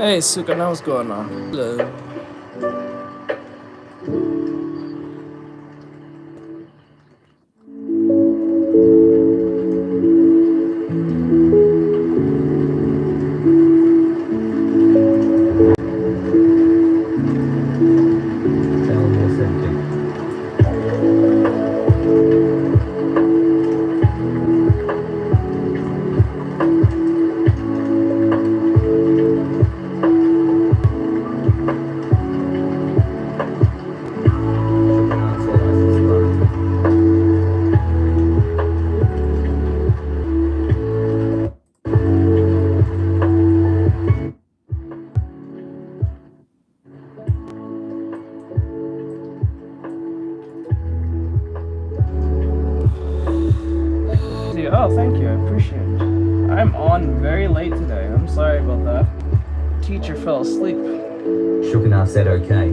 Hey, Suka, what's going on? Hello. Oh, thank you. I appreciate it. I'm on very late today. I'm sorry about that. Teacher fell asleep. Shukana said okay.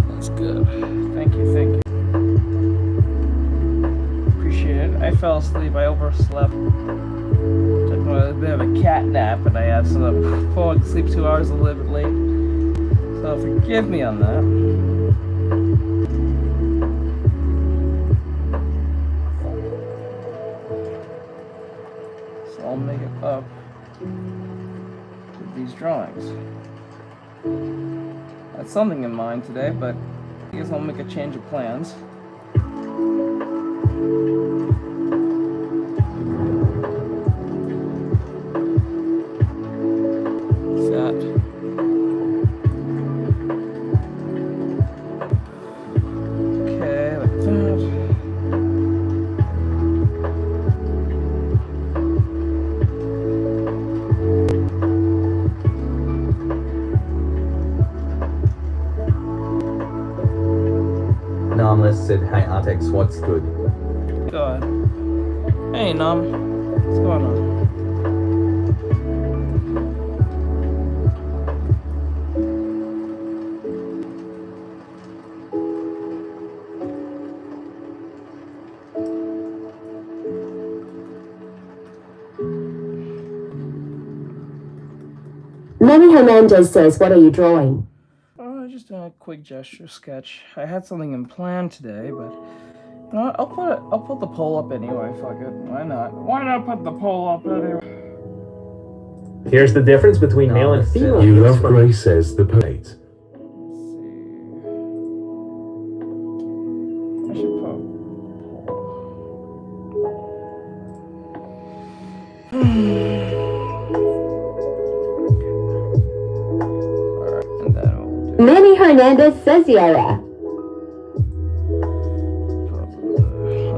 That's good. Thank you, thank you. Appreciate it. I fell asleep. I overslept. Took a bit of a cat nap, and I had some falling asleep 2 hours a little bit late. So forgive me on that. I'll make it up with these drawings. I had something in mind today, but I guess I'll make a change of plans. Namless said, hey Artex, what's good? Good. Hey Nam, what's going on? Manny Hernandez says, what are you drawing? Just a quick gesture sketch. I had something in plan today, but you know what? I'll put the poll up anyway. Fuck it. Why not? Why not put the poll up anyway? Here's the difference between male and female. You love Gray says the poet. I should put. Manny Hernandez says Yara. I'll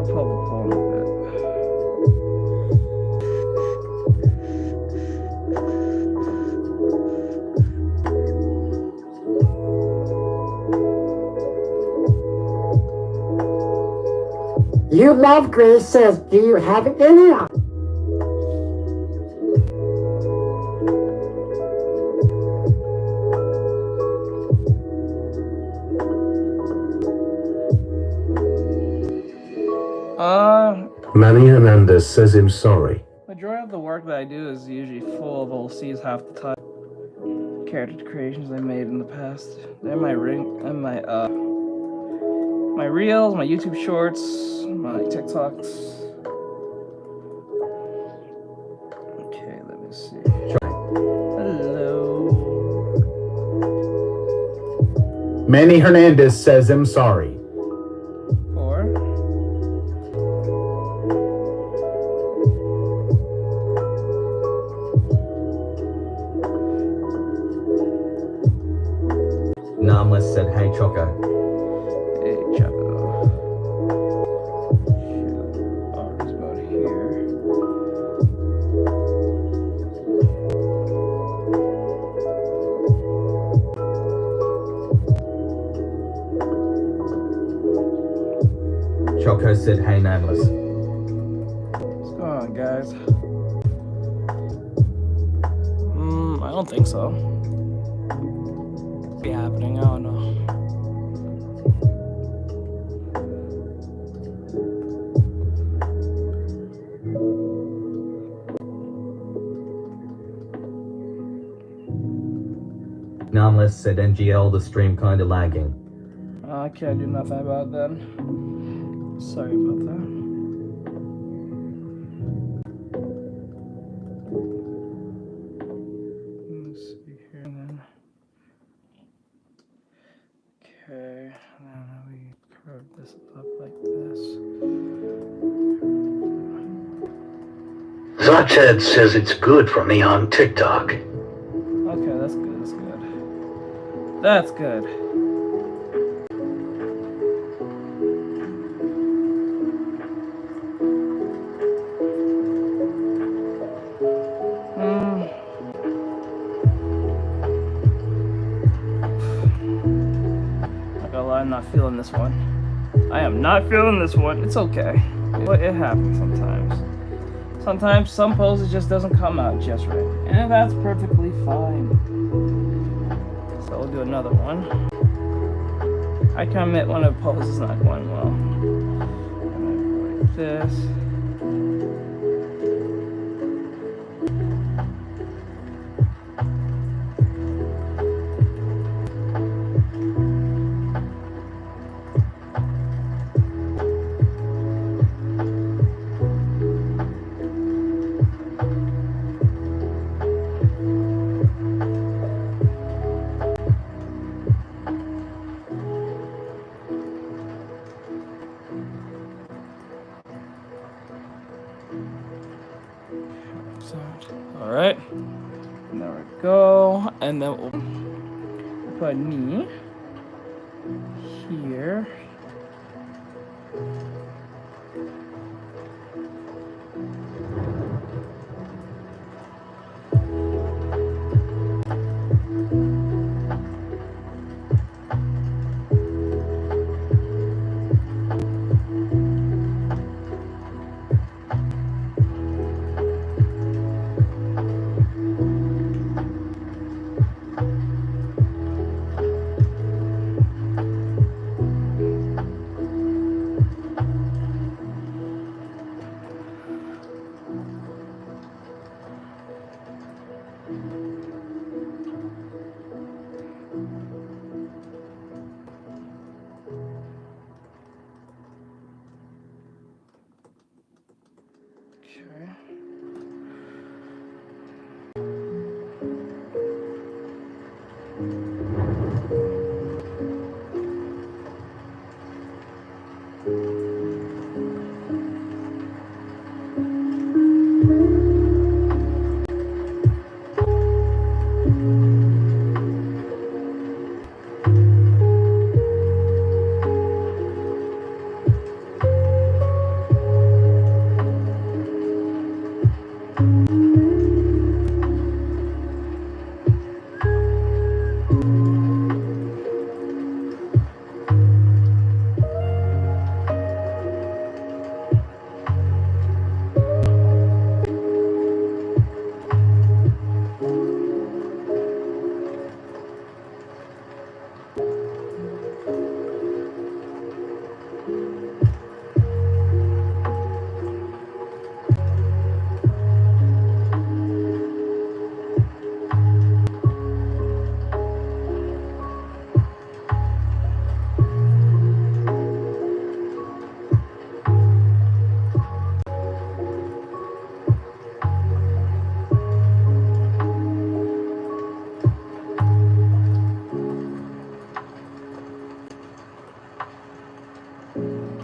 pull the poll in a bit. You love Gray says, do you have any? Manny Hernandez says him sorry. Majority of the work that I do is usually full of OCs half the time. Character creations I made in the past. They're my my reels, my YouTube shorts, my TikToks. Okay, let me see. Hello. Manny Hernandez says him sorry. Namless said, hey Choco. Hey Choco. Oh, it's about here. Choco said, hey Nameless. What's going on, guys? I don't think so. Be happening, I don't know. Anomalous said NGL, the stream kinda lagging. I can't do nothing about that. Sorry about that. Let's see here then. Okay, now we curve this up like this. Zarted says it's good for me on TikTok. Okay, that's good, that's good. That's good. Not gonna lie, I'm not feeling this one. I am not feeling this one. It's okay. It happens sometimes. Sometimes some poses just doesn't come out just right. And that's perfectly fine. So we'll do another one. I can admit when a pose is not going well. Like this. Alright, there we go, and then we'll put a knee here. Okay.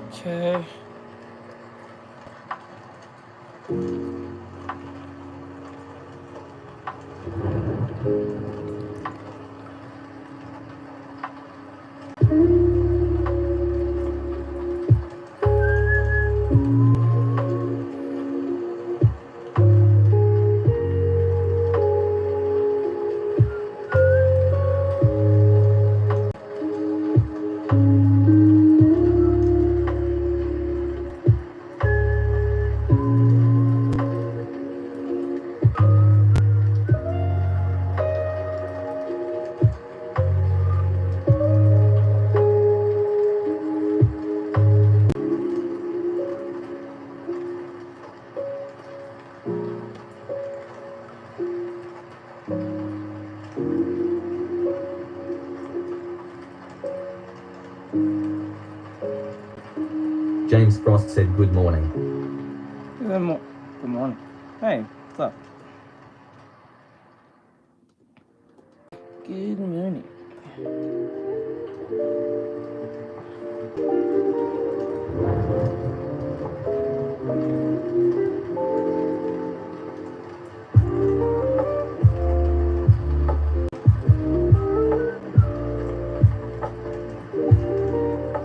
Okay. James Frost said good morning. Good morning. Hey, what's up? Good morning.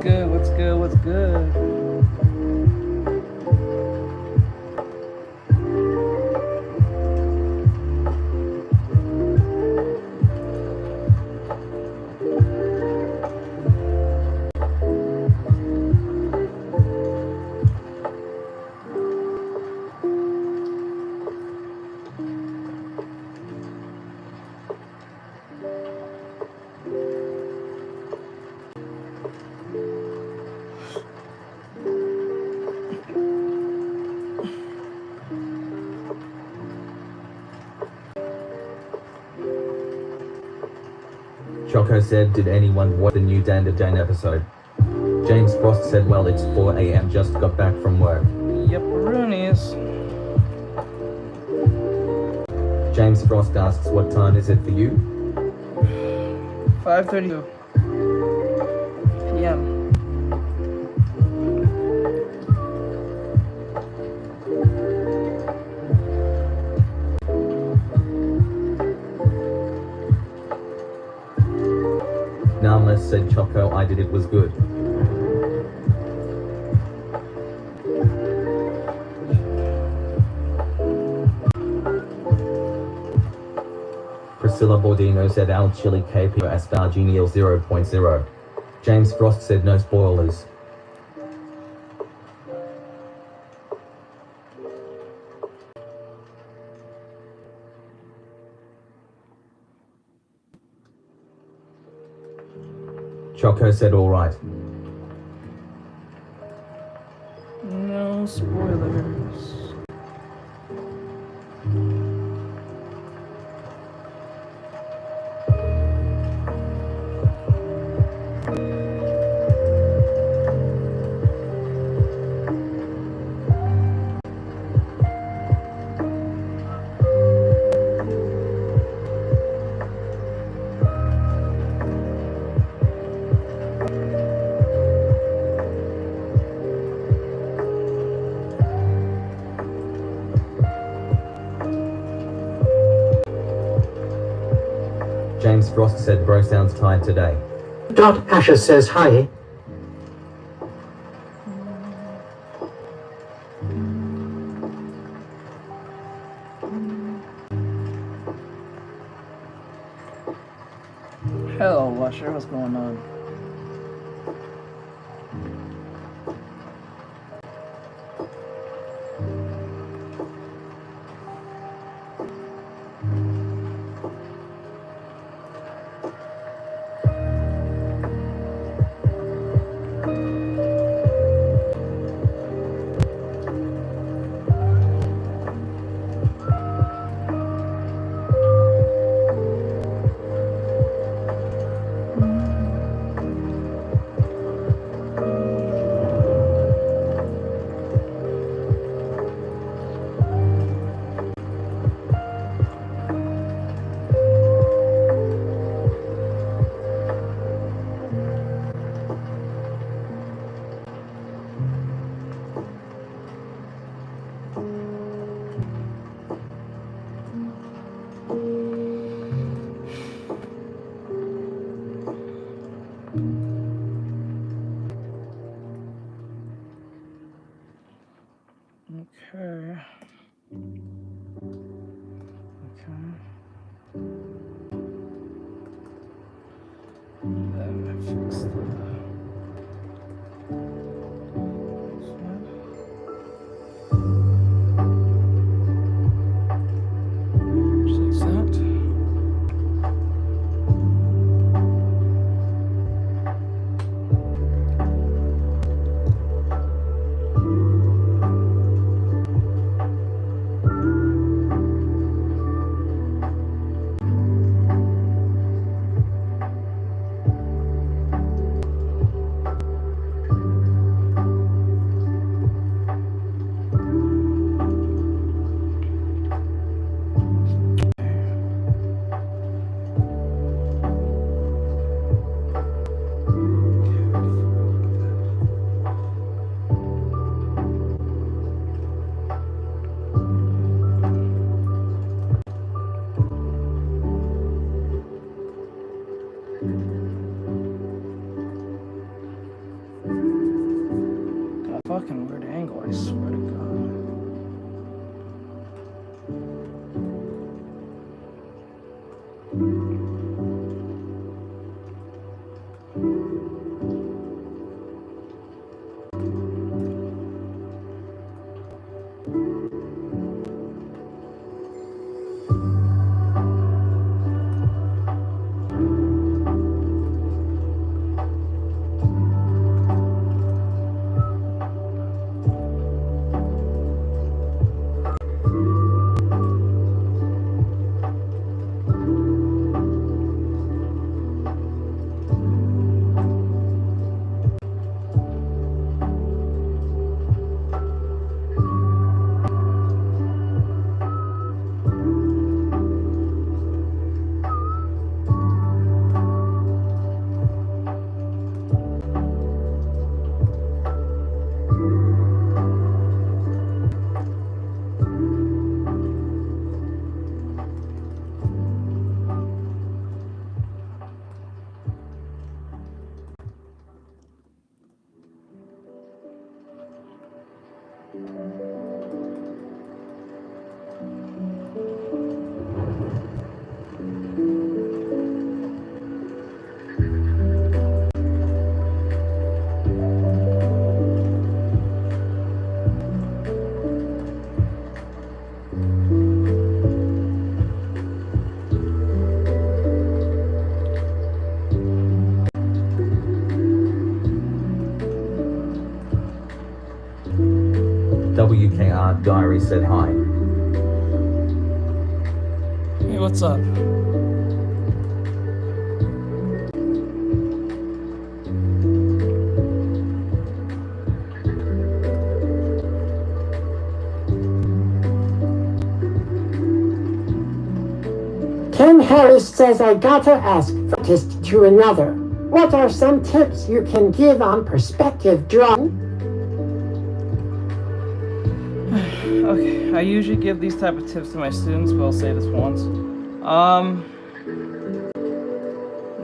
Good, what's good, what's good? Choco said, did anyone watch the new Dan to Jane episode? James Frost said, well, it's 4 a.m. just got back from work. Yep, Roonies. James Frost asks, what time is it for you? 5:32 p.m. Nameless said, Choco, I did, it was good. Priscilla Bordino said, Al Chili KP Aspargenial 0.0. James Frost said, no spoilers. Choco said, alright. No spoilers. James Frost said, bro sounds tired today. Dot Asher says hi. Hello, Lusher, what's going on? Okay. Then I fix the... Just like that. fucking weird angle, I swear to God. WKR Diary said hi. Hey, what's up? Ken Harris says I gotta ask first to another. What are some tips you can give on perspective drawing? Okay, I usually give these type of tips to my students, but I'll say this once.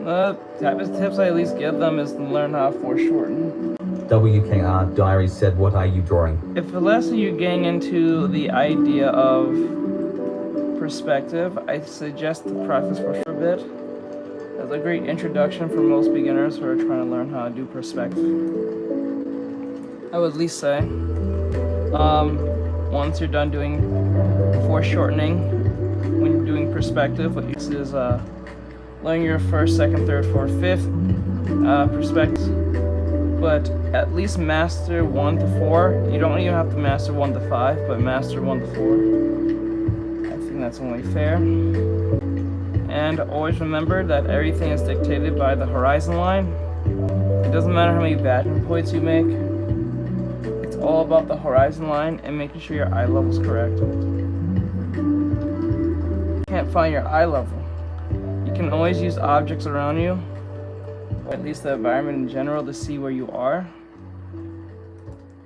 The type of tips I at least give them is to learn how to foreshorten. WKR Diary said, what are you drawing? If the lesson you're getting into the idea of perspective, I suggest to practice for a bit. That's a great introduction for most beginners who are trying to learn how to do perspective. I would at least say, once you're done doing foreshortening, when you're doing perspective, what you use is learning your first, second, third, fourth, fifth perspectives, but at least master 1 to 4. You don't even have to master 1 to 5, but master 1 to 4. I think that's only fair. And always remember that everything is dictated by the horizon line. It doesn't matter how many vantage points you make. It's all about the horizon line and making sure your eye level is correct. You can't find your eye level. You can always use objects around you, or at least the environment in general, to see where you are.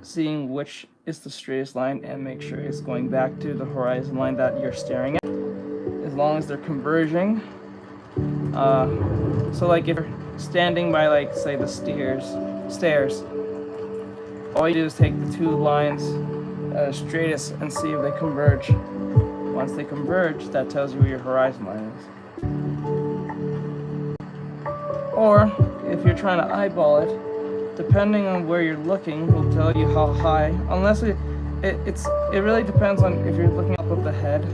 Seeing which is the straightest line and make sure it's going back to the horizon line that you're staring at. As long as they're converging. So like if you're standing by, like, say, the stairs, all you do is take the 2 lines straightest and see if they converge. Once they converge, that tells you where your horizon line is. Or if you're trying to eyeball it, depending on where you're looking will tell you how high, unless it really depends on if you're looking up at the head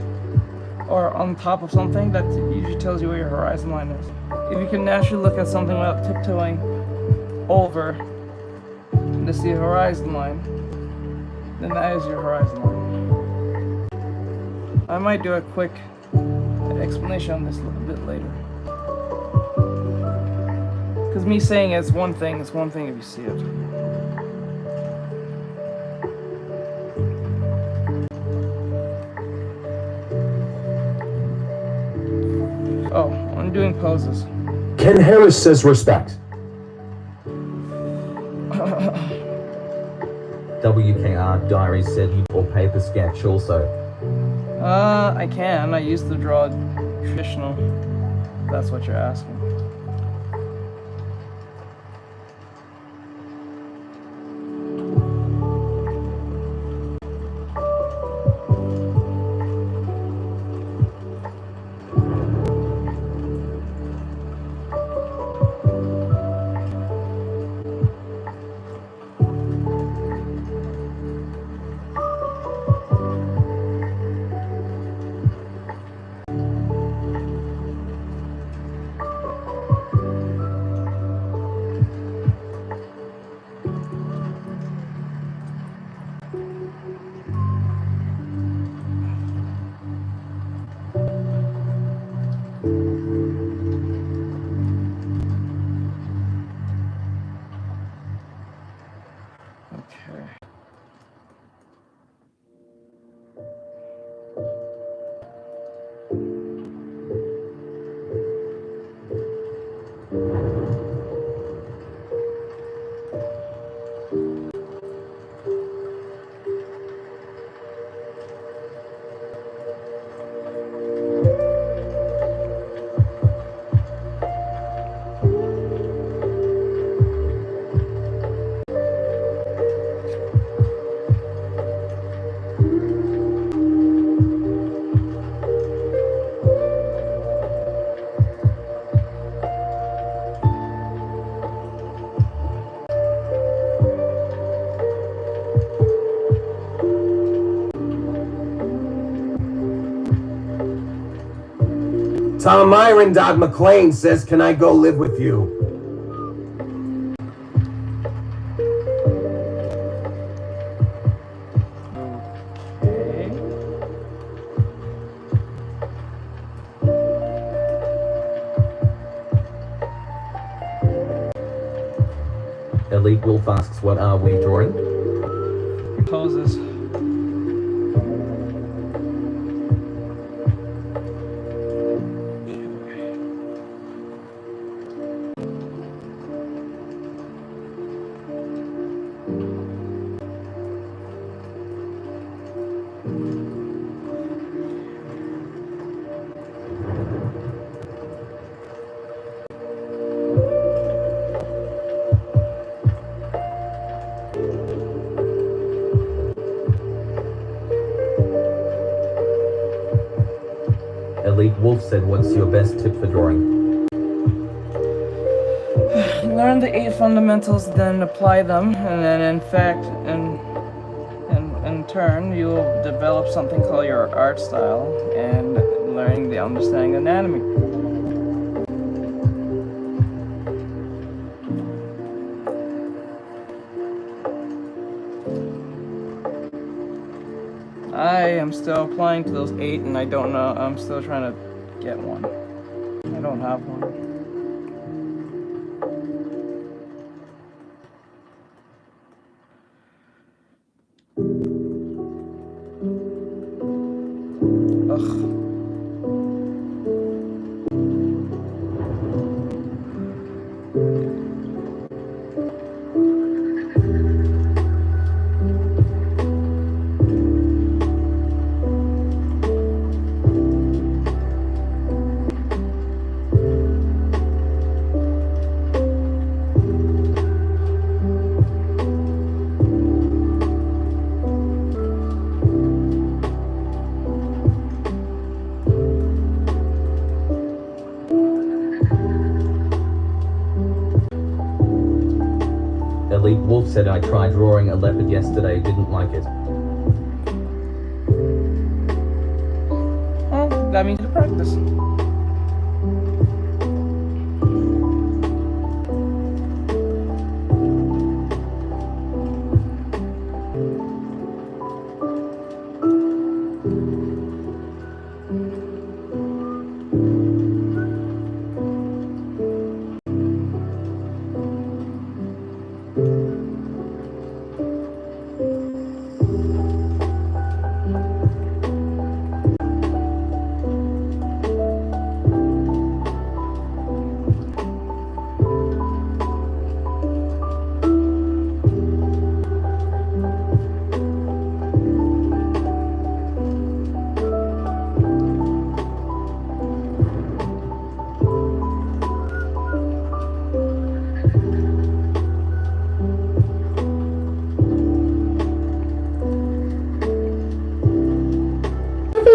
or on top of something. That usually tells you where your horizon line is. If you can naturally look at something without tiptoeing over to see a horizon line, then that is your horizon line. I might do a quick explanation on this a little bit later. Because me saying it's one thing if you see it. Oh, I'm doing poses. Ken Harris says respect. WKR Diary said you draw paper sketch also. I can. I used to draw traditional. If that's what you're asking. Tom Myron Dog McLean says, can I go live with you? Okay. Elite Wolf asks, what are we drawing? Poses. Elite Wolf said, what's your best tip for drawing? Learn the 8 fundamentals, then apply them, and then in fact, in turn, you'll develop something called your art style and learning the understanding anatomy. I am still applying to those 8, and I don't know. I'm still trying to get one. I don't have one. Ugh. Elite Wolf said, I tried drawing a leopard yesterday, didn't like it. Well, that means to practice.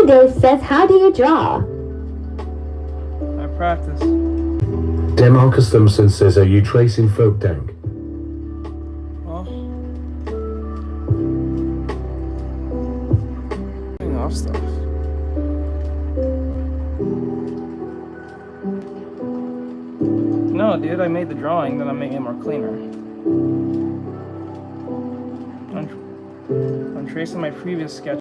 Dave says, how do you draw? I practice. Demarcus Thompson says, are you tracing folk dank? Well, doing off stuff. No, dude, I made the drawing, then I'm making it more cleaner. I'm tracing my previous sketch.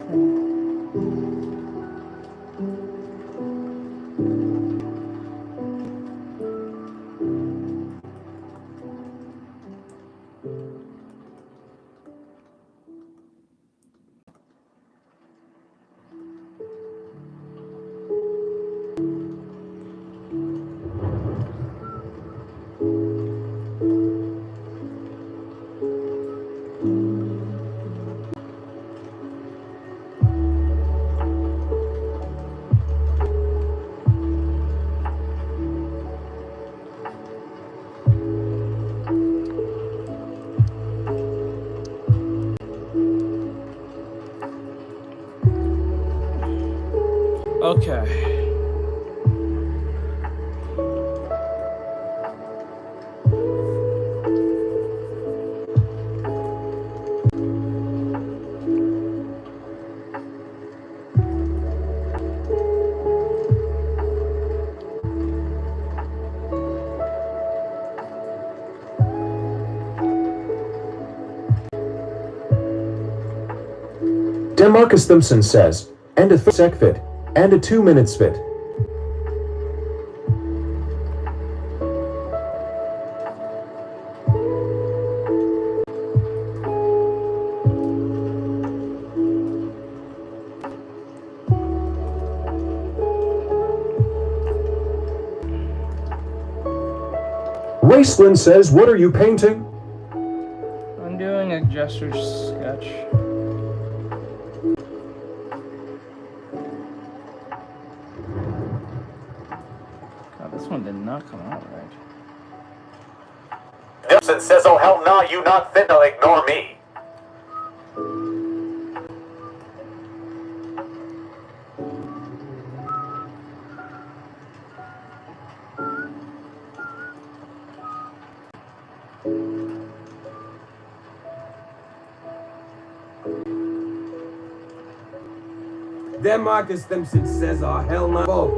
Okay. Demarcus Thimpson says, and a sec fit, and a 2-minute spit. Wasteland says, what are you painting? I'm doing a gesture sketch. God, this one did not come out right. Nilsson says, oh hell nah, you not finna ignore me. Demarcus Thimpson says, oh hell no. Both.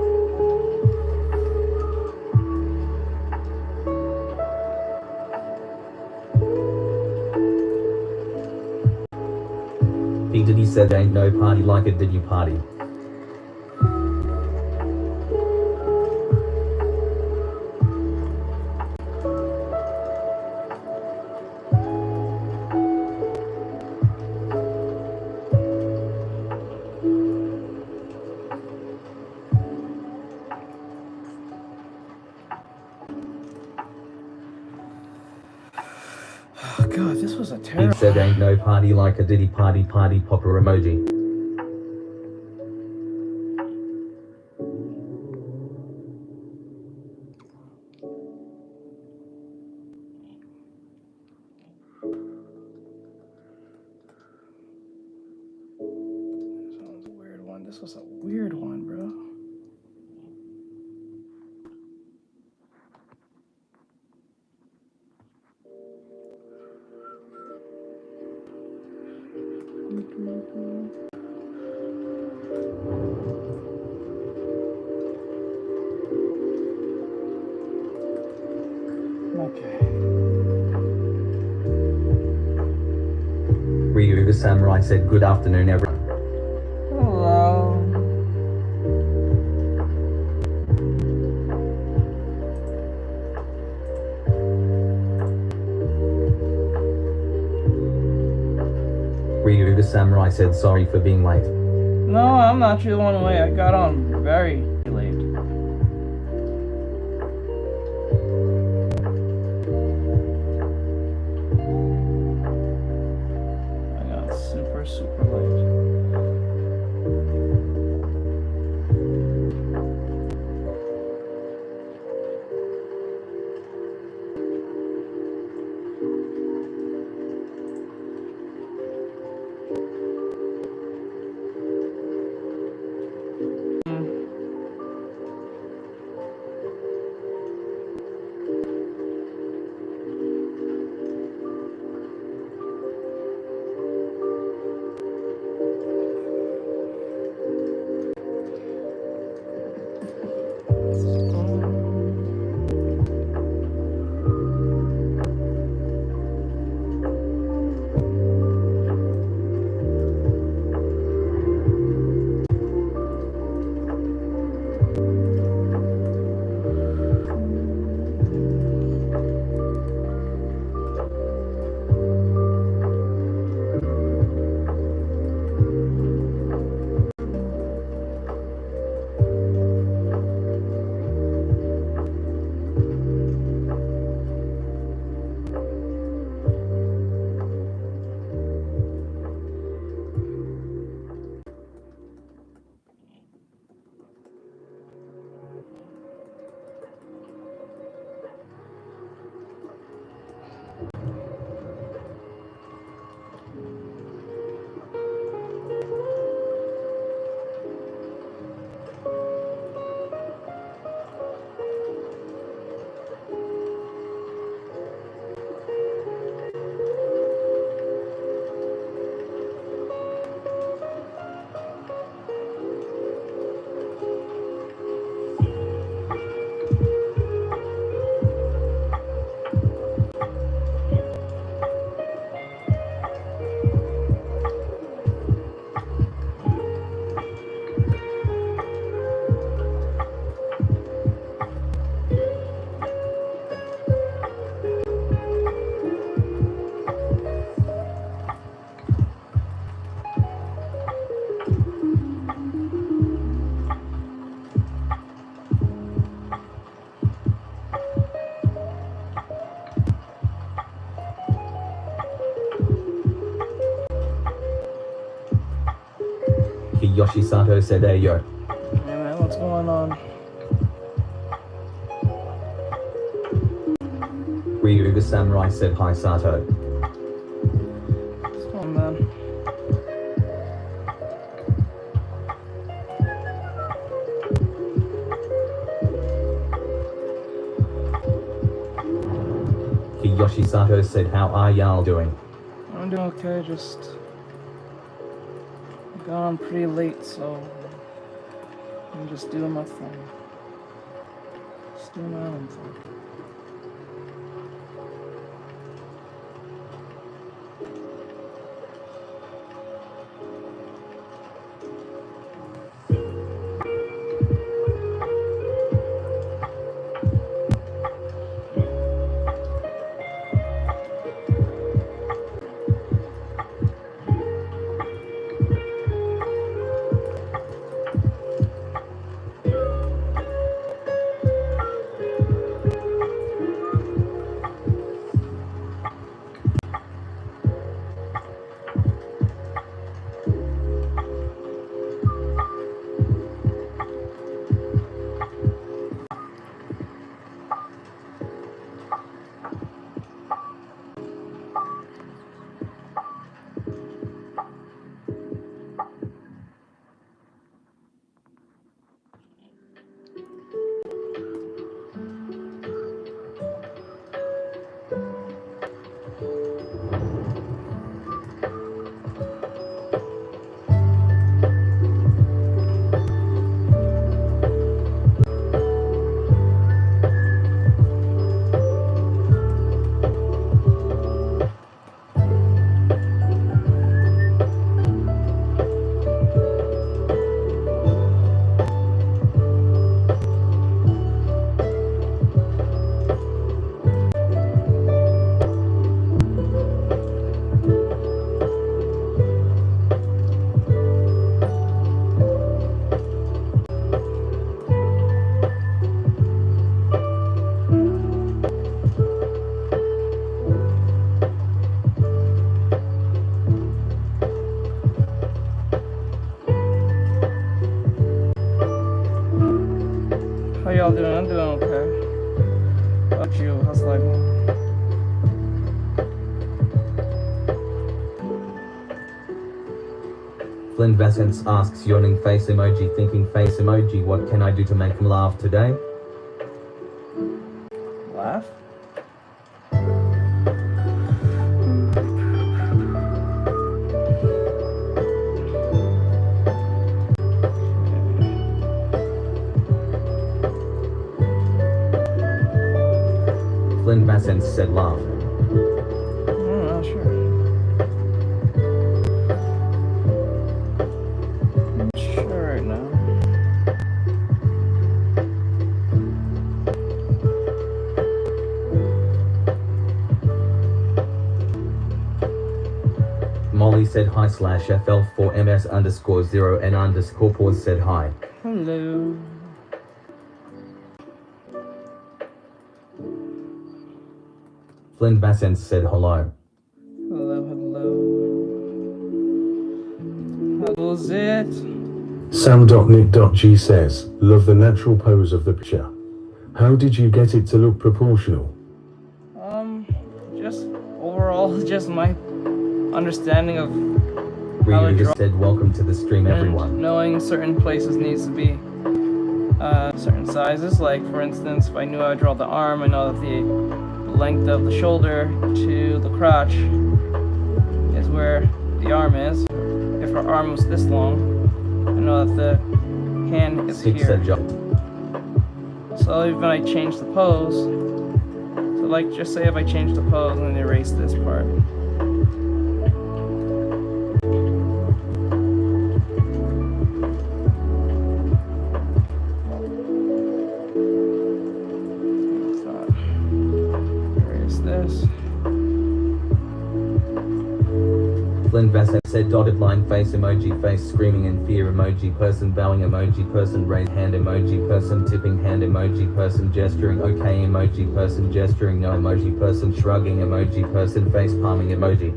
P. Diddy said ain't no party like it, did you party? Oh God, this was a He terrible. said ain't no party like a Diddy party popper emoji. This was a weird one. This was a weird one, bro. Okay. Ryu the Samurai said good afternoon everyone. Hello. Ryu the Samurai said sorry for being late. No, I'm not the one way. I got on very late. I got super late. Kiyoshi Sato said Ayo. Hey man, what's going on? Ryuga Samurai said hi Sato. What's going on, man? Kiyoshi Sato said how are y'all doing? I'm doing okay, just got on pretty late, so I'm just doing my thing. Just doing my own thing. How y'all doing? I'm doing okay. How about you? How's life? Flynn Vassence asks yawning face emoji thinking face emoji what can I do to make him laugh today? Laugh? Flynn Vassence said laugh. I'm not sure. I'm not sure right now. Molly said hi slash FL4MS_0N_pause said hi. Hello. Flynn Vassence said hello. Hello, hello. How's it? Sam.Nick.G says, love the natural pose of the picture. How did you get it to look proportional? Just overall, just my understanding of how to Ryuga draw. said welcome to the stream everyone. And knowing certain places needs to be certain sizes. Like for instance, if I knew I would draw the arm, I know that the length of the shoulder to the crotch is where the arm is. If her arm was this long, I know that the hand is Six here. said Joe. So even I change the pose, so like just say if I change the pose and erase this part. Erase this. Flynn Vassett said dotted line face emoji face screaming in fear emoji person bowing emoji person raised hand emoji person tipping hand emoji person gesturing okay emoji person gesturing no emoji person shrugging emoji person face palming emoji.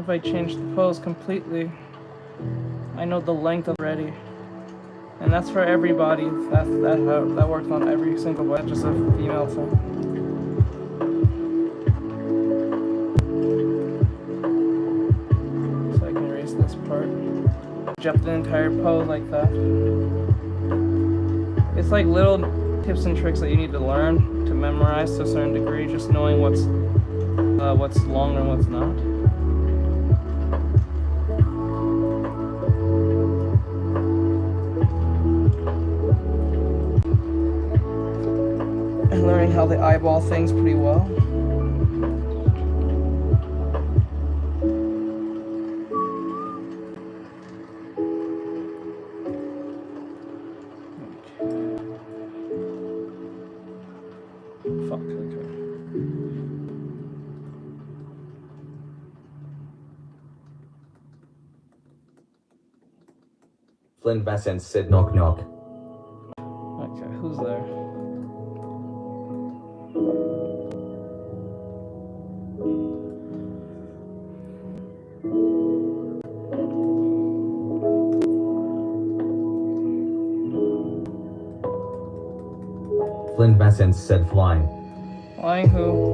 if I change the pose completely, I know the length already. And that's for everybody. That works on every single one, not just a female thing. So I can erase this part. Jump the entire pose like that. It's like little tips and tricks that you need to learn to memorize to a certain degree, just knowing what's long and what's not. And learning how they eyeball things pretty well. Fuck, okay. Flynn Bassett said knock knock. Okay, who's there? Flynn Bassett said flying. Flying who?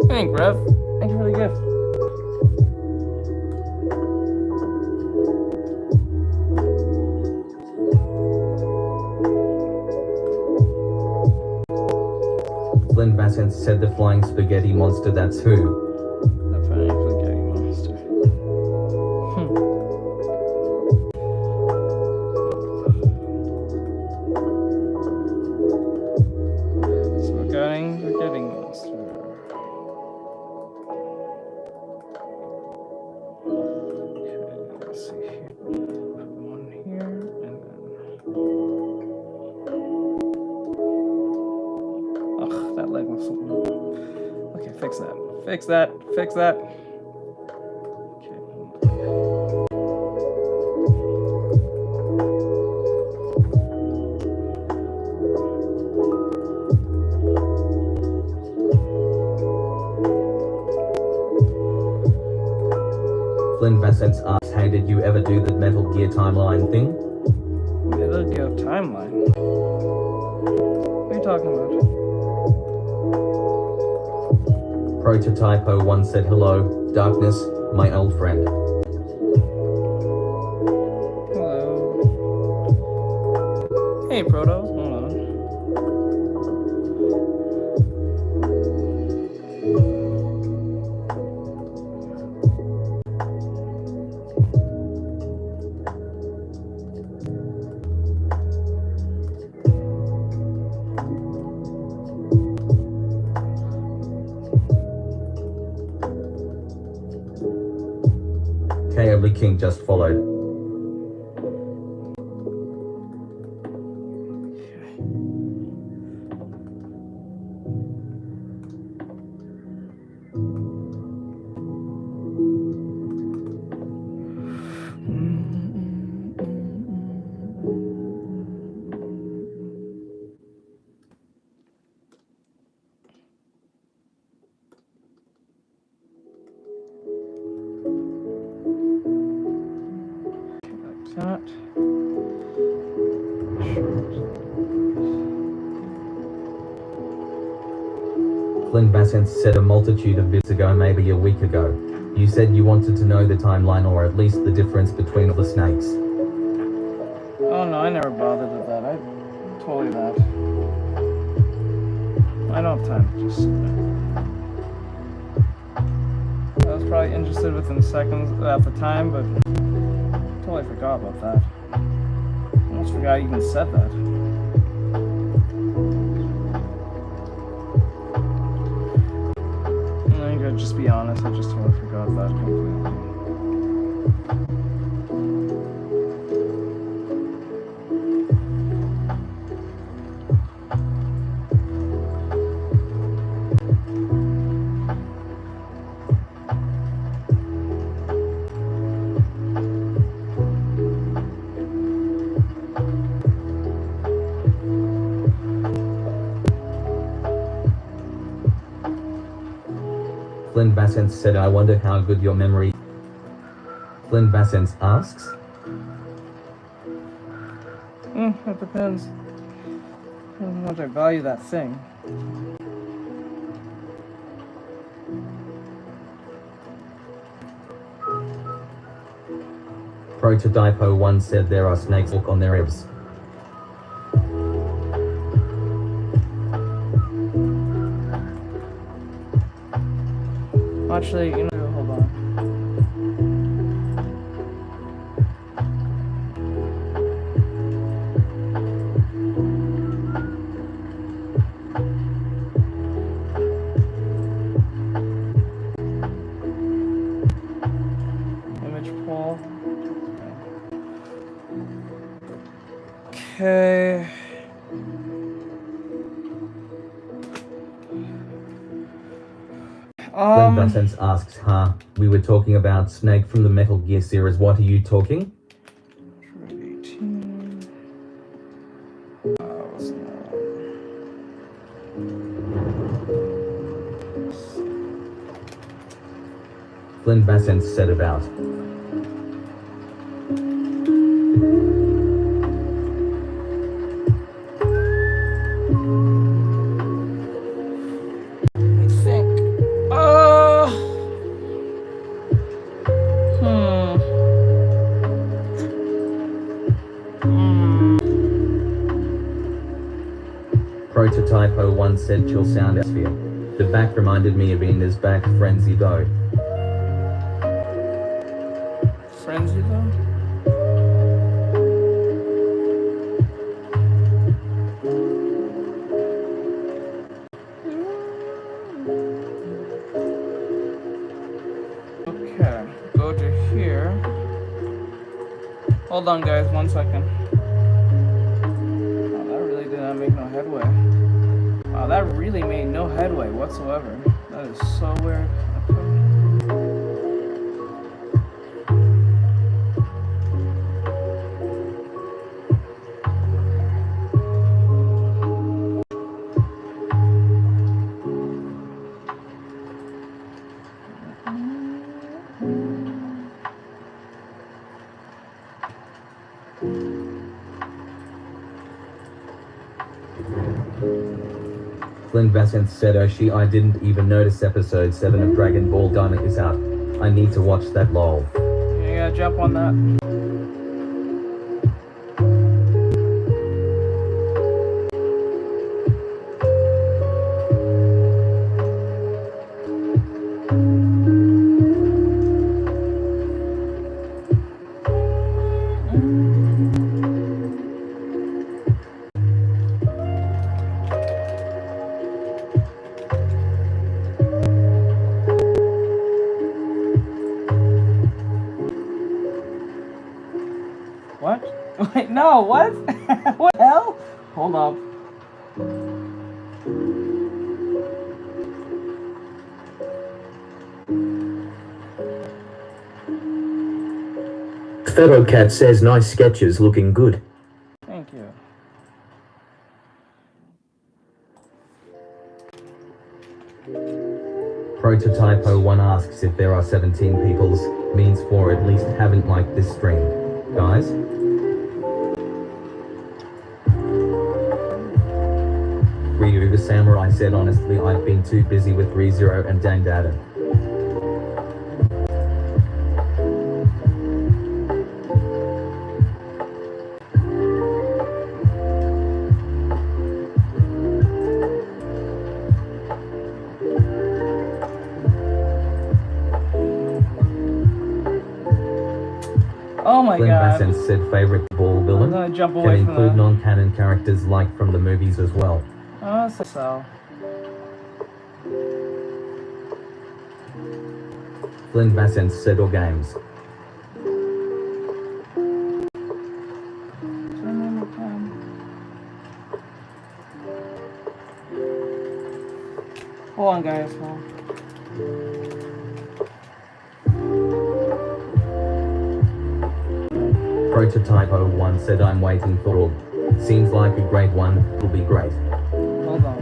Thank you, Rev. Thank you for the gift. Flynn Bassett said the flying spaghetti monster, that's who. The flying spaghetti monster. Spaghetti monster. Okay, let's see here. Put one here and then. Ugh, that leg was so. Okay, fix that. Fix that. Fix that. Okay. Flynn Bassett's asked, hey, did you ever do the Metal Gear timeline thing? Metal Gear timeline. What are you talking about? Prototypo 1 said hello, Darkness, my old friend. Hello. Hey, Proto. Hold on. KW King just followed. That. Flynn Bassett said a multitude of bits ago, maybe a week ago. You said you wanted to know the timeline or at least the difference between the snakes. Oh no, I never bothered with that. I totally that. I don't have time to just sit there. I was probably interested within seconds at the time, but totally forgot about that. I almost forgot I even said that. I'm gonna just be honest, I just totally forgot that completely. Flynn Vassence said, I wonder how good your memory. Flynn Vassence asks. It depends. How much I value that thing. Prototypo 1 said there are snakes on their ribs. Actually, you know, hold on. Image pull. Okay. Flynn Vassence asks, we were talking about Snake from the Metal Gear series, what are you talking? 18. What's that? Flynn Vassence said about. Prototypo 1 said chill sound sphere. The back reminded me of Ina's back frenzy though. Frenzy though? Okay, go to here. Hold on guys, 1 second. Oh, that really did not make no headway. Wow, that really made no headway whatsoever. That is so weird. Flynn Vassence said, oh she, I didn't even notice episode 7 of Dragon Ball Daima is out. I need to watch that lol. Yeah, jump on that. What? Wait, no, what? What the hell? Hold up. Ferocat says nice sketches, looking good. Thank you. Prototypo 1 asks if there are 17 peoples, means 4 at least haven't liked this stream. Guys? Ryu the Samurai said honestly I've been too busy with ReZero and Danged Adam. Oh my Flynn god. Vassence said favorite ball villain I'm gonna jump can away from include that. non-canon characters like from the movies as well. Oh, so. Flynn Vassence said all games. Hold on, guys. Hold on. Prototypo 1 said I'm waiting for all. Seems like a great one, will be great. Hold on.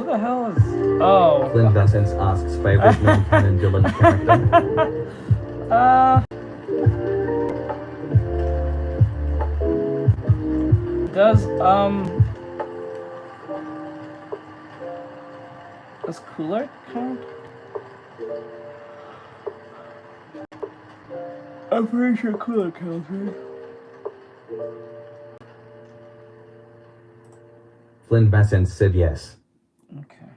the hell is... Oh. Flynn Vassence asks favorite non-canon villain character. Does Cooler count? I'm pretty sure Cooler counts, right? Flynn Vassence said yes. Okay.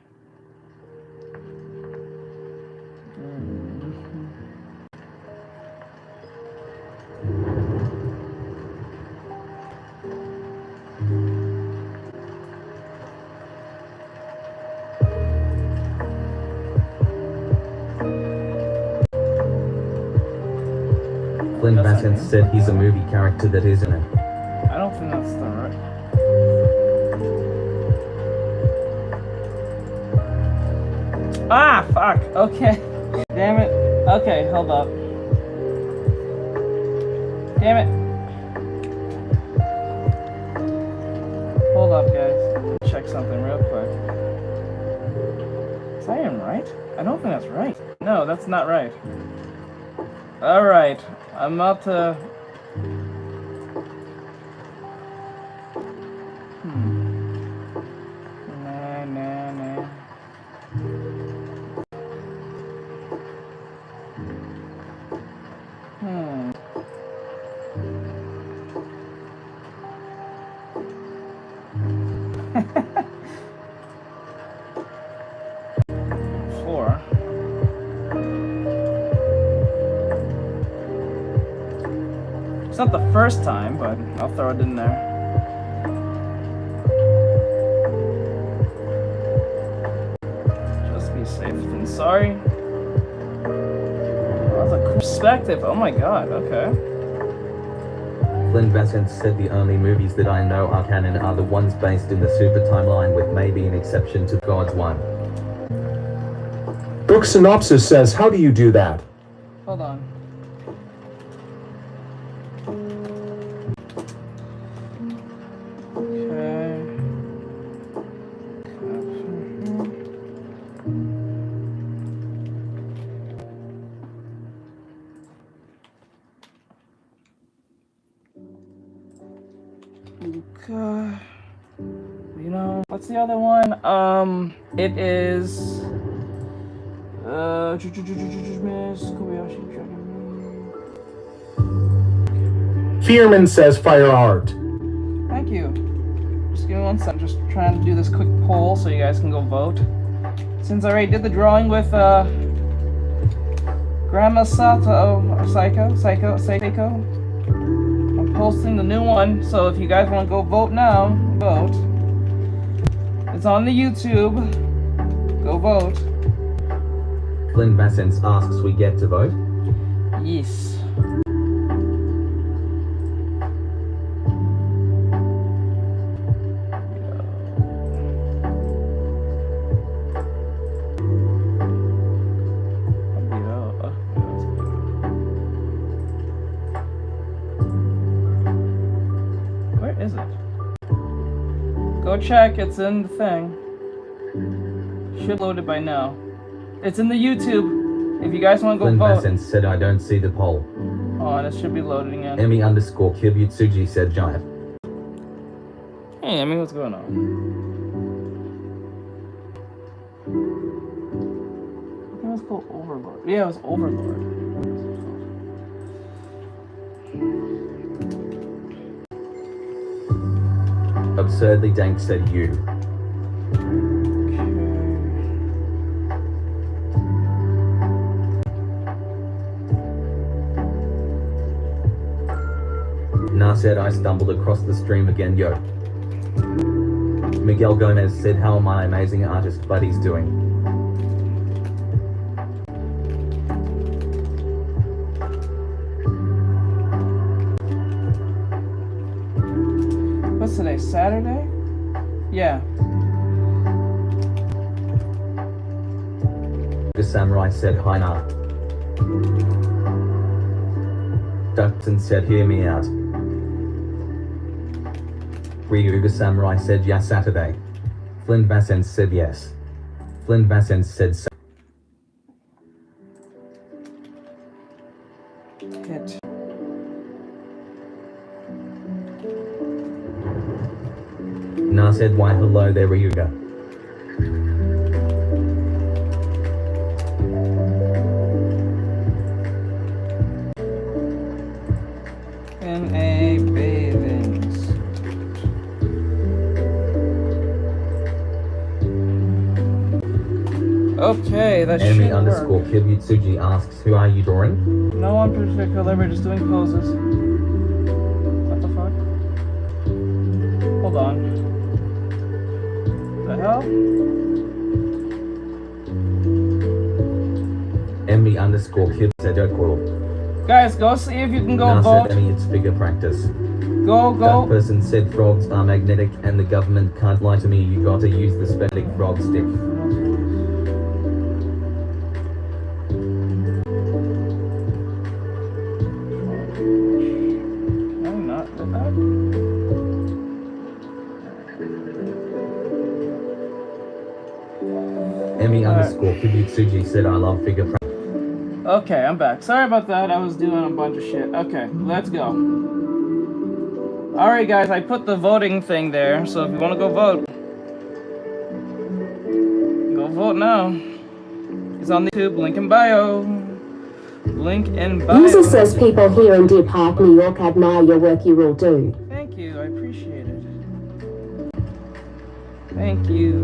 Flynn Vassence said he's a movie character that isn't it. I don't think that's the right. Ah, fuck. Okay. Damn it. Okay, hold up. Damn it. Hold up, guys. Check something real quick. Is I am right? I don't think that's right. No, that's not right. Alright. I'm about to... Nah. Four. It's not the first time, but I'll throw it in there. Just be safe than sorry. Oh, that's a cool perspective. Oh my god, okay. Flynn Vassence said the only movies that I know are canon are the ones based in the super timeline with maybe an exception to God's one. Book synopsis says, how do you do that? Hold on. Okay. Luca. You know, what's the other one? It is. Fearman says fire art. Thank you. Just give me 1 second. Just trying to do this quick poll so you guys can go vote. Since I already did the drawing with Grandma Sato, or Psycho, I'm posting the new one. So if you guys want to go vote now, vote. It's on the YouTube. Go vote. Flynn Vassence asks we get to vote. Yes. Where is it? Go check, it's in the thing. Should load it by now. It's in the YouTube. If you guys want to go Flynn vote. Vassence said I don't see the poll. Oh, and it should be loading in. Emmy_Kibutsuji said giant. Hey, Emmy, what's going on? I think it was called Overlord. Yeah, it was Overlord. Absurdly Dank said you. Nah said I stumbled across the stream again, yo. Miguel Gomez said how my amazing artist buddies doing. What's today? Saturday? Yeah. The samurai said hi nah. Duckton said hear me out. Ryuga Samurai said yeah Saturday. Flynn Vassence said yes. Flynn Vassens said so. Hit. Na said why hello there Ryuga. In a bathing suit. Okay, that Enemy should underscore work. Kibutsuji asks who are you drawing? No one particular, we're just doing poses. What the fuck? Hold on. The hell? Enemy underscore Kib said Okoro. Guys, go see if you can go Na vote. said Emmy it's figure practice. Go, That go. person said frogs are magnetic and the government can't lie to me, you gotta use the spelling frog stick. No, not with that. Emmy underscore Kibutsuji said I love figure practice. Okay, I'm back. Sorry about that. I was doing a bunch of shit. Okay, let's go. Alright, guys, I put the voting thing there, so if you want to go vote, go vote now. It's on the YouTube, link in bio. Link in bio. User says people here in Deer Park, New York admire your work you all do. Thank you, I appreciate it. Thank you.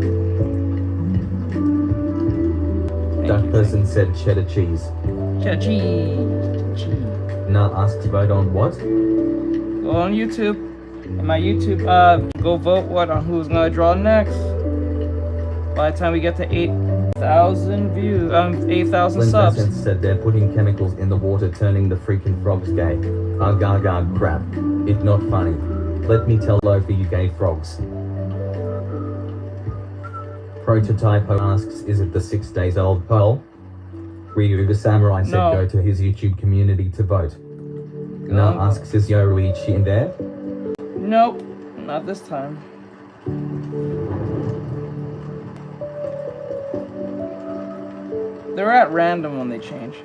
That person said cheddar cheese. Cheddar cheese. Na asked to vote on what? Go on YouTube. In my YouTube, go vote what on who's gonna draw next. By the time we get to 8,000 views, 8,000 Flynn subs. Vassens said they're putting chemicals in the water turning the freaking frogs gay. Agag crap. It not funny. Let me tell low for you gay frogs. Prototypo asks is it the 6 days old poll? Ryu the Samurai said No. go to his YouTube community to vote. Na asks is Yoruichi in there? Nope, not this time. They're at random when they change.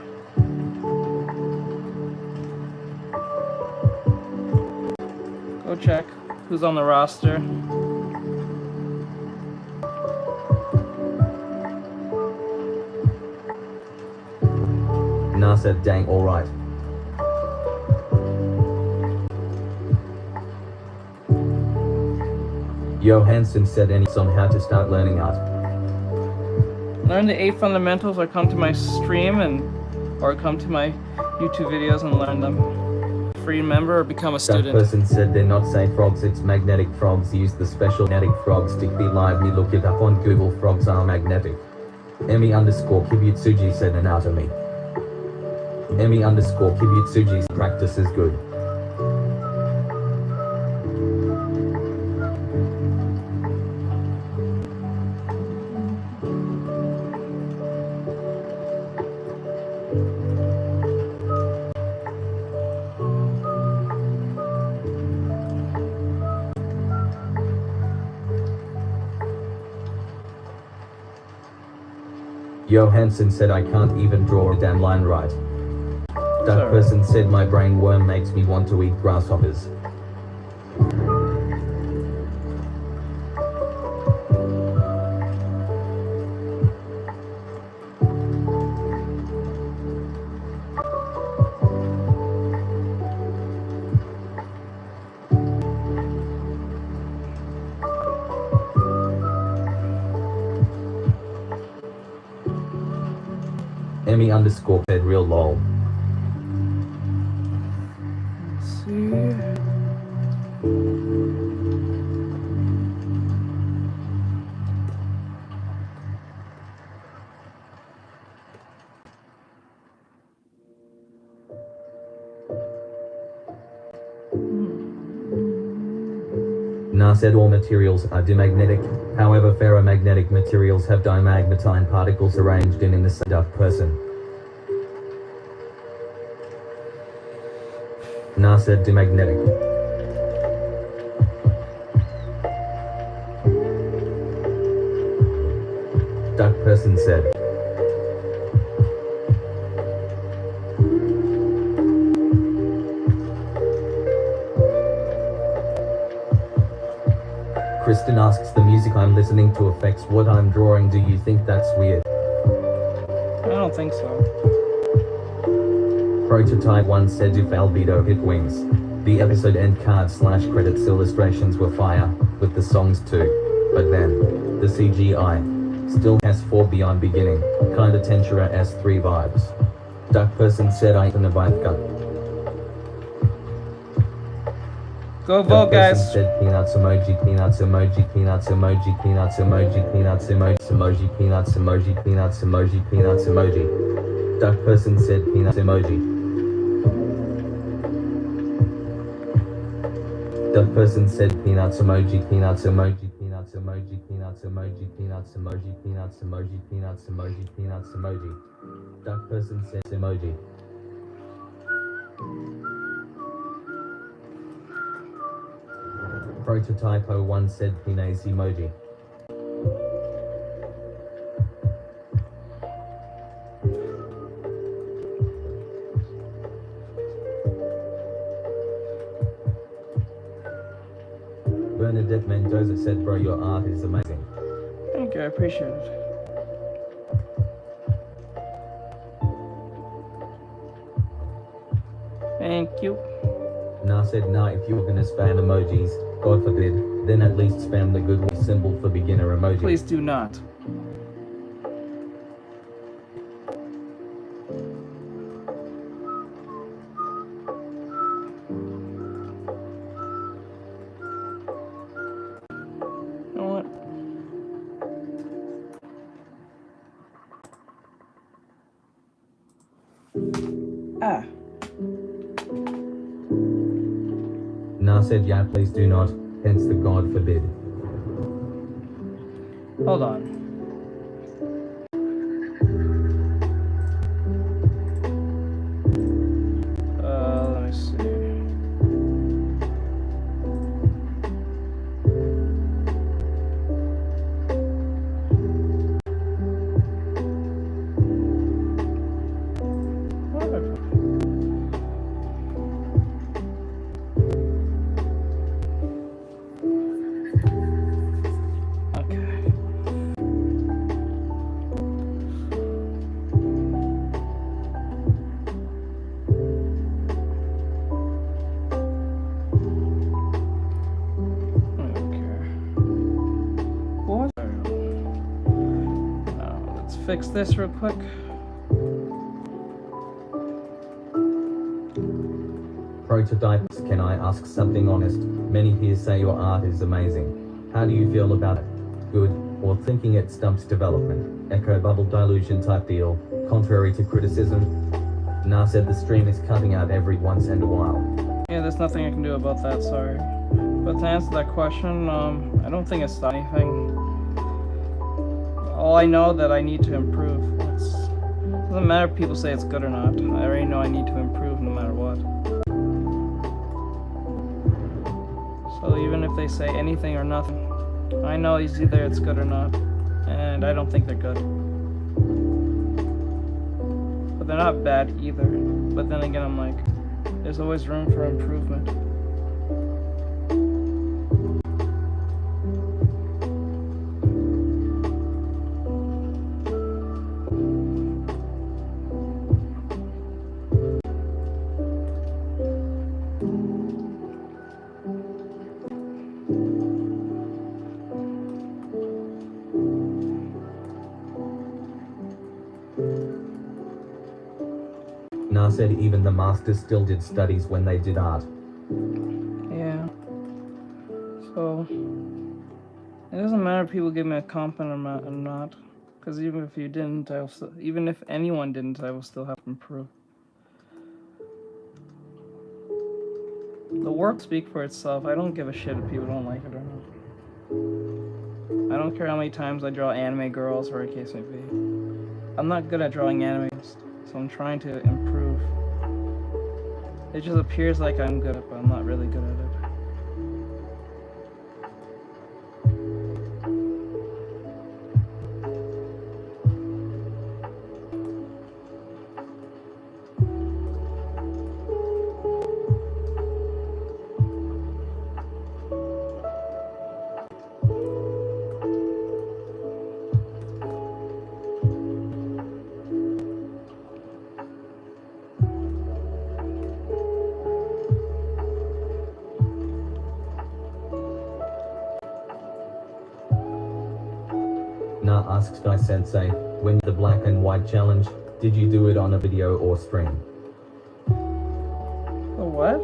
Go check who's on the roster. Na said dang alright. Johansson said any on how to start learning art. Learn the 8 fundamentals or come to my stream or come to my YouTube videos and learn them. Free member or become a That student. person said they're not say frogs, it's magnetic frogs. Use the special magnetic frog stick. Be live me look it up on Google. Frogs are magnetic. Emmy underscore Kibutsuji said anatomy. Emmy underscore Kibutsuji's practice is good. Johansson said I can't even draw a damn line right. That Sorry. person said my brain worm makes me want to eat grasshoppers. Emmy underscore fed real lol. Let's see. Na said all materials are dimagnetic, however ferromagnetic materials have dimagnetine particles arranged in the same duck person. Na said dimagnetic. Duck person said. Kristen asks, the music I'm listening to affects what I'm drawing. Do you think that's weird? I don't think so. Prototype 1 said, if Albedo hit wings, the episode end card/credits illustrations were fire, with the songs too. But then, the CGI still has 4 beyond beginning, kinda Tensura S3 vibes. Duck person said, I can abide gun. Go vote, guys. Said peanuts emoji, peanuts emoji, peanuts emoji, peanuts emoji, peanuts emoji, emoji, peanuts emoji, peanuts emoji, peanuts emoji. Duck person said peanuts emoji. Duck person said peanuts emoji, peanuts emoji, peanuts emoji, peanuts emoji, peanuts emoji, peanuts emoji, peanuts emoji, peanuts emoji. Duck person said emoji. Prototype 01 said penis emoji. Bernadette Mendoza said, bro, your art is amazing. Thank you, I appreciate it. Thank you. Nah said, nah, if you're gonna spam emojis, God forbid, then at least spam the good symbol for beginner emoji. Please do not. You know what? Ah. Nah said, yeah, please do not, hence the God forbid. Hold on. Let me see. Whatever. Fix this real quick. Prototypes, can I ask something honest? Many here say your art is amazing. How do you feel about it? Good, or thinking it stumps development? Echo bubble dilution type deal, contrary to criticism? Nah said, the stream is cutting out every once in a while. Yeah, there's nothing I can do about that, sorry. But to answer that question, I don't think it's anything. All I know that I need to improve. It doesn't matter if people say it's good or not. I already know I need to improve no matter what. So even if they say anything or nothing, I know either it's good or not. And I don't think they're good. But they're not bad either. But then again, I'm like, there's always room for improvement. Nah said, even the masters still did studies when they did art. Yeah. So it doesn't matter if people give me a compliment or not, because even if you didn't, even if anyone didn't, I will still have to improve. The work speaks for itself. I don't give a shit if people don't like it or not. I don't care how many times I draw anime girls or a case may be. I'm not good at drawing animes, so I'm trying to improve. It just appears like I'm good at it, but I'm not really good at it. Nah, asks Guy Sensei, when the black and white challenge, did you do it on a video or stream? The what?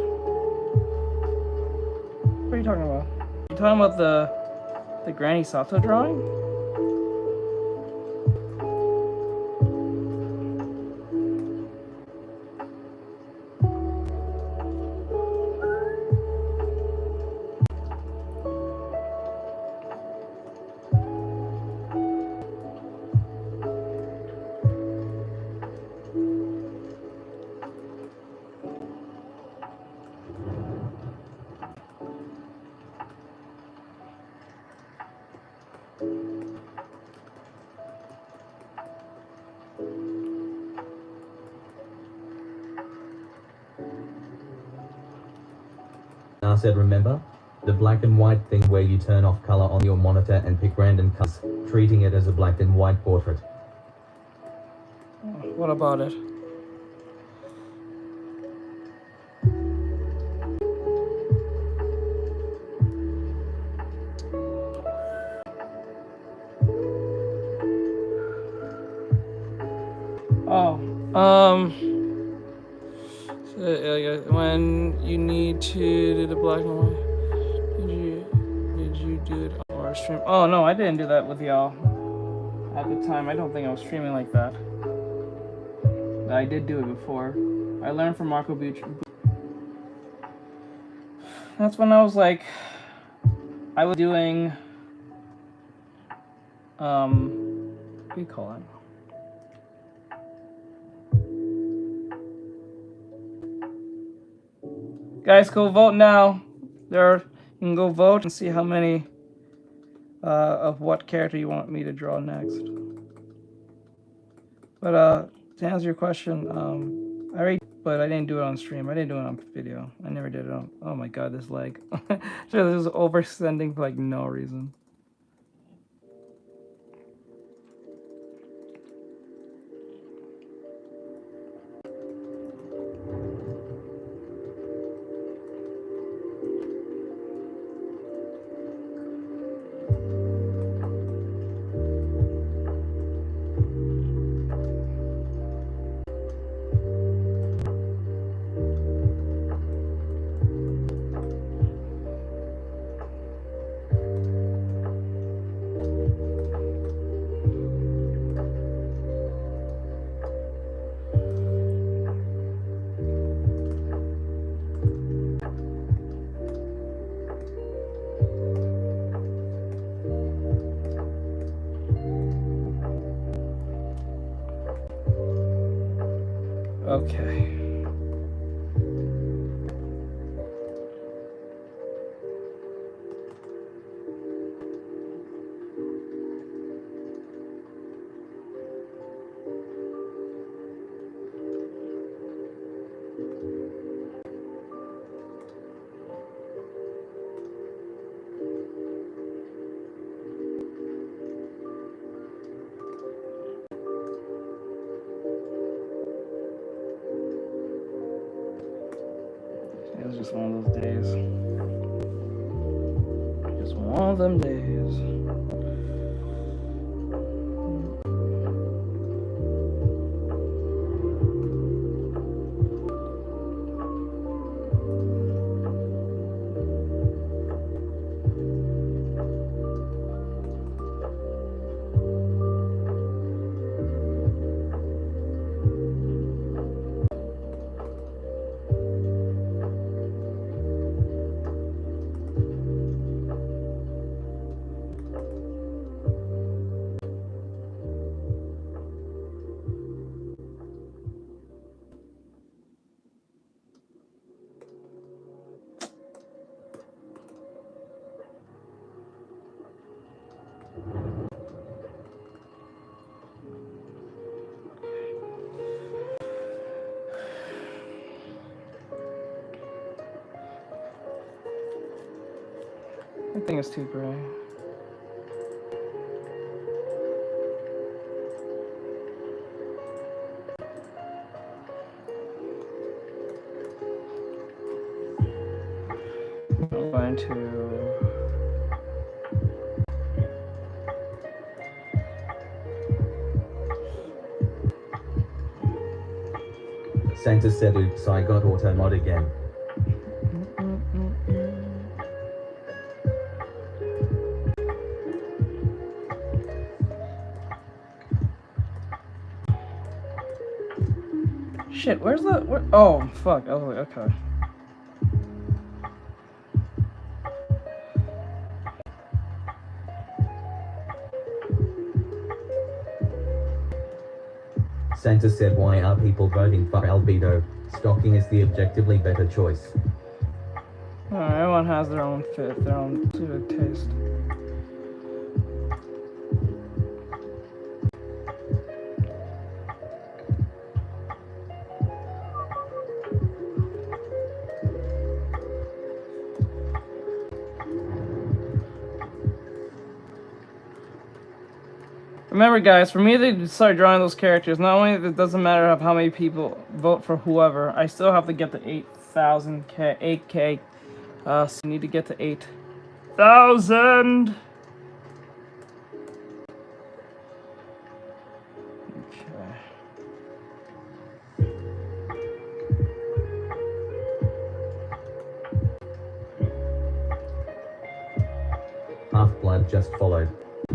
What are you talking about? You talking about the Granny Sato drawing? Nah said remember? The black and white thing where you turn off color on your monitor and pick random colors, treating it as a black and white portrait. What about it? When you need to do the black and white, did you do it or stream? Oh no, I didn't do that with y'all at the time. I don't think I was streaming like that. I did do it before. I learned from Marco Bucci. That's when I was like, I was doing, what do you call it? Guys, go vote now. You can go vote and see how many of what character you want me to draw next. But to answer your question, I already, but I didn't do it on stream. I didn't do it on video. I never did it on. Oh my god, this leg. Sure, this is overextending for like no reason. Okay. It was just one of those days. Just one of them days. I think it's too gray. I'm going to Santa said, oops, I got auto mod again. Shit, where's the... Oh, fuck. I was like, okay. Santa said, why are people voting for albedo? Stalking is the objectively better choice. Alright, everyone has their own fit, their own suited taste. Remember, guys, for me to start drawing those characters, not only it doesn't matter of how many people vote for whoever, I still have to get to 8K. So I need to get to 8,000. Okay. Half-Blood just followed.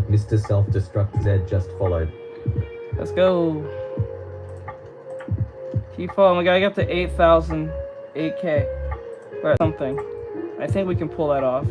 Mr. Self-Destruct Z just followed. Let's go. Keep following. We gotta get to 8,000, 8K, or something. I think we can pull that off.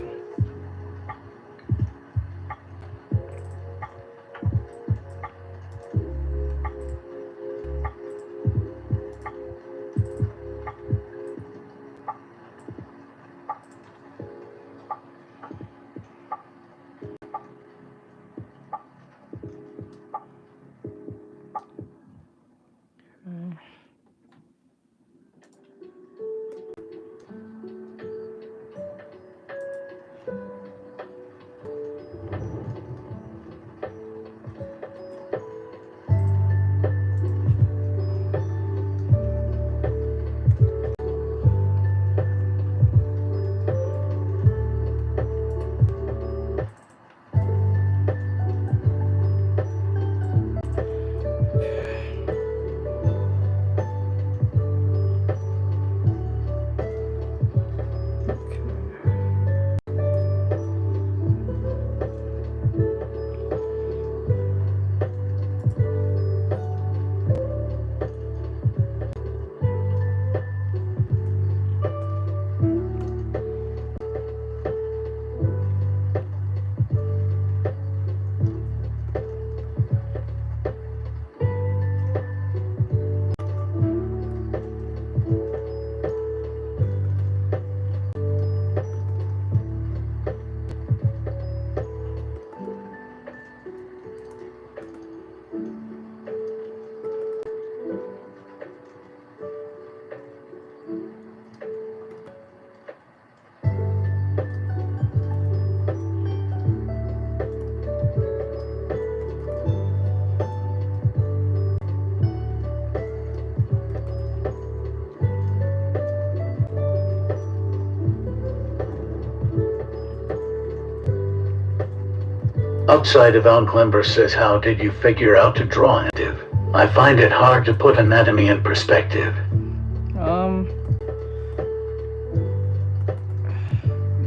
Outside of Outglimber says, how did you figure out to draw native? I find it hard to put anatomy in perspective.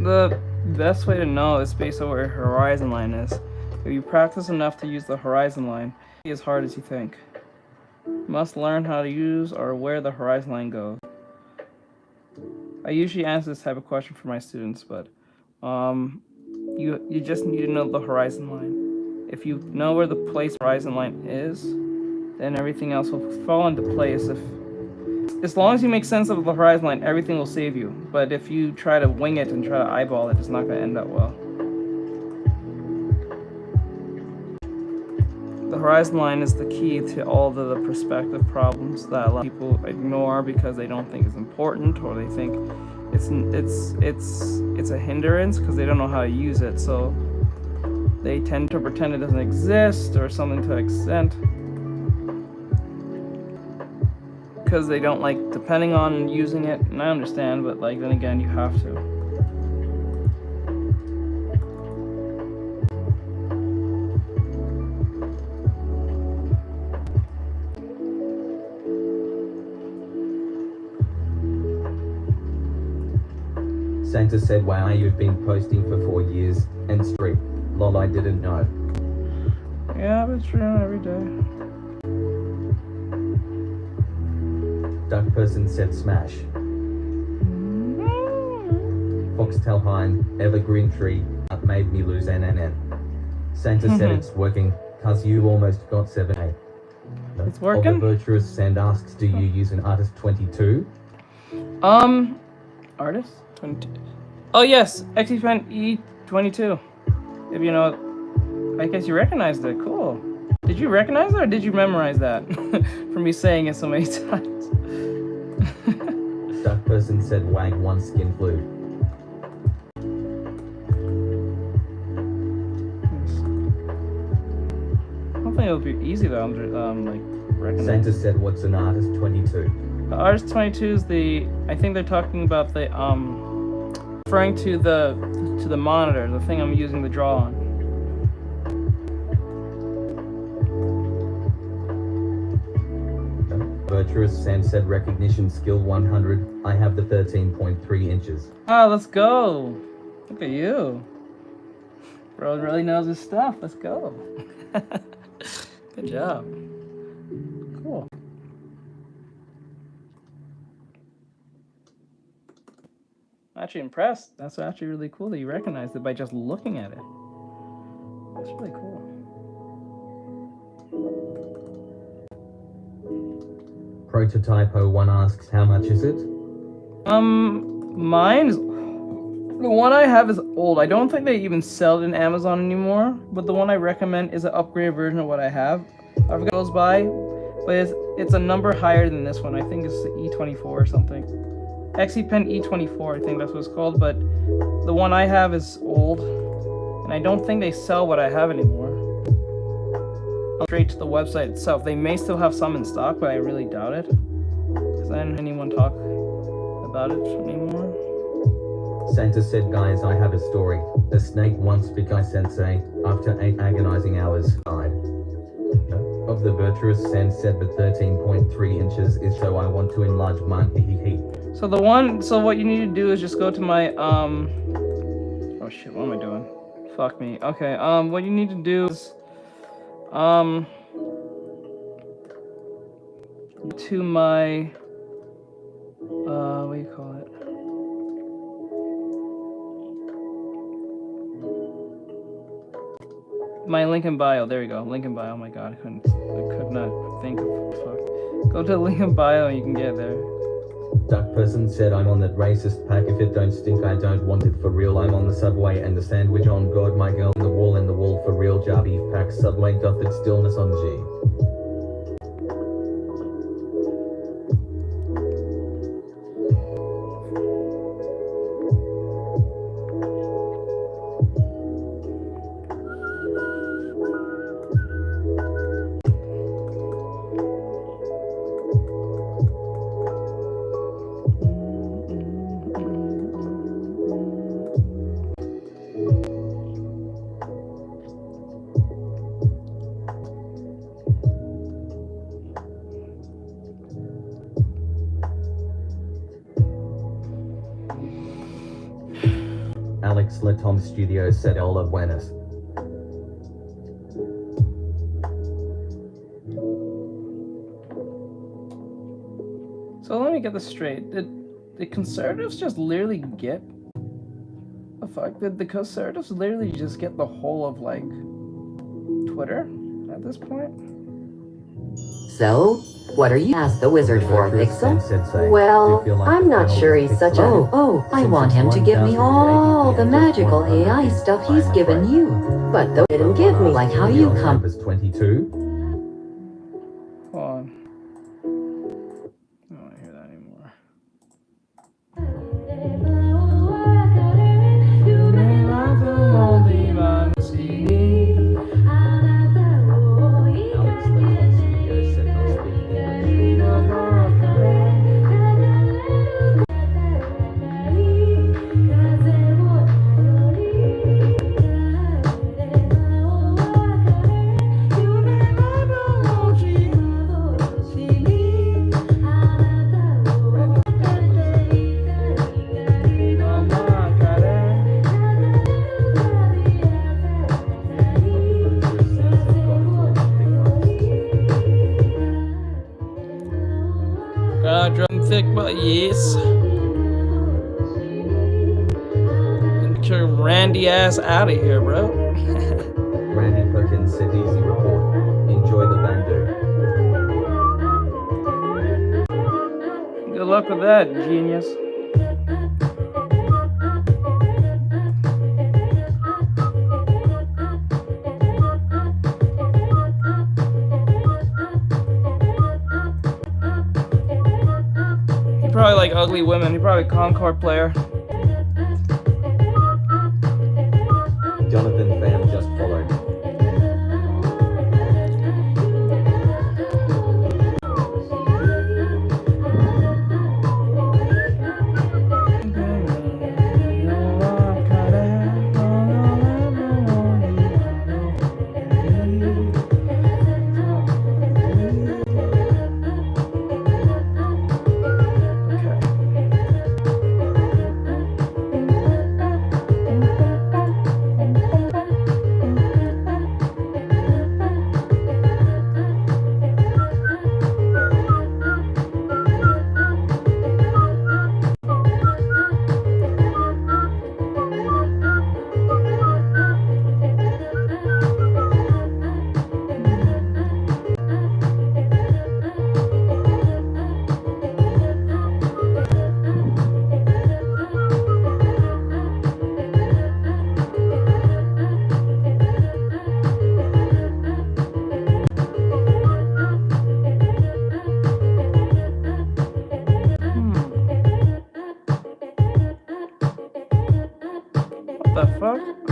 The best way to know is based on where your horizon line is. If you practice enough to use the horizon line, it's not as hard as you think. You must learn how to use or where the horizon line goes. I usually answer this type of question for my students, but you just need to know the horizon line. If you know where the place horizon line is, then everything else will fall into place. As long as you make sense of the horizon line, everything will save you. But if you try to wing it and try to eyeball it, it's not going to end up well. The horizon line is the key to all the perspective problems that a lot of people ignore because they don't think it's important, or they think it's a hindrance because they don't know how to use it. So they tend to pretend it doesn't exist or something to an extent, because they don't like depending on using it. And I understand, but like then again, you have to. Santa said, wow, you've been posting for 4 years, and streak. Lol, I didn't know. Yeah, I've been streaming every day. Duck person said smash. Foxtail Hind, evergreen tree, that made me lose NNN. Santa said it's working, cuz you almost got 7A. It's working? Oliver Virtuous Sand asks, do you use an Artist 22? Artist? 22. Oh yes, Xpen E22. If you know, I guess you recognized it, cool. Did you recognize that or did you memorize that? From me saying it so many times. Duck person said wag one skin flu. Hopefully it'll be easy though, like, recognize. Santa said, what's an Artist 22? The Artist 22 is the, I think they're talking about the, referring to the monitor, the thing I'm using to draw on. Virtuous Sam said recognition skill 100. I have the 13.3 inches. Oh, let's go. Look at you. Bro really knows his stuff. Let's go. Good job. Cool. I'm actually impressed. That's actually really cool that you recognized it by just looking at it. That's really cool. Prototype 01 asks, how much is it? Mine is... The one I have is old. I don't think they even sell it in Amazon anymore, but the one I recommend is an upgraded version of what I have. I forget what it goes by, but it's a number higher than this one. I think it's the E24 or something. Xpen E24, I think that's what it's called, but the one I have is old, and I don't think they sell what I have anymore. Straight to the website itself. They may still have some in stock, but I really doubt it, because I didn't hear anyone talk about it anymore. Santa said, guys, I have a story. A snake once bit Guy Sensei. After 8 agonizing hours, died. Of the virtuous Sen said that 13.3 inches is so I want to enlarge mine. Hehehe. So what you need to do is just go to my, oh shit, what am I doing? Fuck me. Okay, what you need to do is, to my, what do you call it? My link in bio, there you go, link in bio. Oh my god, I could not think of, fuck. Go to the link in bio and you can get there. Duck person said, I'm on that racist pack. If it don't stink, I don't want it for real. I'm on the subway and the sandwich on God. My girl in the wall for real. Jar beef pack. Subway got that stillness on G. Alex Letom Studio said hola buenas. So let me get this straight. Did the conservatives just literally get the fuck? Did the conservatives literally just get the whole of like Twitter at this point? So, what are you asked the wizard for, Pixel? Well, I'm not sure he's such a... Oh, I want him to give me all the magical AI stuff he's given you. But they didn't give me. Like how you come... 22. Hold on. I don't want to hear that anymore. thick, but yes. And get your Randy ass out of here, bro. Randy Perkins said easy report. Enjoy the banter. Good luck with that, genius. He probably like ugly women. He probably a Concord player. Jonathan Pham just followed.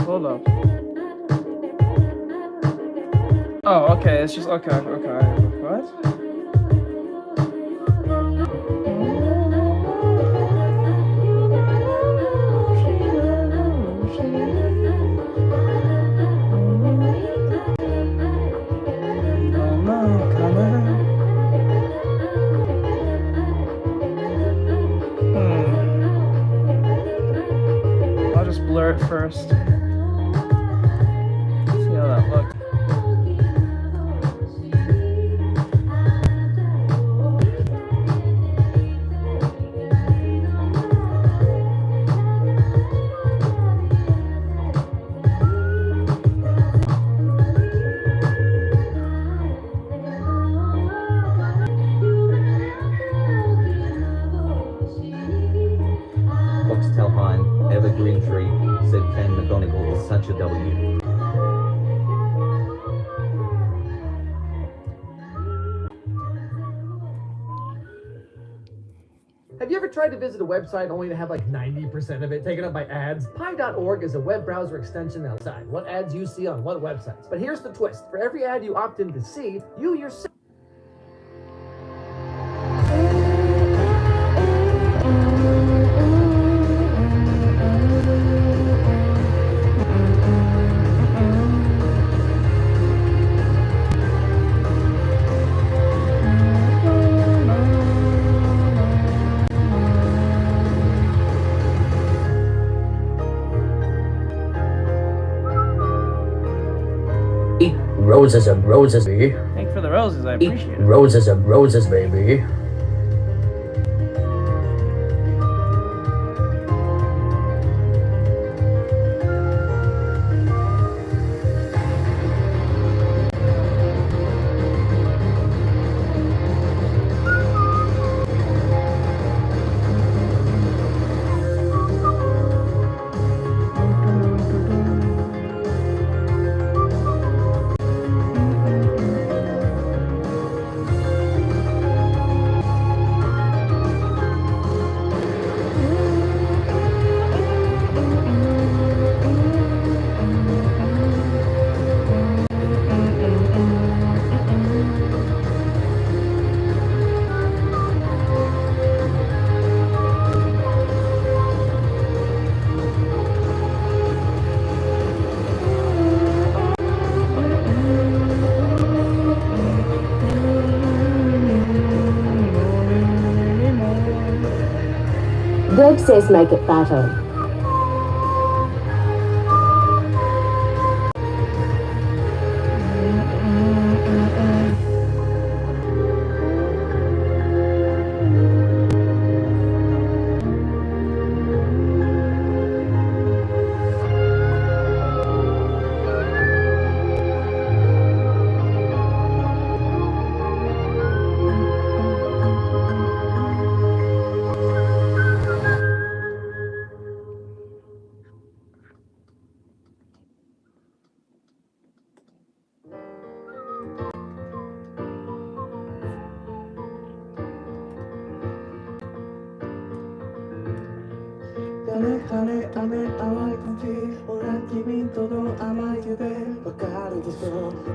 Hold up. Oh, okay. It's just okay. What? I'll just blur it first. See how that looks. Foxtel Hine, Evergreen Tree, said Kane McGonigal is such a W. Have you ever tried to visit a website only to have like 90% of it taken up by ads? Pi.org is a web browser extension that decide what ads you see on what websites. But here's the twist. For every ad you opt in to see, you yourself Roses and roses, baby. Thank you for the roses. I appreciate it. Roses and roses, baby. Deb says make it fatter.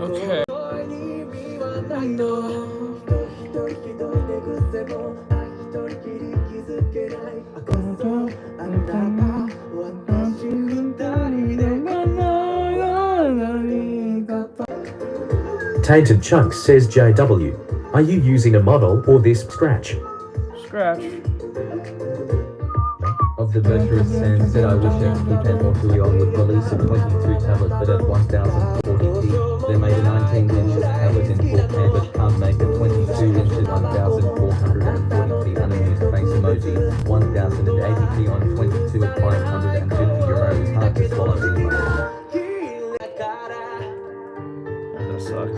Okay. Tainted Chunk says JW, are you using a model or this scratch? Scratch. Of the virtuous Sam said I wish FP10 or Tuion would release a 22 tablet but at 1040p. They made a 19 inches tablet in 4K but can't make a 22 inches 1440p unamused face emoji. 1080p on 22 at €550 is hard to swallow anyway. That sucks.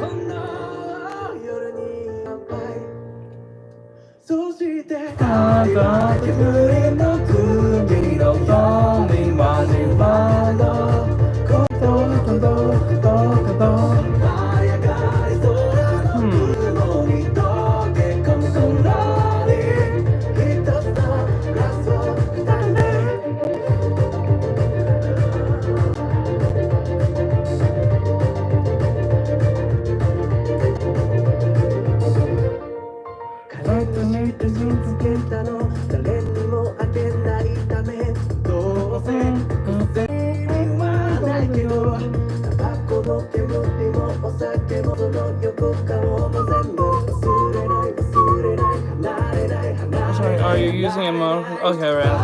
Are you using a monocle? Okay, right.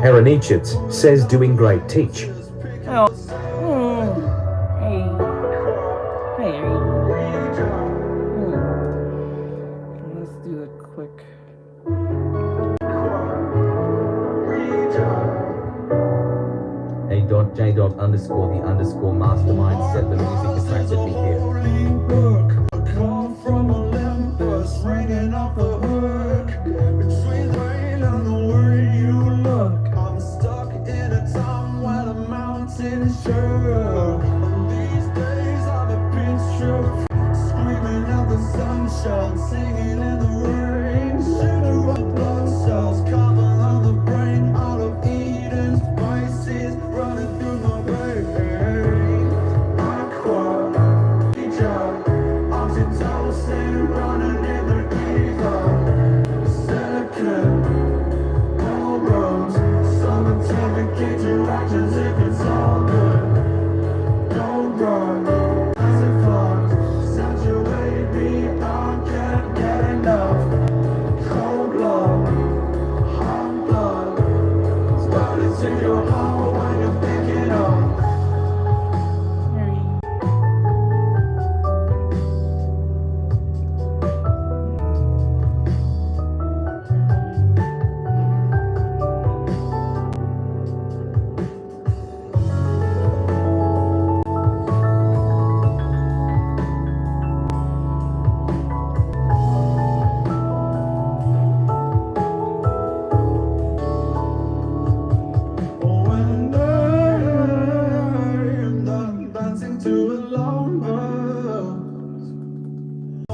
Aaron Egypt says doing great teach. Oh. Hey. Hey. Let's do a quick. A.J. mastermind said the music attracted me here.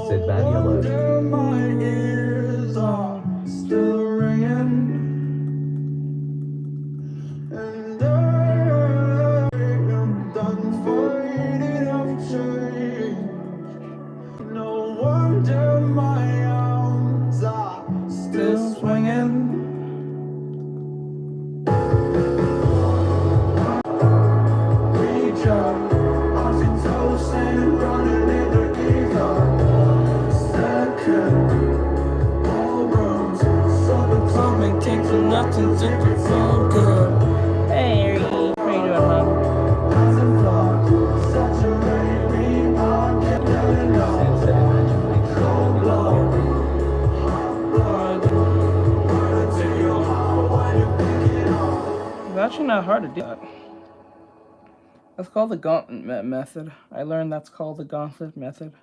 Said Bad Yellow. Hey, how you doing, huh? It's actually not hard to do that. That's called the gauntlet method. I learned that's called the gauntlet method.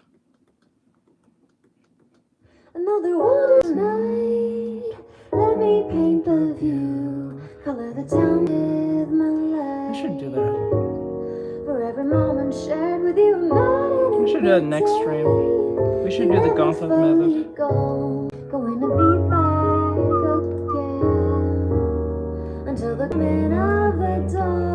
Another water's night. Let me paint the view. Color the town with my light. We should do that. For every moment shared with you, We should do that next stream. We should do the gauntlet method. Going to be back again until the coming of the dawn.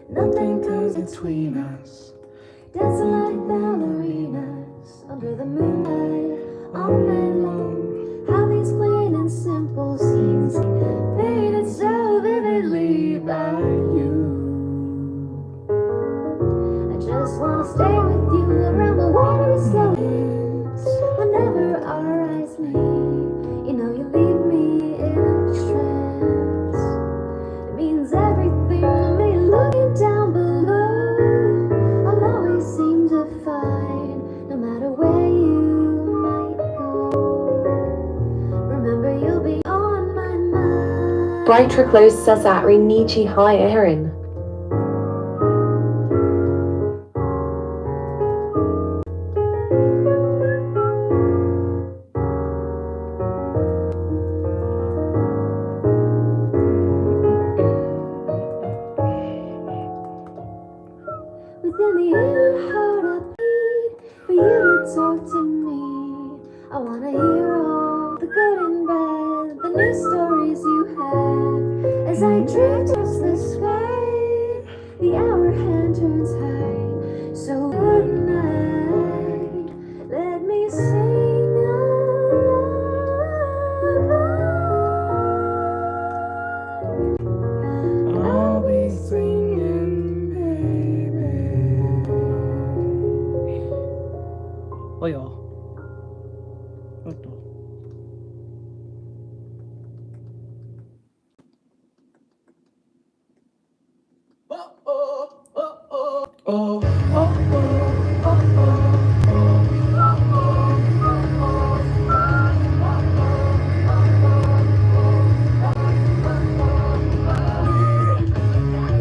Nothing comes between us. Dancing like ballerinas under the moonlight all night long. How these plain and simple scenes painted so vividly by you. I just wanna stay with you around the water's slopes. Whenever our eyes meet, you know you leave me in a trance. It means everything to me. Looking down below, I'll always seem to find, no matter where you might go. Remember, you'll be on my mind. Brighter close says at Rinichi hi Aaron. Within the inner heart I beat for you to talk to me. I wanna hear all the good and bad, the new stories eyes you had. As I drift across the sky, the hour hand turns high. So good night, let me sing a lullaby. I'll be singing, baby. Oh, y'all. What the?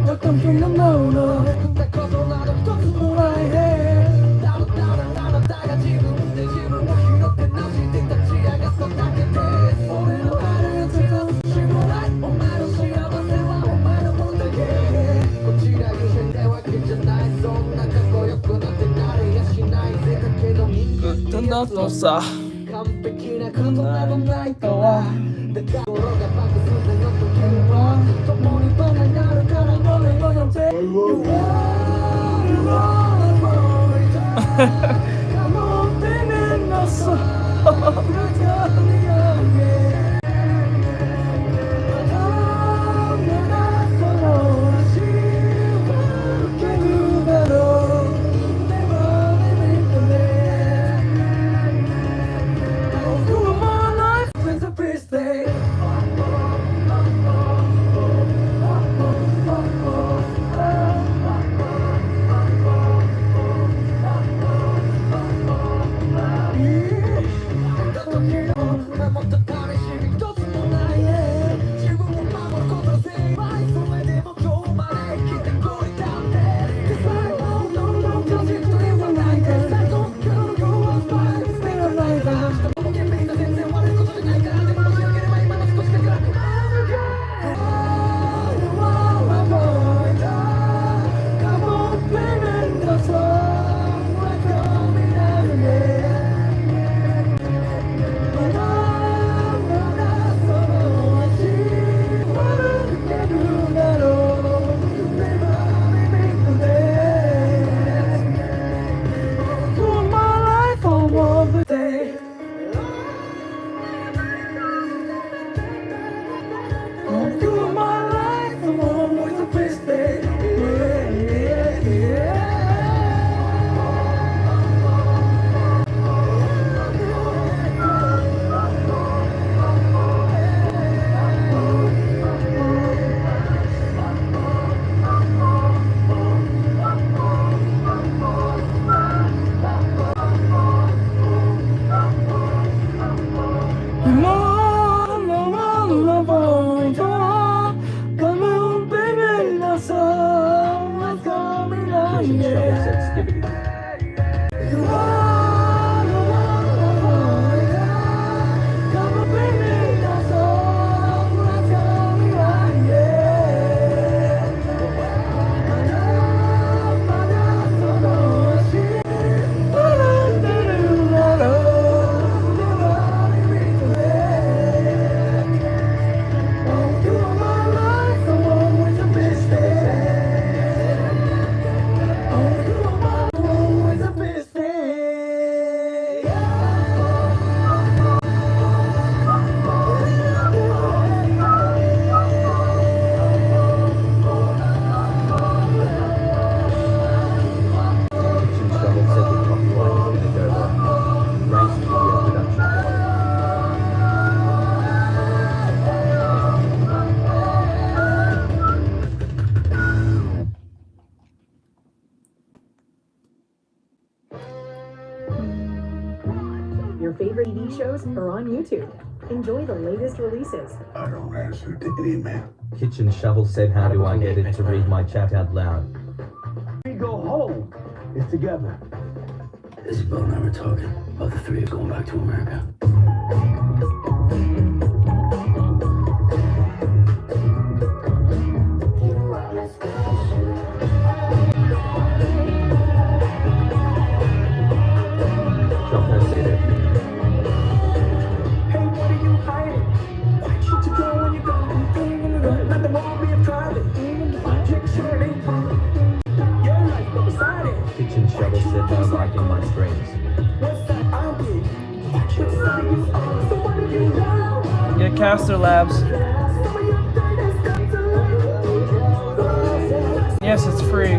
Welcome to the mono. Nossa. Kitchen shovel said skibbity. Your favorite TV shows are on YouTube. Enjoy the latest releases. I don't answer to email. Kitchen shovel said, how do I get it to read my chat out loud? We go home. It's together. Isabel and I were talking about the three of going back to America. Choco said it. Hey, what are you hiding? Why should you go when you go? Caster Labs. Yes, it's free.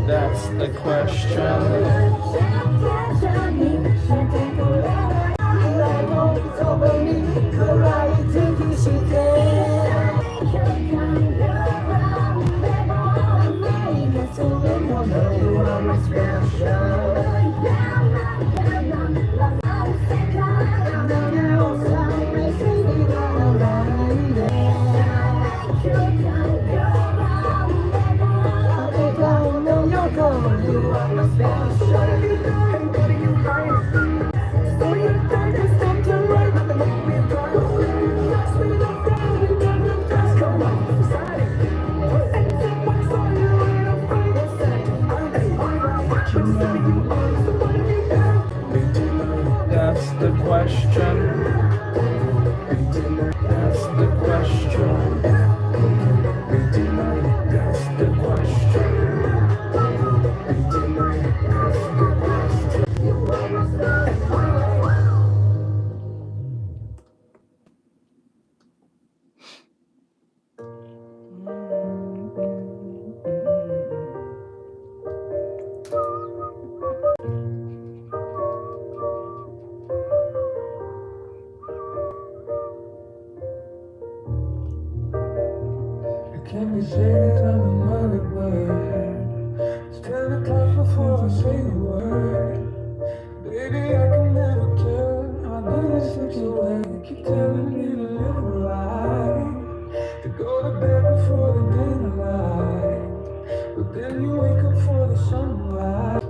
That's the question. That's the question. That's the question. That's the question. Can't be saying I'm another word. It's 10 o'clock before I say the word. Baby, I can never tell. I do this such a way. Keep telling me to live a lie. To go to bed before the dinner light. But then you wake up for the sunrise.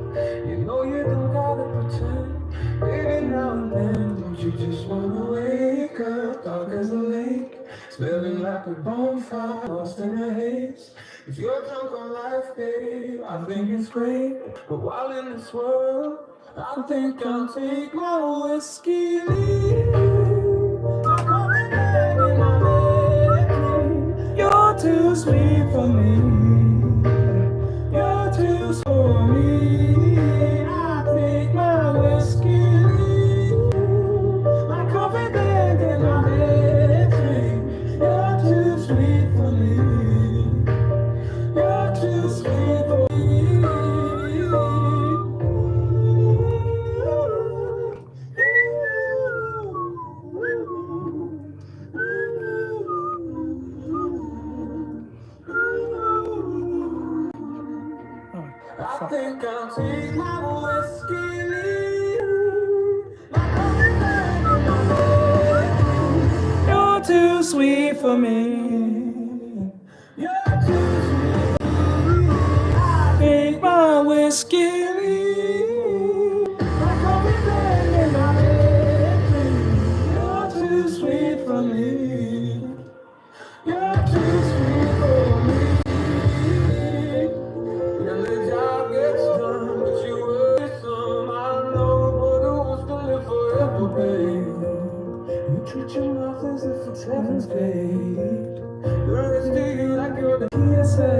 You know you don't gotta pretend. Baby, now and then, don't you just wanna wake up dark as a lake? Smelling like a bonfire, lost in a haze. If you're drunk on life, babe, I think it's great. But while in this world, I think I'll take my whiskey leave. My coffee bag and my bed. You're too sweet for me. You're too sweet for me. I take my whiskey leave. My coffee bag and my bed. You're too sweet for me. You're too sweet for me. I think I'll take my whiskey leave. My coffee bag and my too sweet for me. You're too sweet for me. I drink my whiskey. I call me back in my bed. You're too sweet for me. You're too sweet for me. And the job gets done, but you were some. I know, but who wants to live forever, babe? You treat your mouth as if it's heaven's fate. The rest of you like you're the PSA.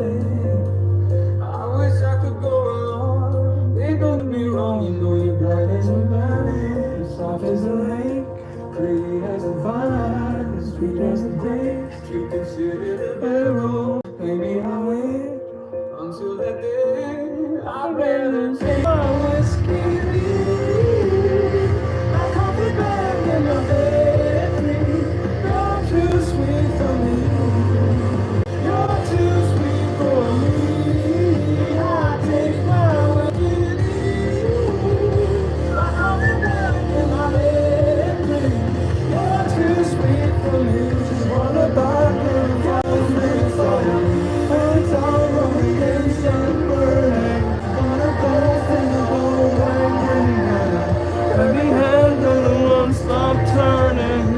I wish I could go along. They don't get me wrong, you know you're bright as a valley, soft as a lake, pretty as a vine, sweet as a taste. You consider the barrel, maybe I'll wait until that day. I'd rather take my whiskey. I can't be back in my bed. You're too sweet for me. You're too sweet for me. I take my whiskey. I can't be back in my bed. You're too sweet for me. Just wanna buy and fly me fire. It's all rolling and burning. Wanna go in the whole way, every hand and won't stop turning.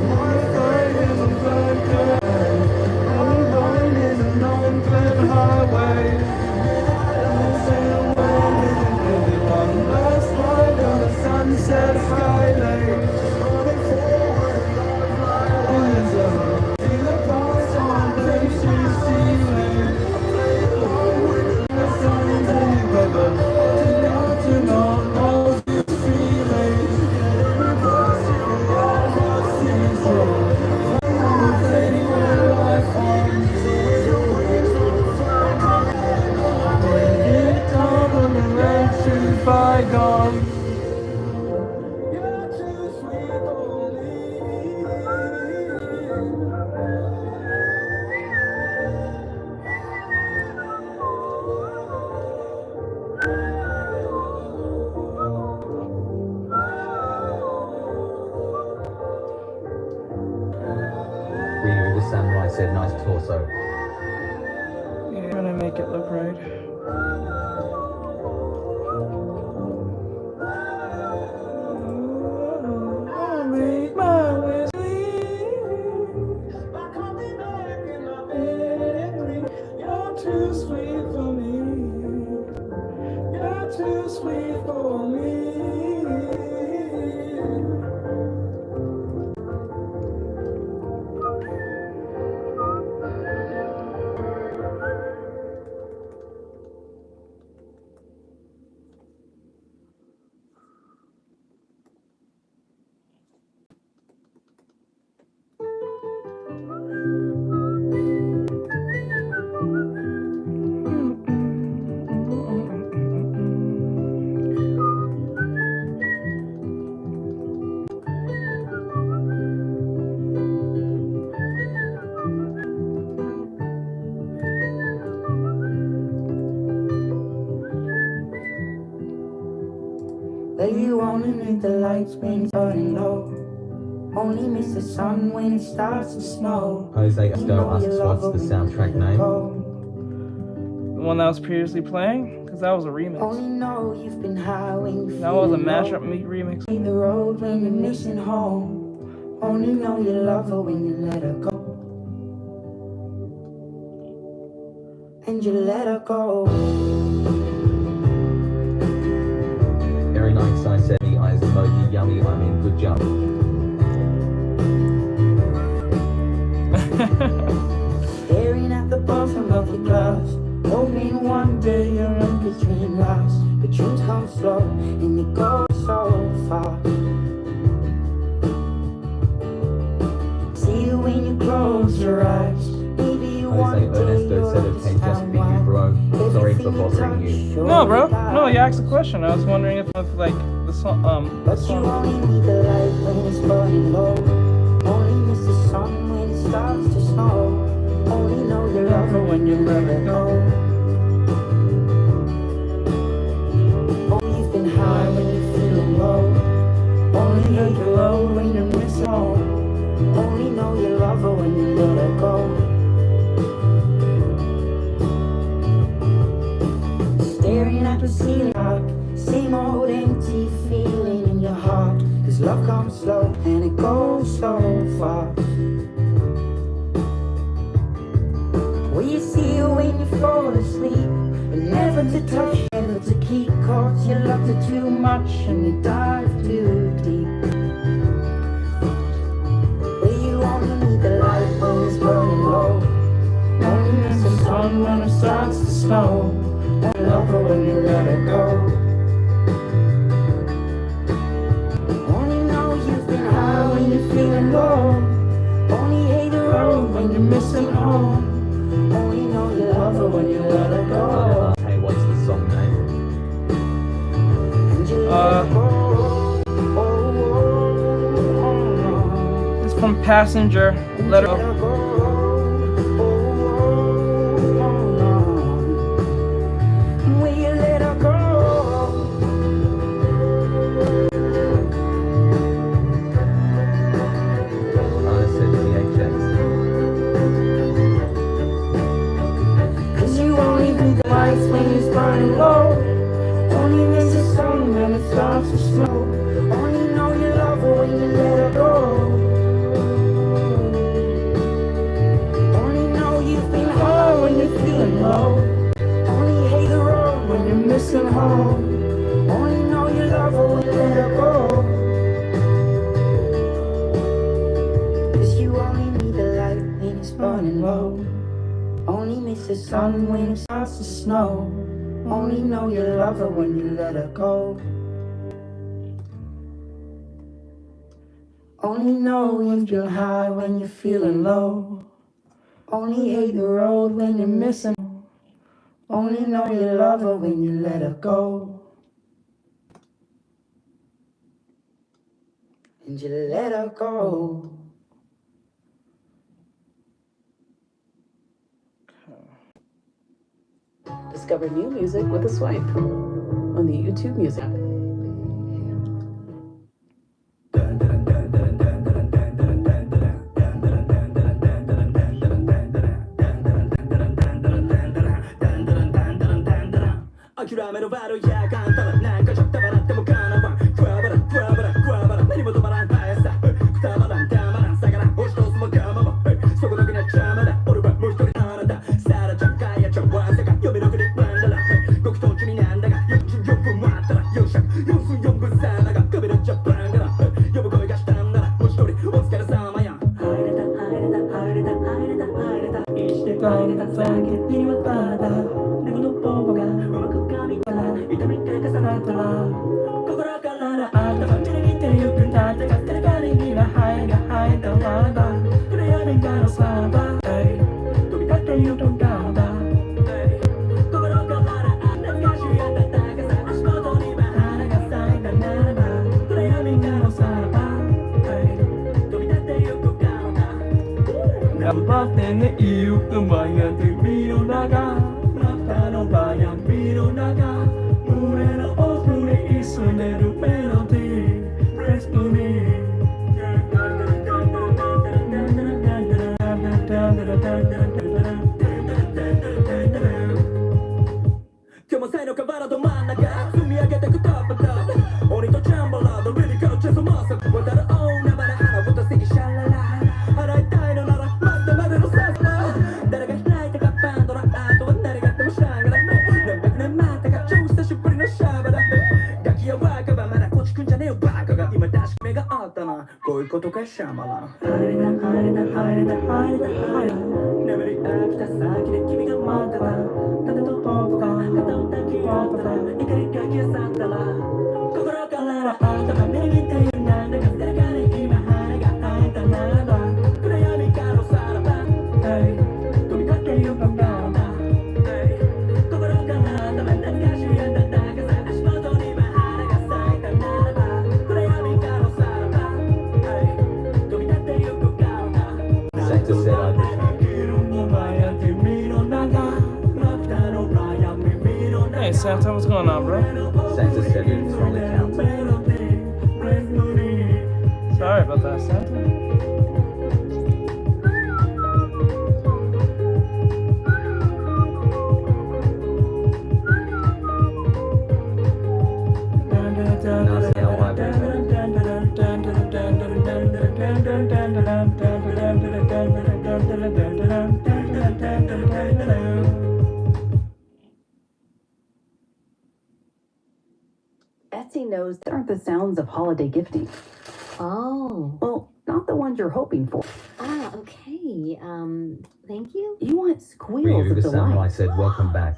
Wanna fight in the black day. Wanna find in an open highway. One last light on the sunset skyline. Running forward, see the clouds on glacier ceiling. Play along with the signs and weather. To know all these feelings. Because you're all my season. I'm taking my life on. So with your wings on fire, break it down on the wretched bygone. You're too sweet for me. Ryu the samurai said nice torso. Yeah, trying to make it look right. I make my whiskey. I can't be back in my bed. You're too sweet for me. You're too sweet for me. Well, you only need the lights when it's burning low. Only miss the sun when it starts to snow. Jose Esco asks what's the soundtrack name? The one that was previously playing? Because that was a remix. Only know you've been high when you That was a mashup meet remix. the road when you're missing home. Only know you love her when you let her go. And you let her go. Very nice, I said the eyes emoji yummy, I'm in good job. Staring at the bottom of your glass, hoping one day you'll make a dream last. But dreams come slow and they go so fast. See you when you close your eyes. Maybe you Jose one day Ernesto you'll said okay, just be you bro. Sorry for bothering you. No, bro. No, you asked a question. I was wondering if like the song, But you only need the light when it's burning low. Only miss the sun when it starts to snow. Only know you love her when you let her go. Only you've been high when you're feeling low. Only know you're low when you're missing home. Only know know you love her when you let her go. Staring at the ceiling, same old empty feeling in your heart. Cause love comes slow and it goes so fast. Will you see her when you fall asleep? But never to touch, never to keep. Cause you loved her too much and you dive too deep. Will you only need the light when it's burning low? Only miss the sun when it starts to snow. And love her when you let her go. Only know you've been high when you're feeling low. Only hate the road when you're missing home. Only know you love her when you let her go. Hey, what's the song name? And you let her go. It's from Passenger. Let her go. Will you let her go? Cause you only need the lights when it's burning low. Only miss the sun when it starts to snow. Only know you love her when you let her go. Only know you've been high when you're feeling low. Only hate the road when you're missing home. Only know you love her when you let her go. Cause you only need the light when it's burning low. Only miss the sun when it starts to snow. Only know you love her when you let her go. Only know you've been high when you're feeling low. Only hate the road when you're missing. Only know you love her when you let her go. And you let her go. Discover new music with a swipe on the YouTube Music. Hey Santa, what's going on, bro? Santa said it's from the counter. Sorry about that, Santa. Etsy knows that aren't the sounds of holiday gifting. Oh. Well, not the ones you're hoping for. Ah, okay. Thank you. You want squeals Ryu of the Samurai delight said, welcome back.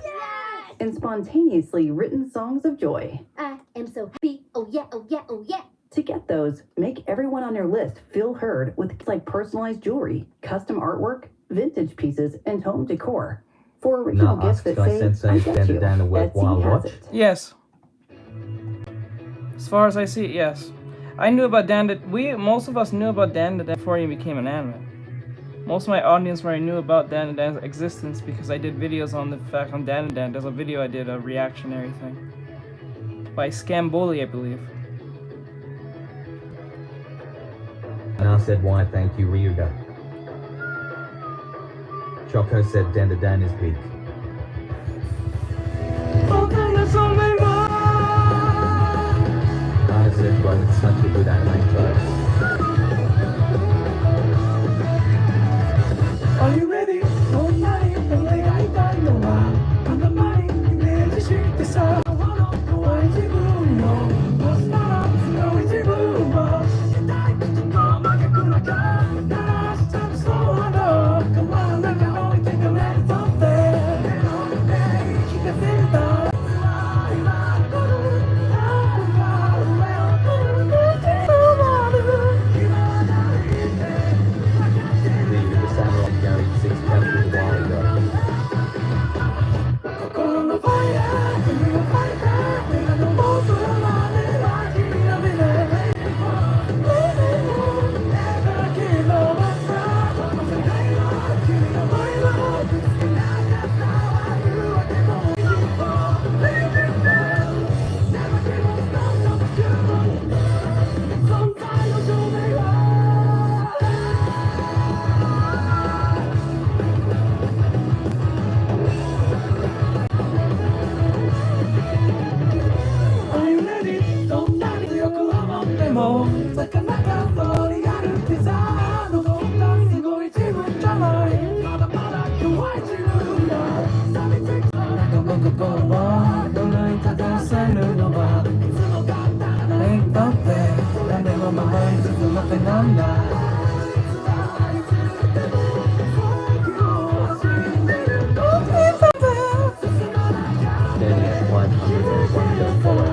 and spontaneously written songs of joy. I am so happy. Oh yeah, oh yeah, oh yeah. To get those, make everyone on your list feel heard with like personalized jewelry, custom artwork, vintage pieces, and home decor. For original Now gifts ask that Guy say, Sensei I if get Danda you, Dan a worthwhile Etsy has watch. it. Yes. As far as I see it, yes. I knew about most of us knew about Dan before he became an anime. Most of my audience already knew about Dan Dan's existence because I did videos on the fact on Dan. There's a video I did, a reactionary thing. By Scamboli, I believe. Now said, why thank you Ryuga. Choco said, Danda Dan is peak. Nana said, bro, it's such a good anime show. Are you ready? Oh, money, the way I got no one. On the money, you made the shit this out. Why is it boom? What's not? No, it's a boom. You died to go, like a good guy. Now, stop so hard. Come on, let me know. Take a minute from there. Keep the thing down. Ryu the Samurai carried 6 capsules a while ago. Danny at 501 don't follow.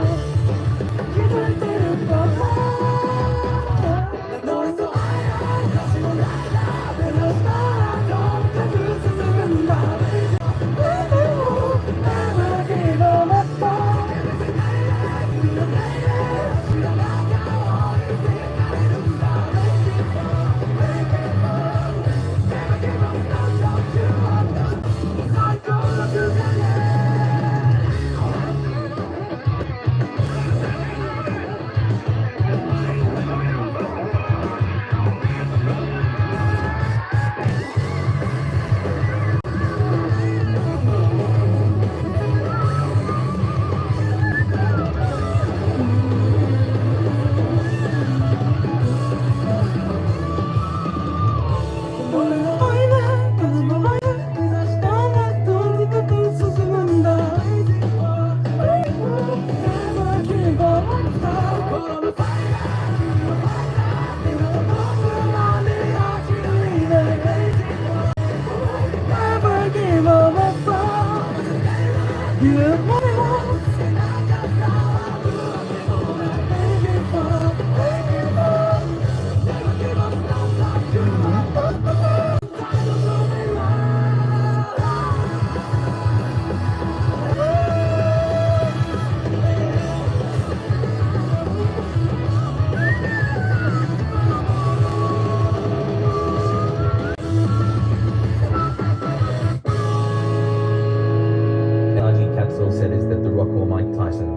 RG Capsule said, is that The Rock or Mike Tyson?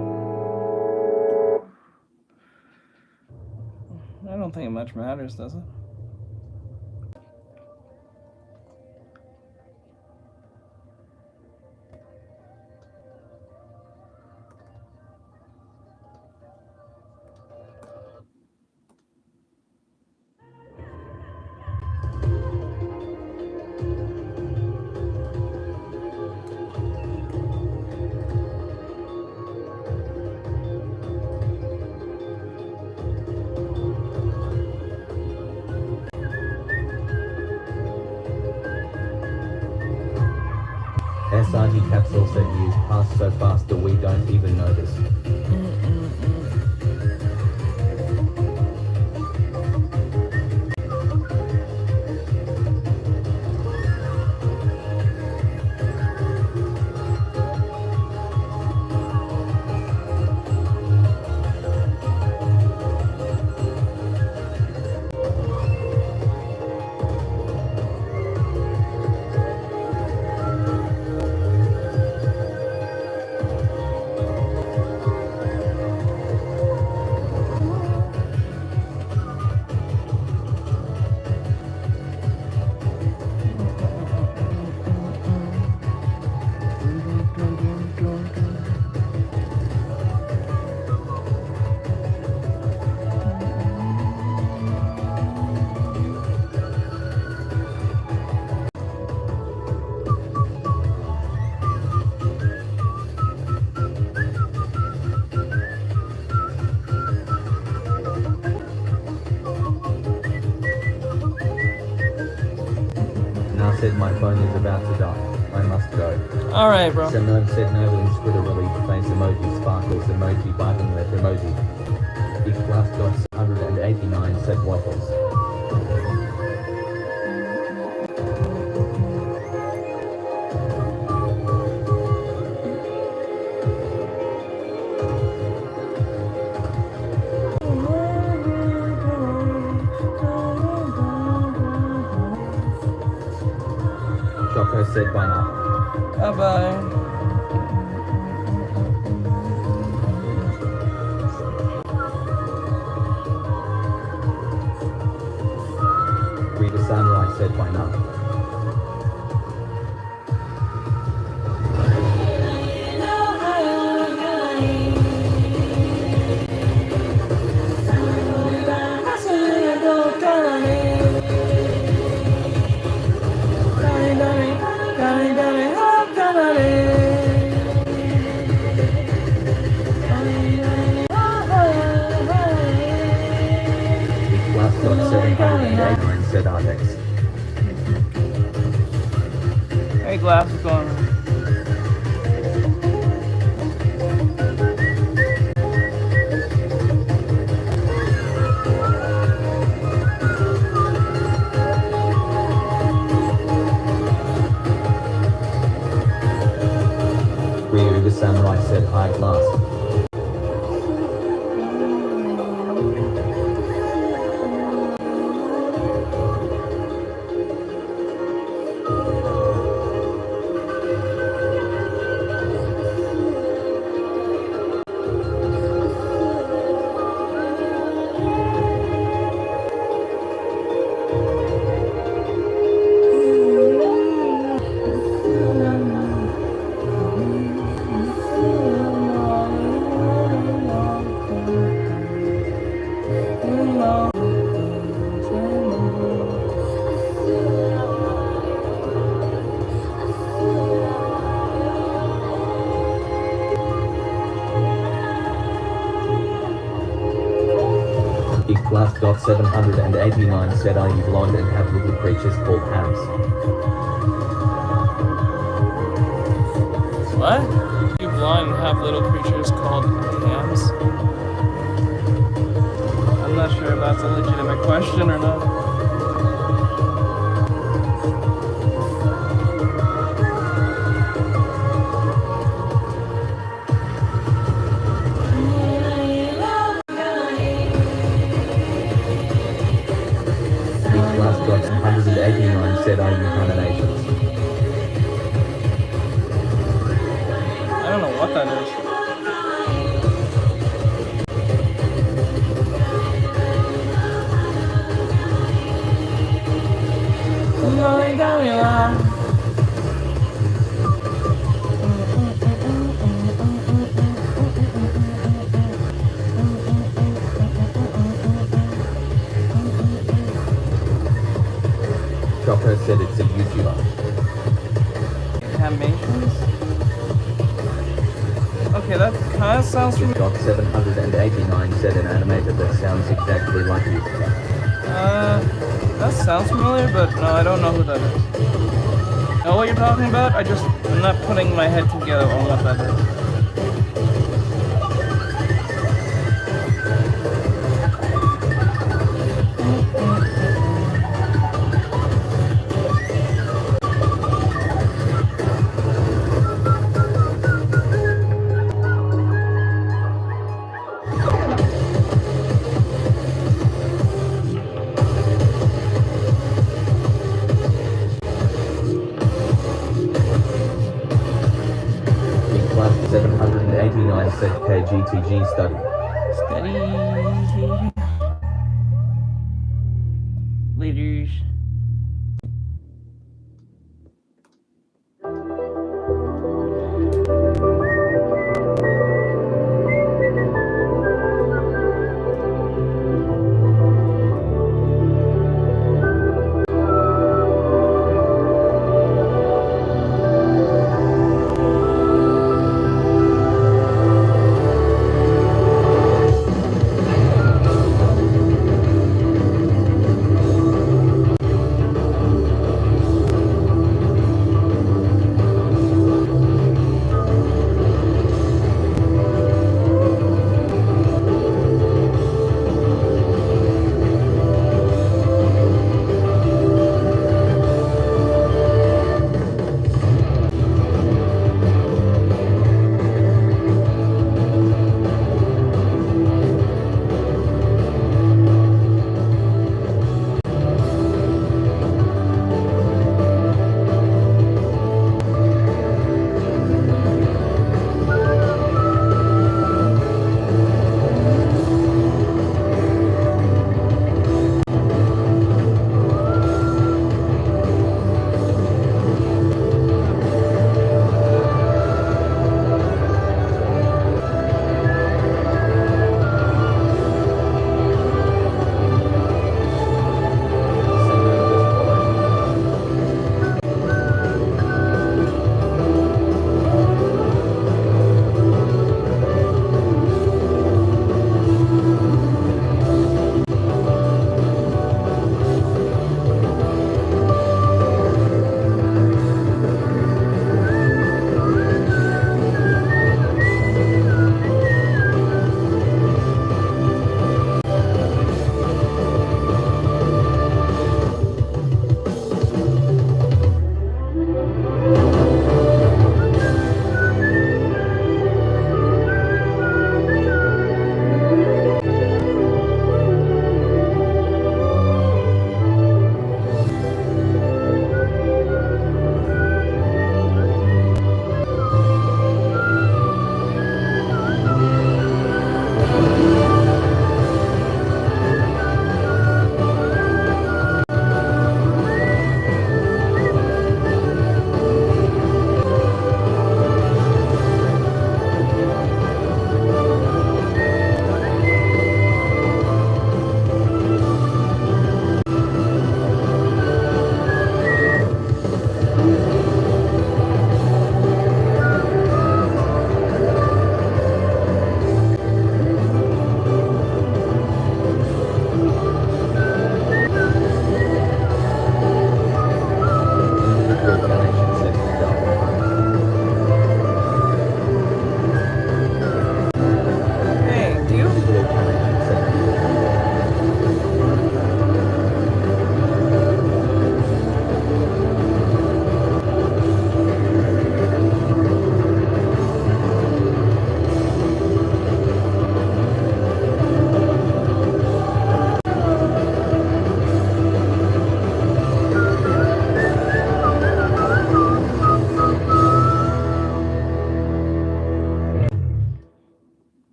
I don't think much matters, does it? SRT capsule said years passed so fast that we don't even notice. Now said my phone is about to die. I must go. Alright, bro. Simone said no inscritter relief face emoji sparkles emoji biting left emoji. Big class dot 189 said waffles. Choco said bye now. Bye bye. Rita Samurai said bye now. Last got 789 said Artex. Hey, Glass, what's going on? Ryu the Samurai said high class. Big Blast got 789 said are you blonde and have little creatures called hams? What? You blind and have little creatures called hams? I'm not sure if that's a legitimate question or not. Got 189 said are you Carnations? I don't know what that is. Choco said it's a YouTuber. Animations? Okay, that kind of sounds Just got 789 said an animator that sounds exactly like you. that sounds familiar, but no, I don't know who that is. Know what you're talking about? I'm not putting my head together on what that is. Class 789 said KGTG study. Steady. Leaders.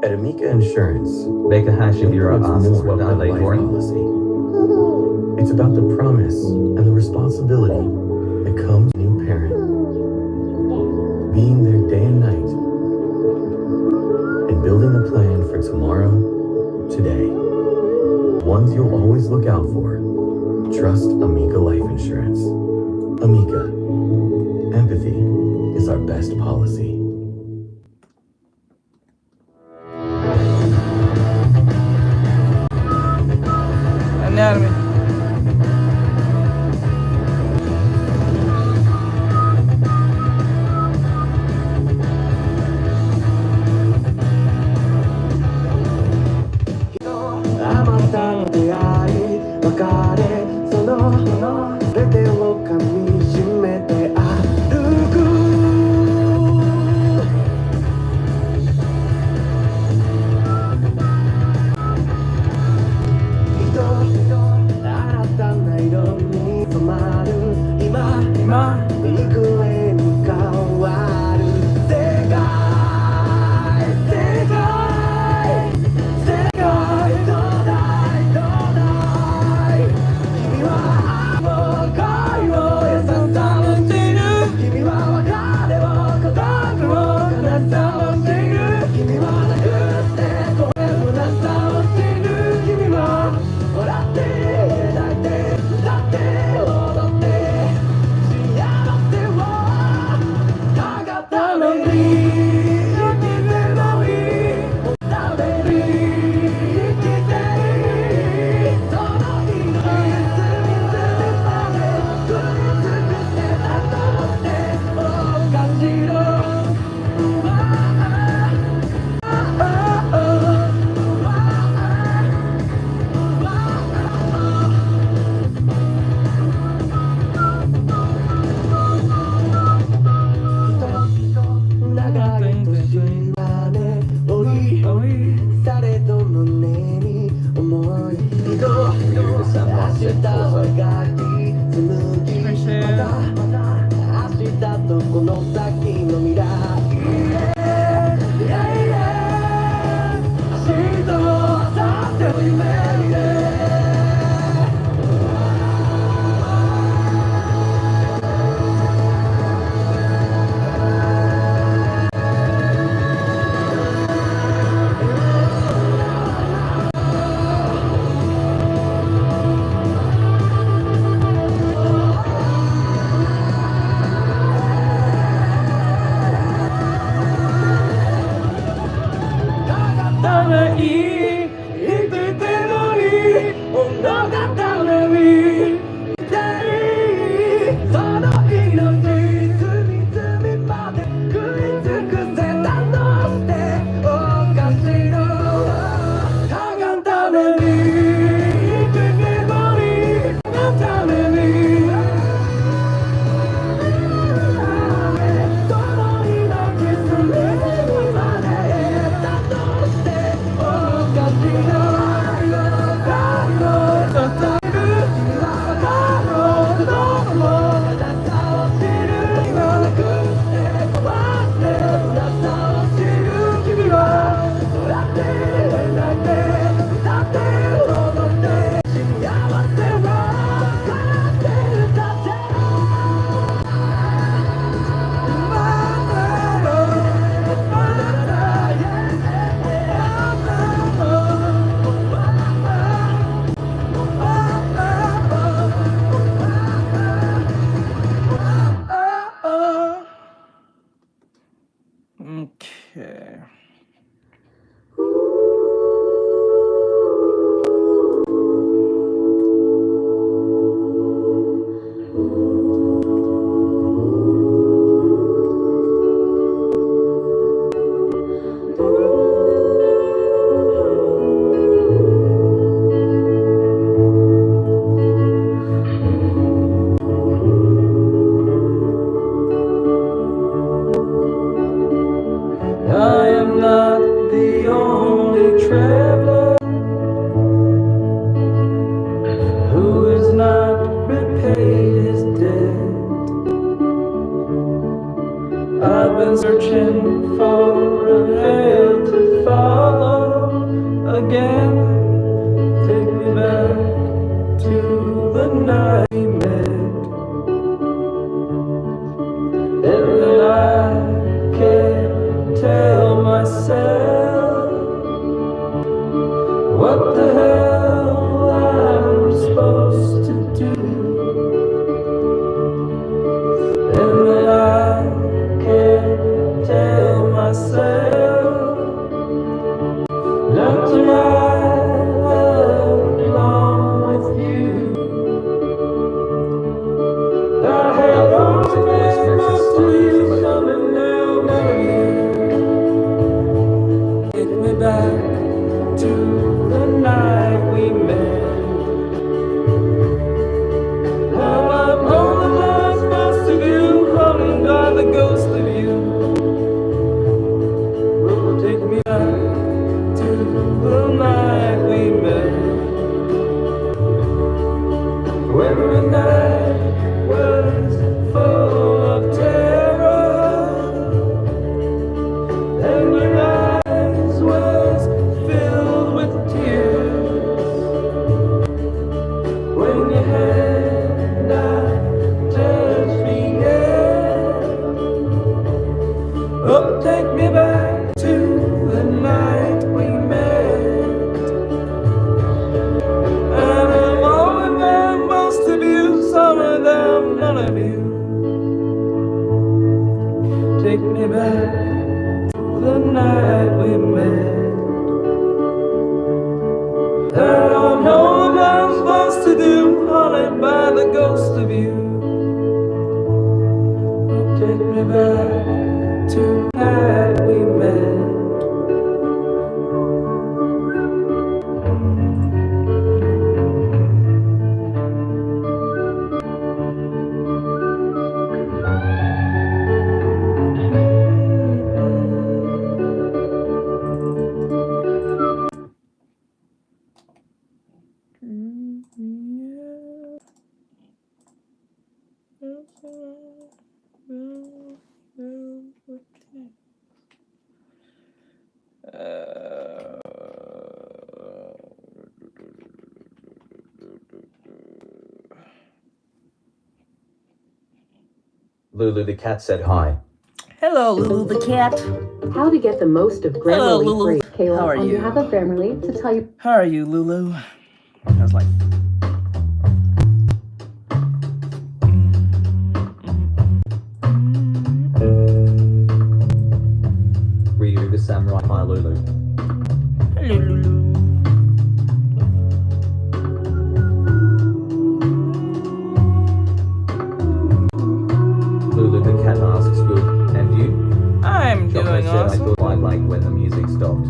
At Amica Insurance, Baker Hashimura it's asks, more what are than they life doing? policy. It's about the promise and the responsibility that comes with a new parent. Being there day and night, and building a plan for tomorrow, today. Ones you'll always look out for. Trust Amica Life Insurance. Amica. Empathy is our best policy. 出会い別れその全てを噛みしめて歩く新たな色に染まる今幾重に変わる世界どうだい君は愛を優しさをしている君は別れを孤独を悲しさをしている君はなくして声虚しさをしている君は笑って泣いて歌って踊って幸せを高ために生きてもいいために生きていいその日の隅々まで食い尽くしてたとしておかしろ長い年はね追いされど胸に思い人明日を描き紡ぎまた明日とこの先の未来明日と明後日の夢にねために生きてもいい物語にしていいその命隅々まで食い尽くせたとしておかしのたがために生きてもいいたがためにその命隅々まで得たとしておか Lulu the cat said hi. Hello, Lulu the cat. How to get the most of Hello, Grammarly Lulu. free. Kayla, How are on you? behalf of Grammarly, to tell you. How are you, Lulu? I was like. Ryu the samurai. Hi Lulu. Hello, Lulu. Lulu the cat asks good. And you? I'm Choco doing said awesome. I thought I liked when the music stopped.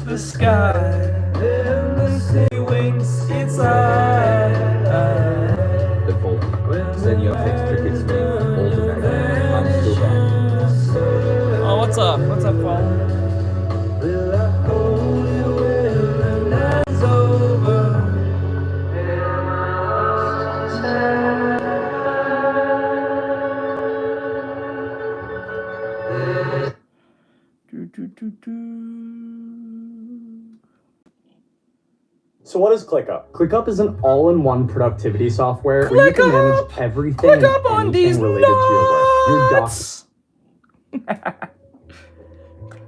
The sky, and the sea winks its eye. The fault. Said your Artextric it's me. Alternator. I'm still back. Oh, what's up? What's up, Paul? So what is ClickUp? ClickUp is an all-in-one productivity software where you can manage everything and anything related to your work. Your docs.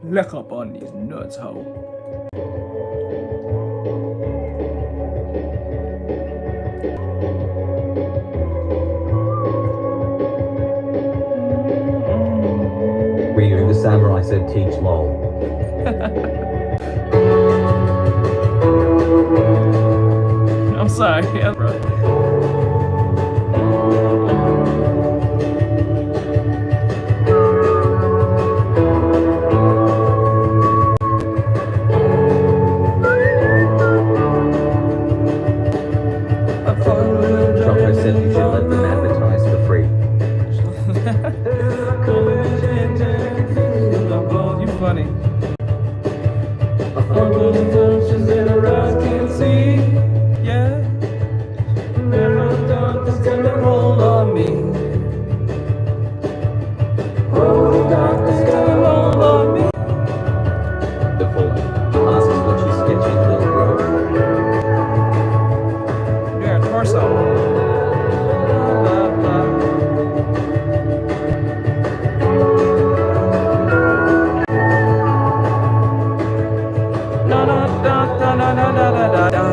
Click up on these nuts, ho. Ryu the samurai said teach lol. Sorry. Yeah, bro. Choco said you should let them advertise for free. You funny. Yeah. Darkness got a hold on me. Darkness got a hold on me. The following asks what you sketchy little bro. Yeah, torso. Da da da da da da da da da.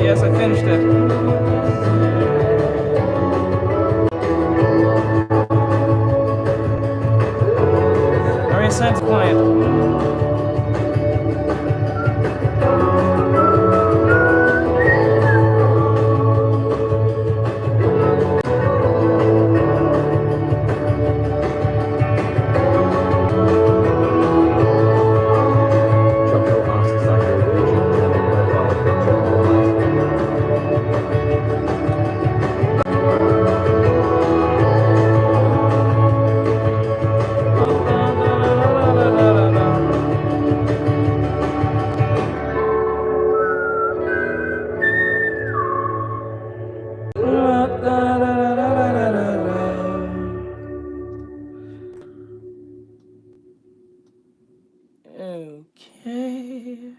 Yes, I finished it. Already sent to client. Okay.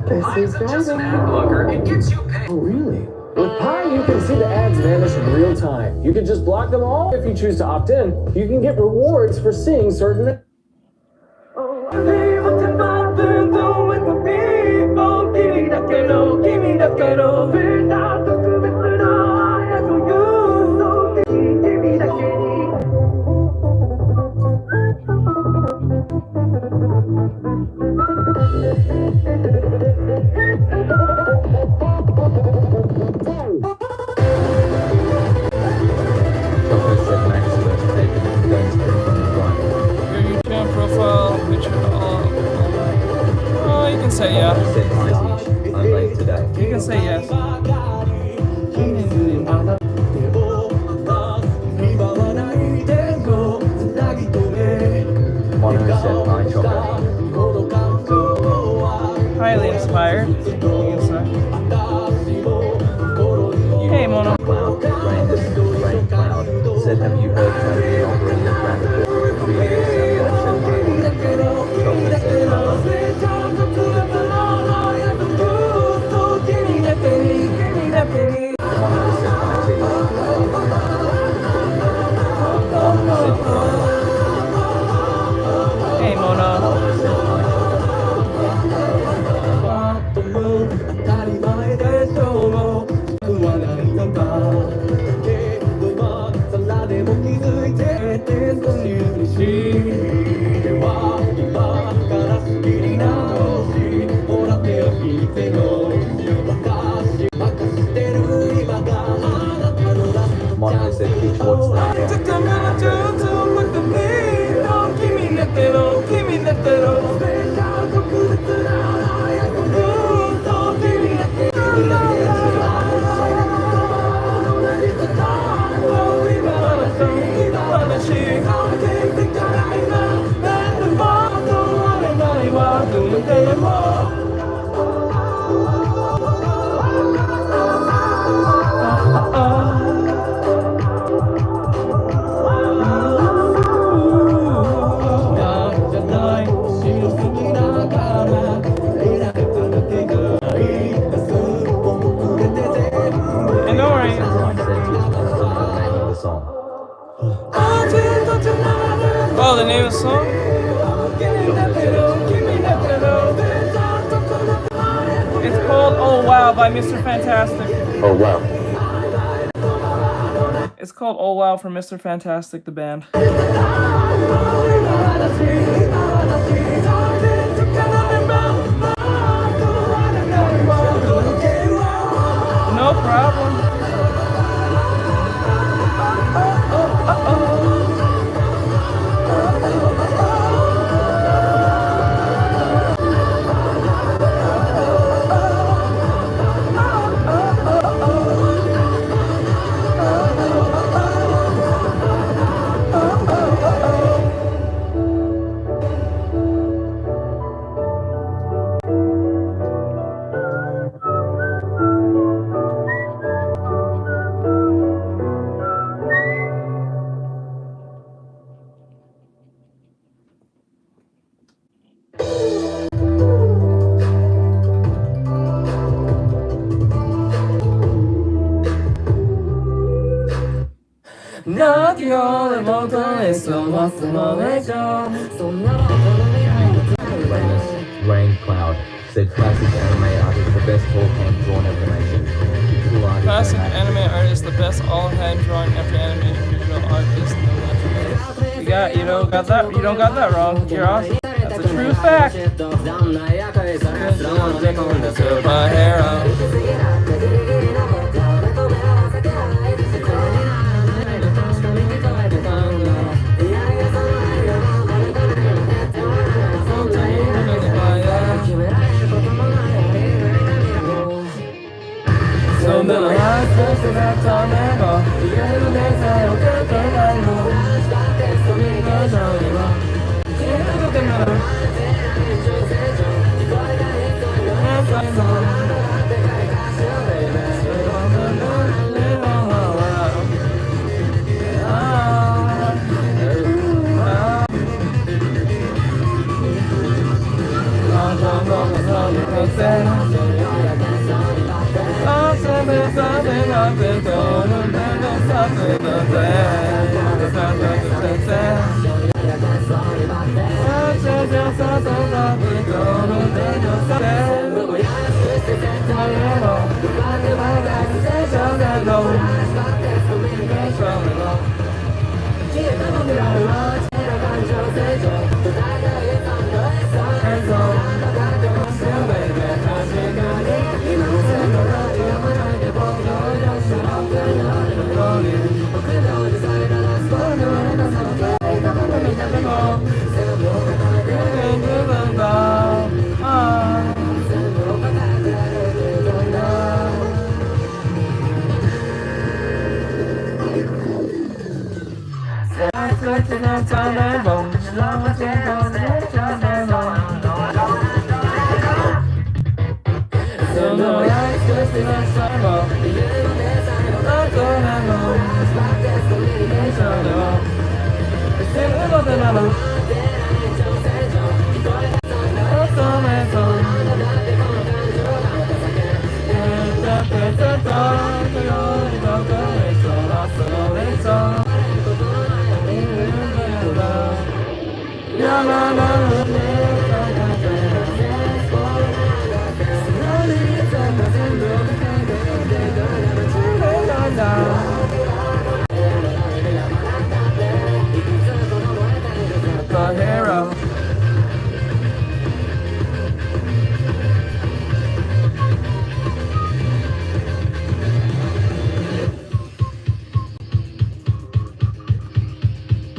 This is driving. Ad blocker. It gets you paid. Oh, really? With Pi, you can see the ads vanish in real time. You can just block them all. If you choose to opt in, you can get rewards for seeing certain. Say yeah. I'm late today. You can say yes. Highly inspired. Hey, Mono. Rain Cloud said, have you heard Tony already a graphic creator? Chocolate said, It's called Oh Wow by Mr. Fantastic. Oh wow. It's called Oh Wow from Mr. Fantastic, the band. No problem. Rain Cloud said classic anime artist the best all hand drawn animation. Digital artist Classic anime artist, the best all hand drawn after animated digital artist. You don't got that wrong. You're awesome. That's a true fact.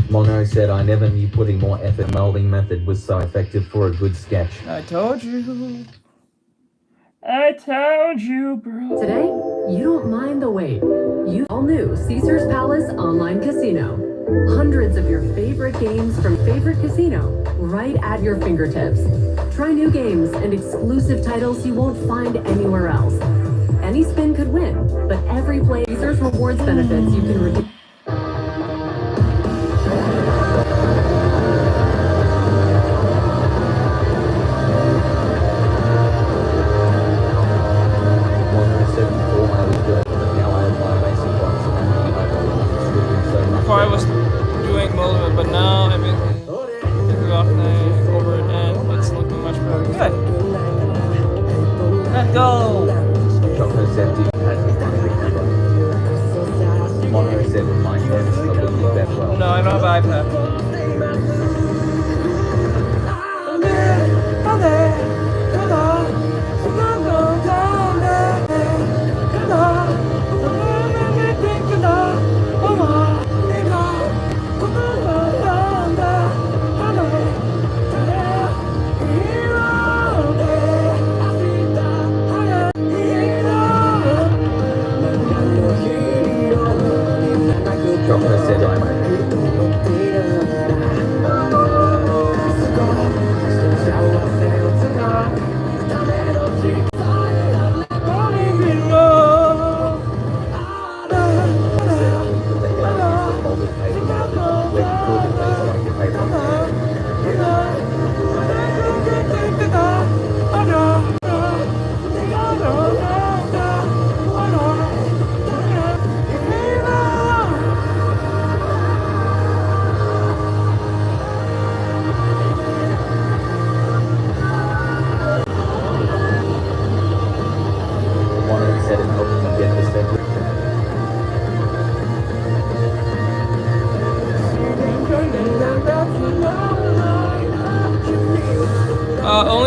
Mono said I never knew putting more effort molding method was so effective for a good sketch. I told you. I told you, bro. Today, you don't mind the wait. You all new Caesar's Palace Online Casino. Hundreds of your favorite games from favorite casino right at your fingertips. Try new games and exclusive titles you won't find anywhere else. Any spin could win, but every play Caesar's rewards benefits you can redeem. Before I was doing most of it, but now everything is off now.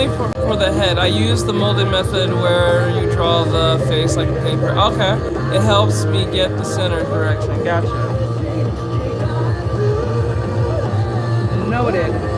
only for the head. I use the molded method where you draw the face like a paper. Okay, it helps me get the center correction. Gotcha. Noted.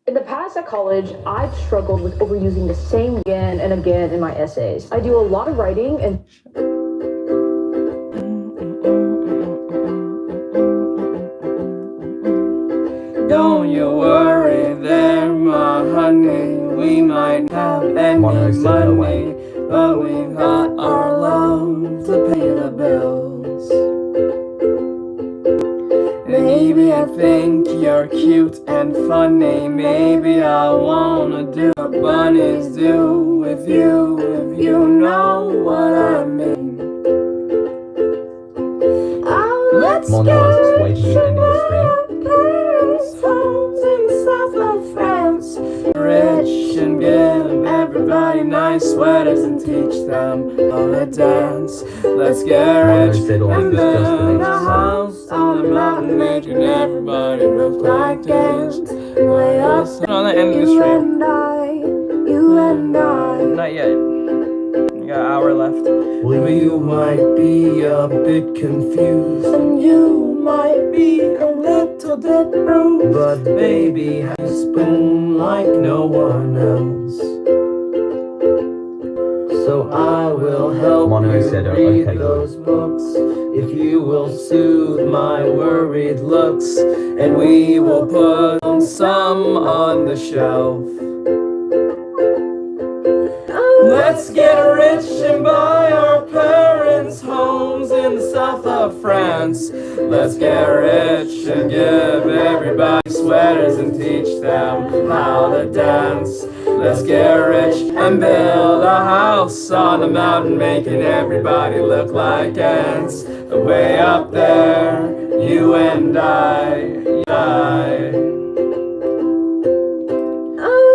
In the past at college, I've struggled with overusing the same again and again in my essays. I do a lot of writing and don't you worry there, my honey. We might have any money, but we've got our love to pay the bills. Maybe I think you're cute and funny. Maybe I wanna do what bunnies do with you, if you know what I mean. Let's Mono asks, wait, you ending the stream? Rich and give everybody nice sweaters and teach them how to dance. Let's get rich and build a house on the mountain, making everybody look like dance. Way up on the end of the stream. You and I. Not yet. You got an hour left. Well, you might be a bit confused, and you might be a little bit bruised, but baby has a spoon like no one else. So I will help you read those books, if you will soothe my worried looks, and we will put some on the shelf. Let's get rich and buy our parents' homes in the south of France. Let's get rich and give everybody sweaters and teach them how to dance. Let's get rich and build a house on the mountain, making everybody look like ants. Way up there, you and I.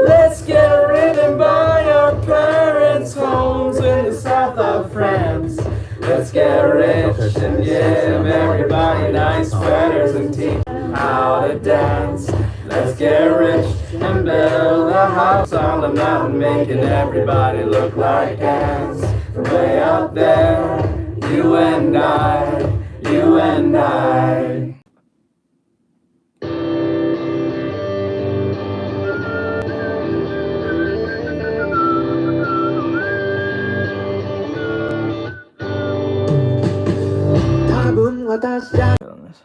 Let's get rid and buy our parents' homes in the south of France. Let's get rich and give everybody nice sweaters and teach them how to dance. Let's get rich and build a house on the mountain, making everybody look like ants. From way up there, you and I, you and I. Feeling this. I'm feeling this.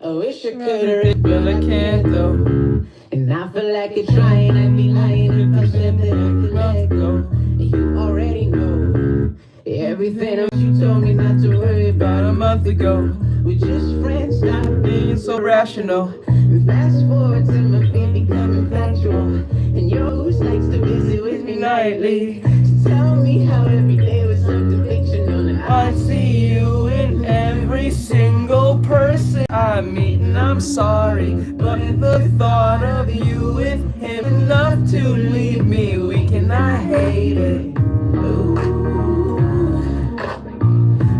I wish I could've, but I can't though. And I feel like it's trying, I'd be lying if I said that I could let go. And you already know everything else you told me not to worry about a month ago. We're just friends, stop being so rational. And fast forward to my feet becoming factual. And yours likes to visit with me nightly. To tell me how every day was something fictional. And I see you in every single person I meet. And I'm sorry, but the thought of you with him enough to leave me weak, and I hate it. Ooh.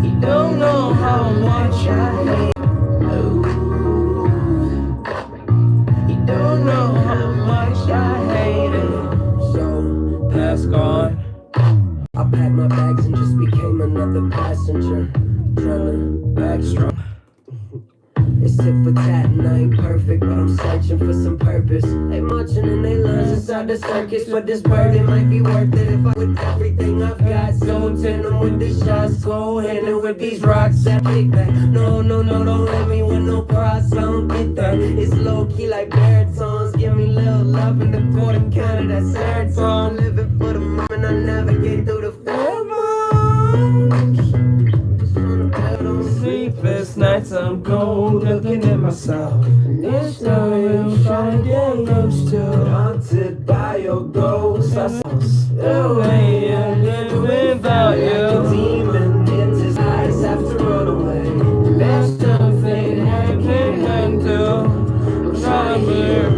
You don't know how much I hate it. Ooh. You don't know how much I hate it. So, past gone. I packed my bags and just became another passenger. Trying to act strong. It's tit for tat and I ain't perfect, but I'm searching for some purpose. They marching in they lines inside the circus, but this burden might be worth it if I with everything I've got. So turn them with the shots, go handle with these rocks that kick back. No, don't let me with no prize, I don't get that. It's low key like baritones, give me little love in the quarter counter, that's serotonin. Living for the moment, I navigate through the sleepless nights, I'm cold looking at myself. And it's no use trying to get used to. Haunted by your ghost, I the way I live without you. Demon in his eyes have to run away. There's something I can't undo. I'm trying to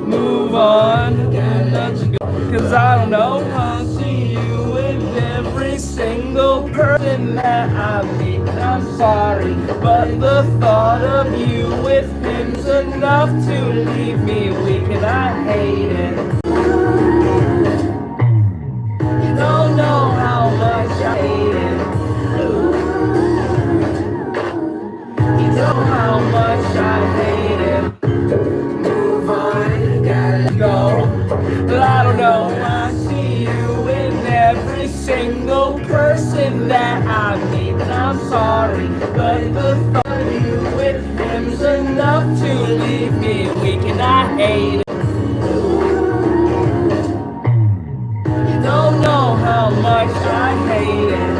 move on, gotta let you go. Cause I don't know how to see you with every single person that I meet. I'm sorry, but the thought of you with him's enough to leave me weak, and I hate it. You don't know how much I hate it. You know how much I hate it. Move on, gotta go. But I don't know, I see you in every single person that I meet. And I'm sorry, but the thought of you with him's enough to leave me weak, and I hate it. You don't know how much I hate it.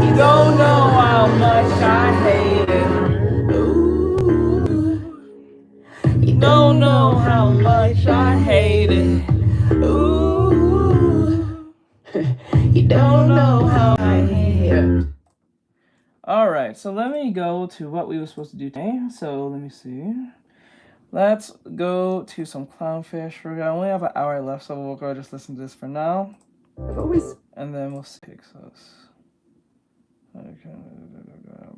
You don't know how much I hate it. You don't know how much I hate it. Ooh. You don't know how I hate it. Alright, so let me go to what we were supposed to do today. So let me see. Let's go to some clownfish. I only have an hour left, so we'll go just listen to this for now. I've always... And then we'll see. Okay.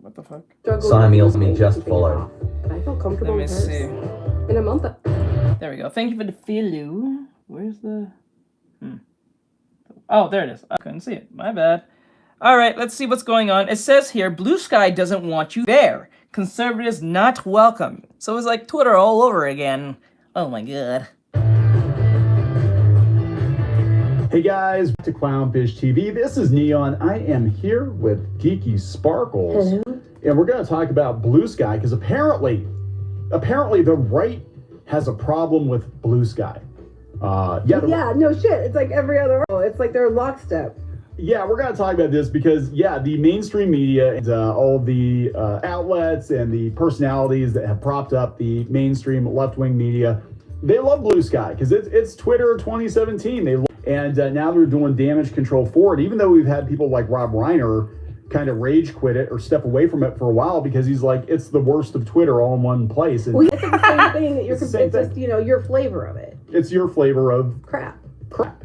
What the fuck? Simeals me just followed. I feel comfortable Let me with see. In a month. There we go. Thank you for the follow. Where's the... Oh, there it is. I couldn't see it. My bad. Alright, let's see what's going on. It says here, Blue Sky doesn't want you there. Conservatives not welcome. So it's like Twitter all over again. Oh my god. Hey guys, to Clownfish TV. This is Neon. I am here with Geeky Sparkles. Hello. And we're going to talk about Blue Sky because apparently the right has a problem with Blue Sky. No shit. It's like every other. It's like they're lockstep. Yeah, we're going to talk about this because, the mainstream media and all the outlets and the personalities that have propped up the mainstream left-wing media, they love Blue Sky because it's Twitter 2017. And now they're doing damage control for it, even though we've had people like Rob Reiner kind of rage quit it or step away from it for a while because he's like, it's the worst of Twitter all in one place. And well, it's the same thing that it's just, your flavor of it. It's your flavor of crap.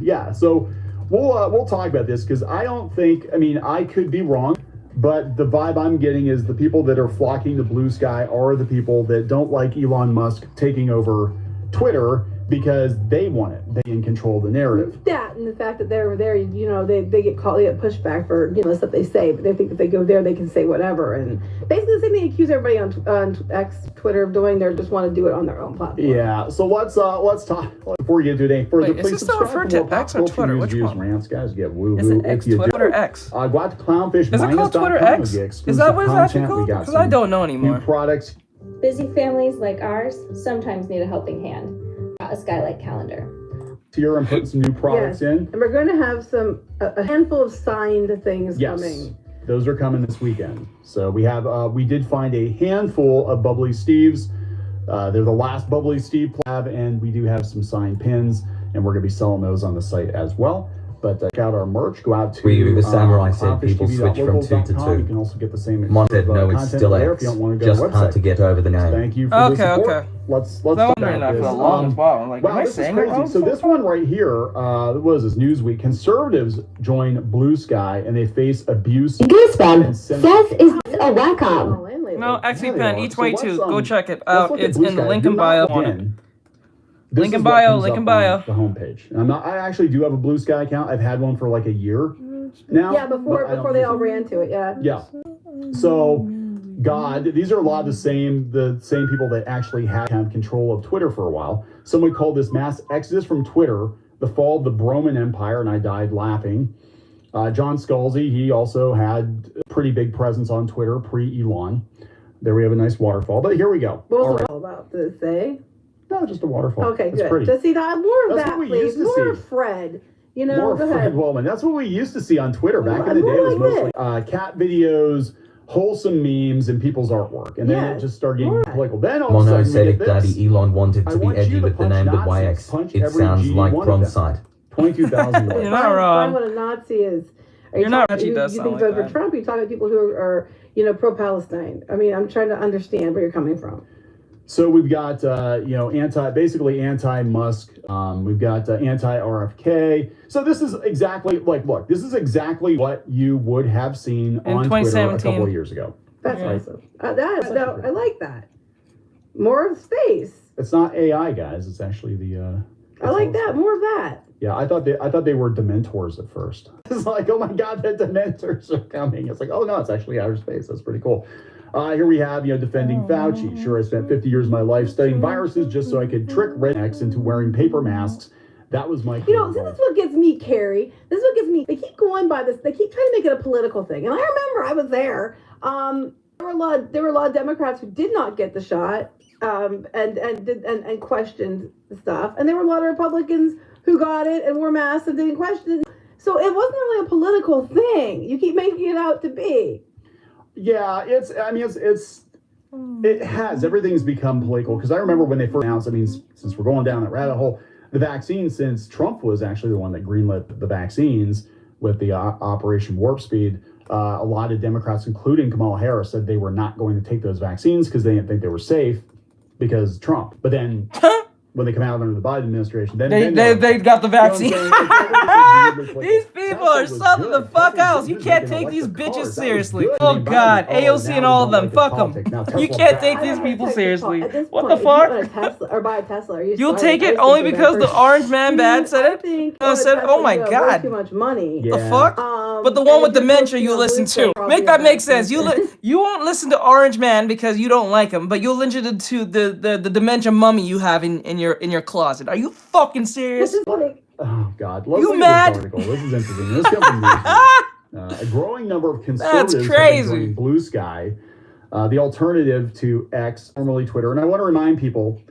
Yeah. So we'll talk about this because I don't think, I could be wrong, but the vibe I'm getting is the people that are flocking to Blue Sky are the people that don't like Elon Musk taking over Twitter because they want it. They in control of the narrative. That and the fact that they're there, you know, they get called, they get pushed back for, you know, stuff they say, but they think if they go there, they can say whatever. And basically the same thing they accuse everybody on X, Twitter of doing. They just want to do it on their own platform. Yeah. So let's talk before we get to anything further. Wait, is please this still subscribe referred for to more pop X or culture Twitter? news, Which views, one? rants, guys get woo Is woo. it X, Twitter, or X? I got clownfish. Is it called Twitter X? Is that what it's actually called? Because I don't know anymore. New products. Busy families like ours sometimes need a helping hand. A skylight calendar. Here and putting some new products in. And we're going to have a handful of signed things coming. Those are coming this weekend. So we have we did find a handful of Bubbly Steves. They're the last Bubbly Steve collab, and we do have some signed pins, and we're going to be selling those on the site as well. But check out our merch. Go out to Ryu the Samurai said people switch from 2 to 2. You can also get the same. Mon said no, it's still there X. if you don't want to go Just to the hard website. to get over the name. Thank you for the support. Okay. Let's I was talk wondering about that for this. the longest while. I'm like, wow, am I this is saying crazy. it wrong? So this one right here, what is this? Newsweek. Conservatives join Blue Sky and they face abuse. Goosebumps says is a Wacom. No, XP Pen So E22. let's, Go check it let's out. look at It's Blue in the Sky. link If in you're bio. not in, this Link in is what bio, comes link up in bio. on the homepage. And I actually do have a Blue Sky account. I've had one for like a year now. Yeah, before they all ran to it, yeah. Yeah. So, these are a lot of the same people that actually had control of Twitter for a while. Someone called this mass exodus from Twitter, the fall of the Broman Empire, and I died laughing. John Scalzi, he also had a pretty big presence on Twitter pre-Elon. There we have a nice waterfall. But here we go. What was it all about? Did it say? No, just a waterfall. Okay, it's good. Pretty. Just see that more of That's that, what we please. used to More see. of Fred. You know, More go Fred ahead. Wellman. That's what we used to see on Twitter back in the day. It was mostly cat videos, wholesome memes, and people's artwork. And then it just started getting political. Then all of a Mono sudden, said we if get this. Daddy Elon wanted to I be want you edgy to with the punch name the Nazis. YX, Punch it every sounds G like one of prom them. site. $22,000. You're not wrong. What a Nazi is. You're not actually does You sound think like vote that. for Trump? You talk about people who are pro-Palestine. I mean, I'm trying to understand where you're coming from. So we've got, basically anti-Musk. We've got anti-RFK. So this is exactly, this is exactly what you would have seen In on Twitter a 2017. couple of years ago. That's awesome. I like that. More of space. It's not AI, guys. It's actually the. I like that. More of that. Yeah, I thought they were Dementors at first. It's like, oh my God, the Dementors are coming. It's like, oh no, it's actually outer space. That's pretty cool. Here we have, defending Fauci. Sure, I spent 50 years of my life studying viruses just so I could trick rednecks into wearing paper masks. That was my. This is what gets me, Carrie. This is what gets me. They keep going by this. They keep trying to make it a political thing. And I remember I was there. There were a lot of Democrats who did not get the shot, and questioned stuff. And there were a lot of Republicans who got it and wore masks and didn't question it. So it wasn't really a political thing. You keep making it out to be. Yeah, it has. Everything's become political. Because I remember when they first announced, since we're going down that rabbit hole, the vaccine, since Trump was actually the one that greenlit the vaccines with the Operation Warp Speed, a lot of Democrats, including Kamala Harris, said they were not going to take those vaccines because they didn't think they were safe because Trump. But then when they come out under the Biden administration, then they got the vaccine. These people are something the fuck else. You can't take these bitches seriously. Oh God, AOC and all of them, fuck them. You can't take these people seriously. What the fuck? Or buy a Tesla. You'll take it only because the orange man bad said it. Said, oh my God, too much money. the fuck? But the one with dementia you listen to. Make that make sense. You won't listen to Orange Man because you don't like him, but you'll listen to the dementia mummy you have in your closet. Are you fucking serious? Oh God! You mad? This is interesting. This comes from Newsweek. A growing number of conservatives have been joining Blue Sky, the alternative to X, formerly Twitter. And I want to remind people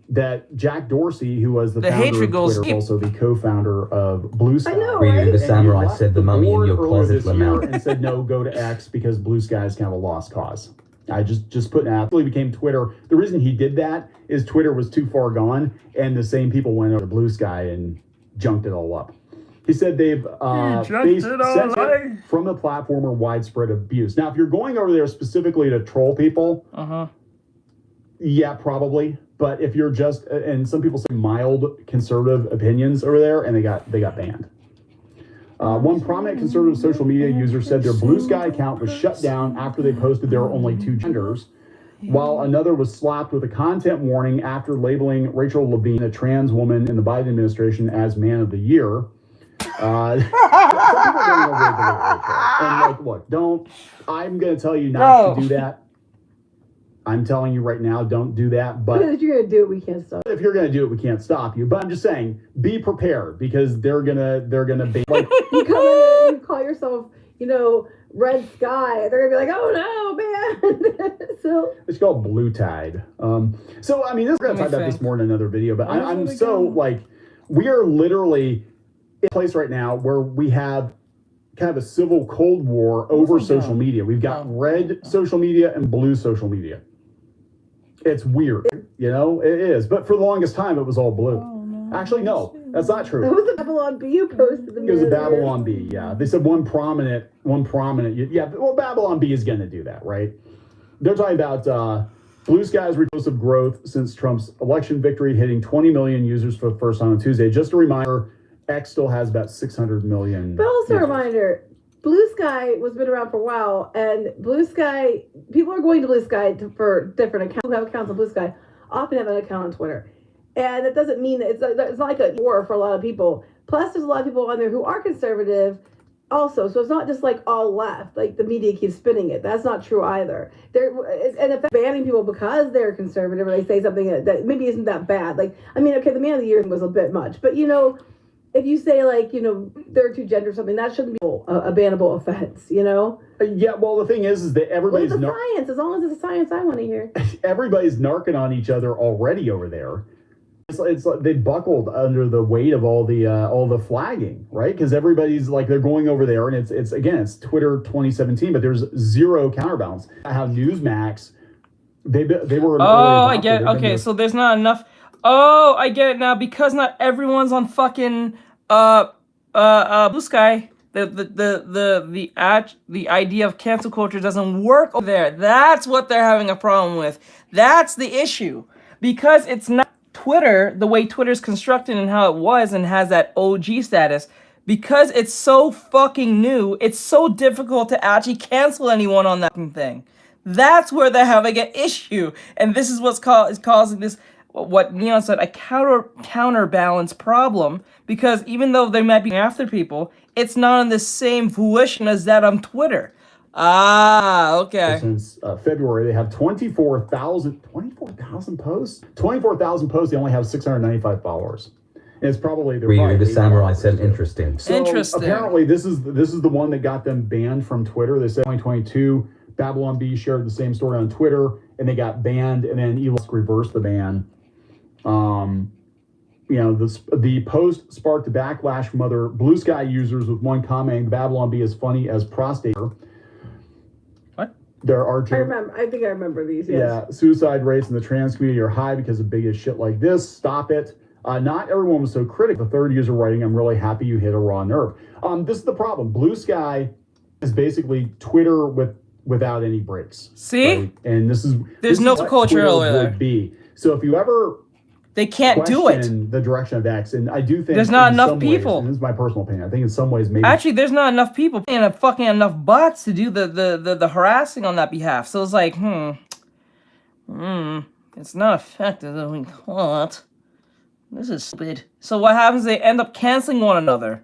that Jack Dorsey, who was the founder of Twitter, also the co-founder of Blue Sky. I know, right? The samurai said the mummy in your closet, Lamau, and said no, go to X because Blue Sky is kind of a lost cause. I just put an absolutely became Twitter. The reason he did that is Twitter was too far gone, and the same people went over to Blue Sky and junked it all up. He said they've faced censorship from the platform or widespread abuse. Now, if you're going over there specifically to troll people, yeah, probably. But if you're just, and some people say mild conservative opinions over there, and they got banned. One prominent conservative social media user said their Blue Sky account was shut down after they posted there are only two genders. while another was slapped with a content warning after labeling Rachel Levine, a trans woman in the Biden administration, as Man of the Year. Some people are going over the Rachel. And like, look, I'm going to tell you not to do that. I'm telling you right now, don't do that. But if you're gonna do it, we can't stop. If you're gonna do it, we can't stop you. But I'm just saying, be prepared because they're gonna be like you call yourself, Red Sky. They're gonna be like, oh no, man. So it's called Blue Tide. So I mean, we're gonna talk about this more in another video. But I'm so like, we are literally in a place right now where we have kind of a civil Cold War over social media. We've got red social media and blue social media. It's weird, it is. But for the longest time, it was all blue. Actually, no, that's not true. That was a Babylon Bee you posted. It was a Babylon Bee, yeah. They said one prominent, yeah, well, Babylon Bee is going to do that, right? They're talking about Blue Sky's explosive growth since Trump's election victory, hitting 20 million users for the first time on Tuesday. Just a reminder, X still has about 600 million. But also a reminder, Blue Sky was been around for a while, and Blue Sky, people are going to Blue Sky for different accounts. Who have accounts on Blue Sky often have an account on Twitter. And it doesn't mean that it's not like a war for a lot of people. Plus, there's a lot of people on there who are conservative also. So it's not just like all left, like the media keeps spinning it. That's not true either. And if they're banning people because they're conservative or they say something that maybe isn't that bad. Like, I mean, okay, the Man of the Year was a bit much. But, if you say like, there are two genders or something, that shouldn't be a bannable offense, Yeah, well, the thing is that everybody's it's science. As long as it's a science, I want to hear. Everybody's narking on each other already over there. It's like they buckled under the weight of all the flagging, right? Because everybody's like they're going over there, and it's Twitter 2017, but there's zero counterbalance. How Newsmax, they were. I get it. Okay, so there's not enough. Oh, I get it now because not everyone's on fucking Blue Sky. The idea of cancel culture doesn't work over there. That's what they're having a problem with. That's the issue because it's not Twitter, the way Twitter's constructed and how it was and has that OG status, because it's so fucking new, it's so difficult to actually cancel anyone on that thing. That's where they're having an issue. And this is what's causing this, what Neon said, a counterbalance problem, because even though they might be after people, it's not on the same fruition as that on Twitter. Ah, okay. Since February, they have 24,000 posts. 24,000 posts. They only have 695 followers. And it's probably the Samurai said interesting. So apparently, this is the one that got them banned from Twitter. They said 2022. Babylon Bee shared the same story on Twitter, and they got banned. And then Elon Musk reversed the ban. The post sparked a backlash from other Blue Sky users, with one commenting, "Babylon Bee is funny as prostate." There are I think I remember these. Yes. Yeah, suicide rates in the trans community are high because of biggest shit like this. Stop it. Not everyone was so critical. The third user writing, "I'm really happy you hit a raw nerve." This is the problem. Blue Sky is basically Twitter without any breaks. See? Right? And there's no culture over there. Would be. So if you ever they can't do it. The direction of X, and I do think there's not enough people. This is my personal opinion. I think in some ways maybe actually there's not enough people and fucking enough bots to do the harassing on that behalf. So it's like, it's not effective as we thought. This is stupid. So what happens? They end up canceling one another.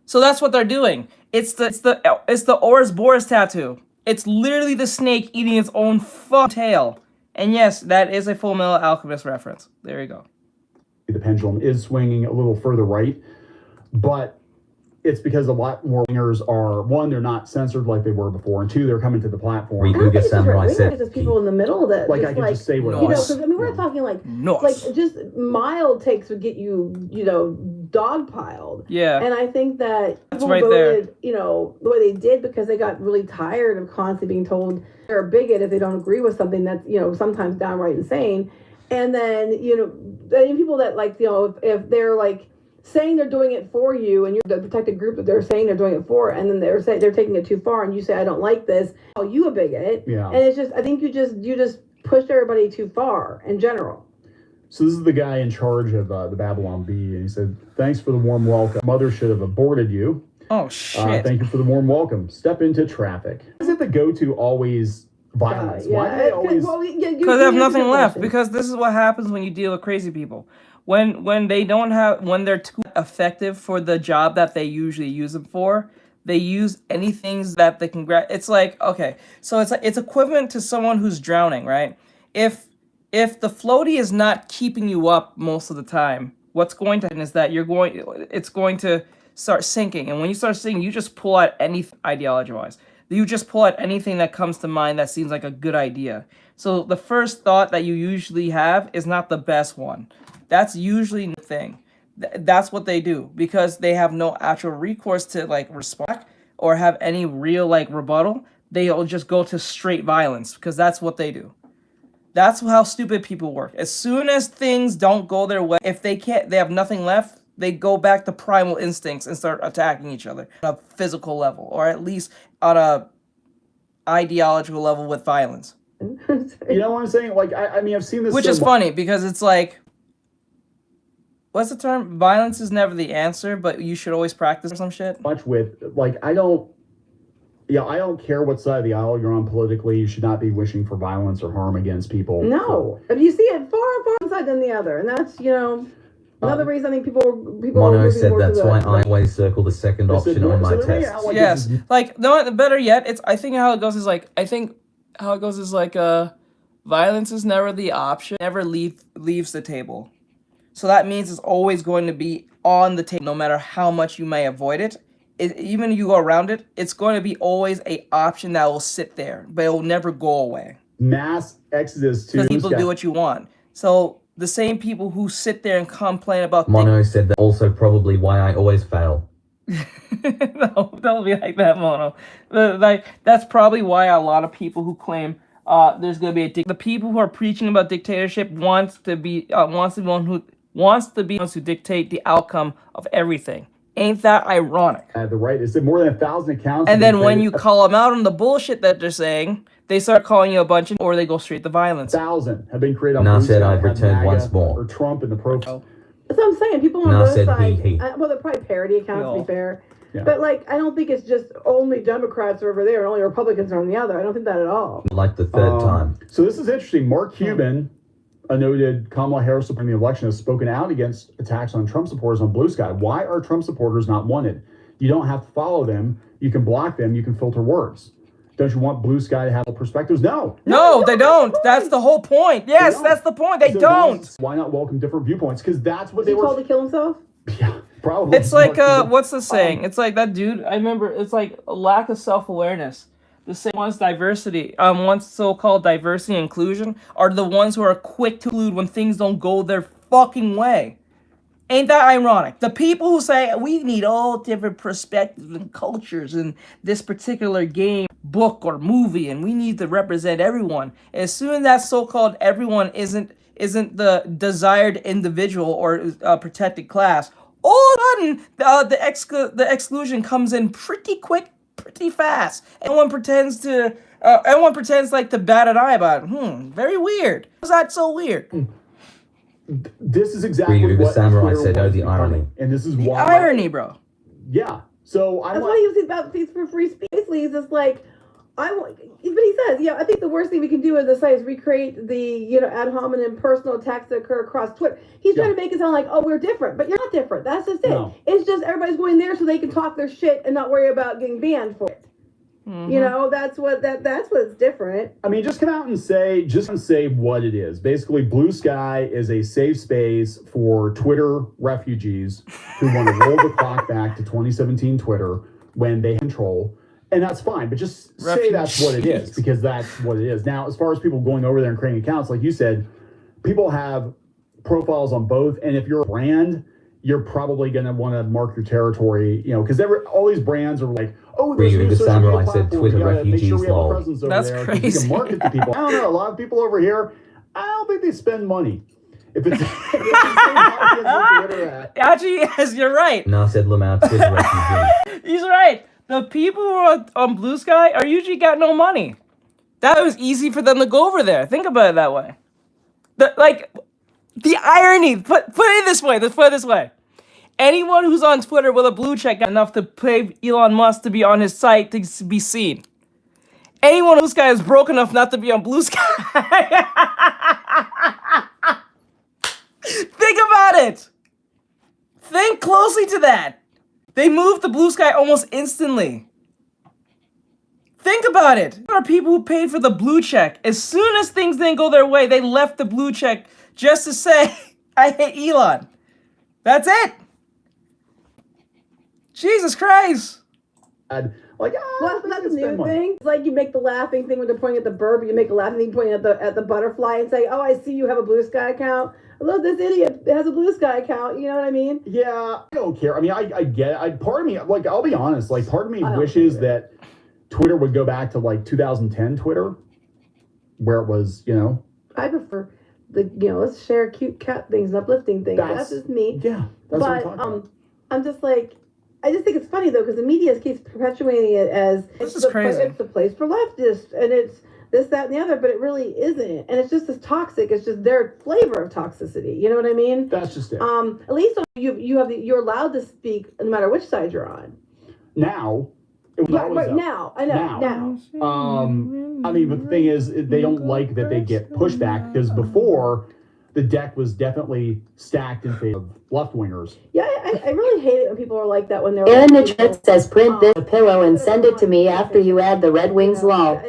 So that's what they're doing. It's the Ouroboros tattoo. It's literally the snake eating its own fucking tail. And yes, that is a Full Metal Alchemist reference. There you go. The pendulum is swinging a little further right, but it's because a lot more wingers are, one, they're not censored like they were before, and two, they're coming to the platform. There's people in the middle that I can just say what because I mean we're not talking like just mild takes would get you dogpiled. Yeah. And I think that people right voted the way they did because they got really tired of constantly being told they're a bigot if they don't agree with something that's sometimes downright insane. And then people that if they're like saying they're doing it for you, and you're the protected group that they're saying they're doing it for, and then they're taking it too far, and you say I don't like this, oh, you a bigot. Yeah. And it's just I think you just pushed everybody too far in general. So this is the guy in charge of the Babylon Bee, and he said, "Thanks for the warm welcome. Mother should have aborted you. Oh shit! Thank you for the warm welcome. Step into traffic." Is it the go-to always violence? Why do they always? Because they have nothing left. Because this is what happens when you deal with crazy people. When they're too effective for the job that they usually use them for, they use anything that they can grab. It's like, okay, so it's equivalent to someone who's drowning, right? If the floaty is not keeping you up most of the time, what's going to happen is that it's going to start sinking. And when you start sinking, you just pull out anything ideology-wise. You just pull out anything that comes to mind that seems like a good idea. So the first thought that you usually have is not the best one. That's usually the thing. That's what they do because they have no actual recourse to like respond or have any real like rebuttal. They'll just go to straight violence because that's what they do. That's how stupid people work. As soon as things don't go their way, if they have nothing left, they go back to primal instincts and start attacking each other on a physical level, or at least on a ideological level with violence. You know what I'm saying? Like, I mean, I've seen this. Which is funny because it's like, what's the term? Violence is never the answer, but you should always practice some shit. Much with, like, I don't care what side of the aisle you're on politically. You should not be wishing for violence or harm against people. No. If you see it far one side than the other. And that's, another reason I think people Mono said that's why I always circle the second option on my test. Yes. Like, no, better yet, I think how it goes is violence is never the option, never leaves the table. So that means it's always going to be on the table, no matter how much you may avoid it. Even if you go around it, it's going to be always a option that will sit there, but it will never go away. Mass exodus to because people do what you want. So the same people who sit there and complain about Mono said that also probably why I always fail. No, don't be like that, Mono. That's probably why a lot of people who claim there's going to be the people who are preaching about dictatorship wants to be ones who dictate the outcome of everything. Ain't that ironic? The right, is it more than 1,000 accounts? And then when you call them out on the bullshit that they're saying, they start calling you a bunch of, or they go straight to violence. 1,000 have been created on Nah Blue said Sky, I've returned MAGA, once more. Or Trump and the pro. That's what I'm saying. People on Nah both said sides. he. Well, they're probably parody accounts, to be fair. Yeah. But like, I don't think it's just only Democrats are over there and only Republicans are on the other. I don't think that at all. Like the third time. So this is interesting. Mark Cuban, a noted Kamala Harris supporter in the election, has spoken out against attacks on Trump supporters on Blue Sky. Why are Trump supporters not wanted? You don't have to follow them. You can block them. You can filter words. Don't you want Blue Sky to have perspectives? No, they don't. That's the whole point. Yes, that's the point. They don't. Why not welcome different viewpoints? Because that's what Is he told to kill himself? Yeah, probably. It's like, what's the saying? It's like that dude. I remember. It's like a lack of self-awareness. The same ones one's so-called diversity and inclusion are the ones who are quick to include when things don't go their fucking way. Ain't that ironic? The people who say we need all different perspectives and cultures in this particular game, book, or movie, and we need to represent everyone. As soon as that so-called everyone isn't the desired individual or protected class, all of a sudden the exclusion comes in pretty quick, pretty fast. Everyone pretends like to bat an eye about it. Very weird. How's that so weird? This is exactly the what samurai Twitter said, was the irony. And this is The why irony, bro. Yeah. So That's why he was about fees for free speech. Basically, it's like but he says, I think the worst thing we can do as a site is recreate the ad hominem personal attacks that occur across Twitter. He's trying to make it sound like, oh, we're different, but you're not different. That's just it. No. It's just everybody's going there so they can talk their shit and not worry about getting banned for it. Mm-hmm. That's what's different. I mean, just come out and say what it is. Basically, Blue Sky is a safe space for Twitter refugees who want to roll the clock back to 2017 Twitter when they control. And that's fine, but just say that's what it is, because that's what it is. Now, as far as people going over there and creating accounts, like you said, people have profiles on both. And if you're a brand, you're probably going to want to mark your territory, because all these brands are like, oh, there's new social media platforms. We gotta make sure we have a presence over there. Crazy. You can market to people. I don't know. A lot of people over here, I don't think they spend money. If it's the same market as Twitter at. Actually, yes, you're right. Nah said Lamar Twitter refugee. He's right. The people who are on Blue Sky are usually got no money. That was easy for them to go over there. Think about it that way. The irony. Put it this way. Let's put it this way. Anyone who's on Twitter with a blue check got enough to pay Elon Musk to be on his site to be seen. anyone on Blue Sky is broke enough not to be on Blue Sky. Think about it. Think closely to that. They moved to Blue Sky almost instantly. Think about it. There are people who paid for the blue check. As soon as things didn't go their way, they left the blue check just to say, I hate Elon. That's it. Jesus Christ. Like, well, that's a new thing. It's like you make the laughing thing when they're pointing at the bird, but you make a laughing thing pointing at the butterfly and say, oh, I see you have a Blue Sky account. I love this idiot has a Blue Sky account. You know what I mean? Yeah, I don't care. I mean, I get it. Part of me, like, I'll be honest, like, part of me wishes that Twitter would go back to, like, 2010 Twitter, where it was, you know. I prefer let's share cute cat things and uplifting things. That's just me. Yeah, that's what I'm talking about. I'm just like, I just think it's funny though, because the media keeps perpetuating it as it's the place for leftists, and it's this, that, and the other, but it really isn't. And it's just as toxic. It's just their flavor of toxicity. You know what I mean? That's just it. At least you're allowed to speak no matter which side you're on. Now. Right now. I know. Now. I mean, but the thing is, they don't like that they get pushback, because before the deck was definitely stacked in favor of left-wingers. Yeah, I really hate it when people are like that when they're Aaron the chat says print this pillow and send it to me after you add the Red Wings lol.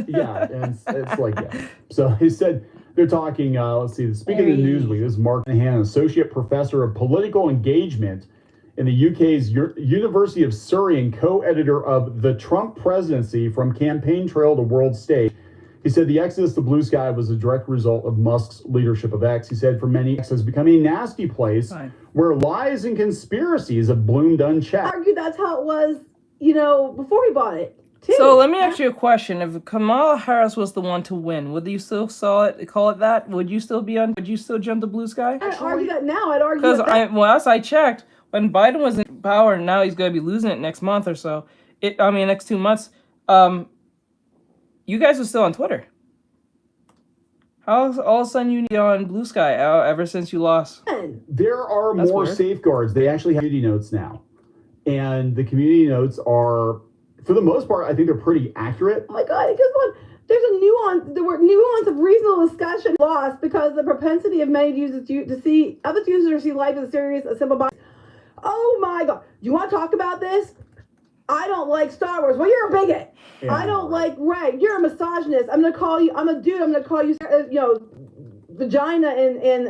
Yeah, and it's like, yeah. So he said they're talking, let's see, speaking of the Newsweek, this is Mark Nahan, Associate Professor of Political Engagement in the UK's University of Surrey and co-editor of The Trump Presidency from Campaign Trail to World Stage. He said the exodus to Blue Sky was a direct result of Musk's leadership of X. He said for many, X has become a nasty place where lies and conspiracies have bloomed unchecked. I argue that's how it was, before he bought it, too. So let me ask you a question. If Kamala Harris was the one to win, would you still call it that? Would you still jump to Blue Sky? I'd argue that now. I'd argue because as I checked, when Biden was in power, and now he's going to be losing it next month or so. Next 2 months. You guys are still on Twitter. How all of a sudden you need on Blue Sky ever since you lost? There are more safeguards. They actually have community notes now, and the community notes are, for the most part, I think they're pretty accurate. Oh my God! Guess what? There's a nuance. There were nuance of reasonable discussion lost because the propensity of many users to see other users to see life as a serious, a simple body. Oh my God! You want to talk about this? I don't like Star Wars. Well, you're a bigot. Yeah, I don't like Ray. You're a misogynist. I'm gonna call you. I'm a dude. I'm gonna call you. Vagina and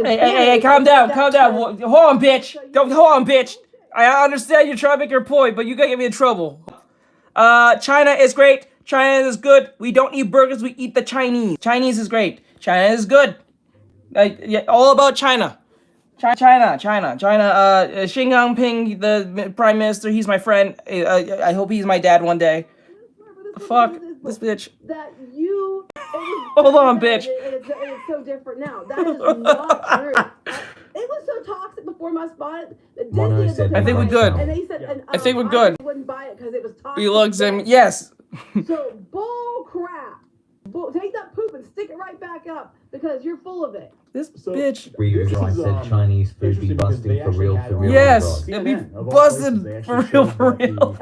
Hey, calm down. Hold on, bitch. Hold on, bitch. I understand you're trying to make your point, but you gotta get me in trouble. China is great. China is good. We don't eat burgers. We eat the Chinese. Chinese is great. China is good. All about China. China. Xi Jinping, the prime minister, he's my friend. I hope he's my dad one day. Fuck this bitch. That you. Hold on, bitch. It's so different now. That is not true. It was so toxic before Musk bought it. I think we're good. And they said, I think we're good. I wouldn't buy it because it was toxic. He looks at me. Yes. So bull crap. Take that poop and stick it right back up because you're full of it. This bitch. I said Chinese food be busting for real. Yes, it'd be busted for real.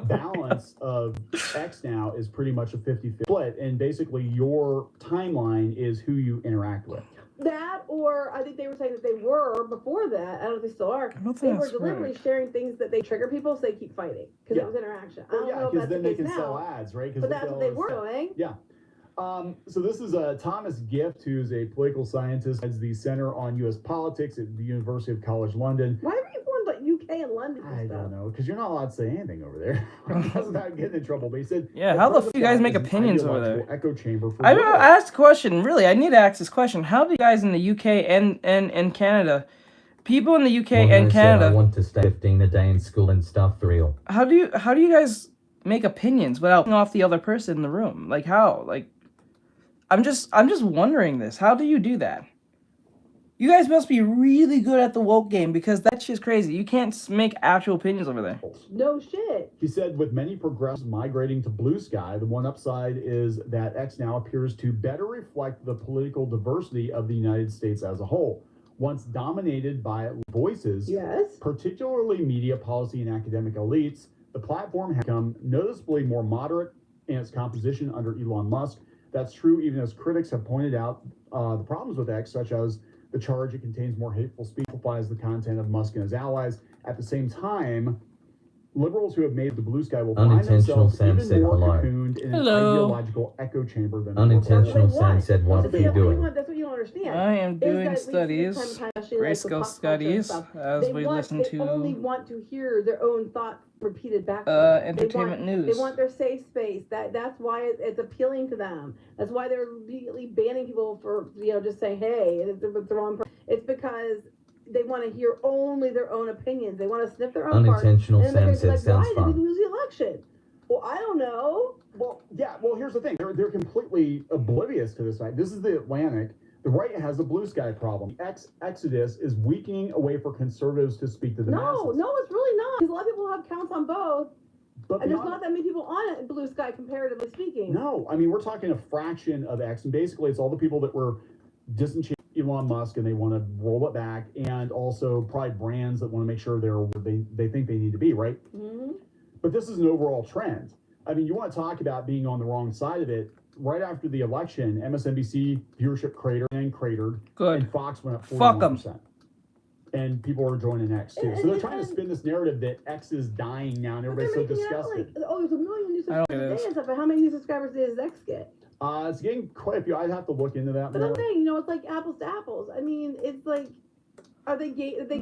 Balance of X now is pretty much a 50-50 split, and basically your timeline is who you interact with. That, or I think they were saying that they were before that. I don't know if they still are. They were deliberately sharing things that they trigger people, so they keep fighting because it was interaction. I don't know if that's then the they case can now, sell ads, right? But that's what they were doing. Yeah. So this is Thomas Gift, who's a political scientist at the Center on U.S. Politics at the University of College London. Why are you going to UK and London? I don't know, because you're not allowed to say anything over there. That's without getting in trouble. But he said, "Yeah, how the fuck you guys make opinions over there?" Echo chamber. I asked a question. Really, I need to ask this question. How do you guys in the UK and Canada, people in the UK and Canada, I want to stay 15 a day in school and stuff for real. How do you guys make opinions without off the other person in the room? Like how? Like. I'm just wondering this. How do you do that? You guys must be really good at the woke game because that shit's crazy. You can't make actual opinions over there. No shit. He said with many progressives migrating to Blue Sky, the one upside is that X now appears to better reflect the political diversity of the United States as a whole. Once dominated by voices, particularly media, policy, and academic elites, the platform has become noticeably more moderate and its composition under Elon Musk. That's true even as critics have pointed out the problems with X, such as the charge it contains more hateful speech, amplifies the content of Musk and his allies. At the same time, liberals who have made the blue sky will find Unintentional themselves Sam even said more hello. cocooned in an Hello. ideological echo chamber than Unintentional before. Sam said, what are you doing? That's what you don't understand. I am is doing that we see studies, this time, especially, like, with grayscale pop culture and studies, stuff. as we listen They only to want to hear their own thoughts repeated back to them. entertainment They news. want their safe space. That's why it's appealing to them. That's why they're immediately banning people for, just saying, hey, it's the wrong person. It's because they want to hear only their own opinions. They want to sniff their own part. Unintentional And they're Sam gonna be said, like, sounds why did fun. we lose the election? Well, I don't know. Well, yeah. Well, here's the thing. They're completely oblivious to this. This is the Atlantic. The right has a blue sky problem. Exodus is weakening a way for conservatives to speak to the masses. No, it's really not. Because a lot of people have counts on both. But And there's not that many people on it in blue sky, comparatively speaking. No, I mean, we're talking a fraction of X, and basically it's all the people that were disenchanted with Elon Musk and they want to roll it back, and also probably brands that want to make sure they're where they think they need to be, right? Mm-hmm. But this is an overall trend. I mean, you want to talk about being on the wrong side of it. Right after the election, MSNBC viewership cratered. Good. And Fox went up 41%. Fuck 'em. And people are joining X too. So they're trying to spin this narrative that X is dying now and everybody's so disgusted. There's a million new I don't subscribers get a it. day and stuff, but how many new subscribers does X get? It's getting quite a few. I'd have to look into that But more. I'm saying, it's like apples to apples. I mean, it's like, are they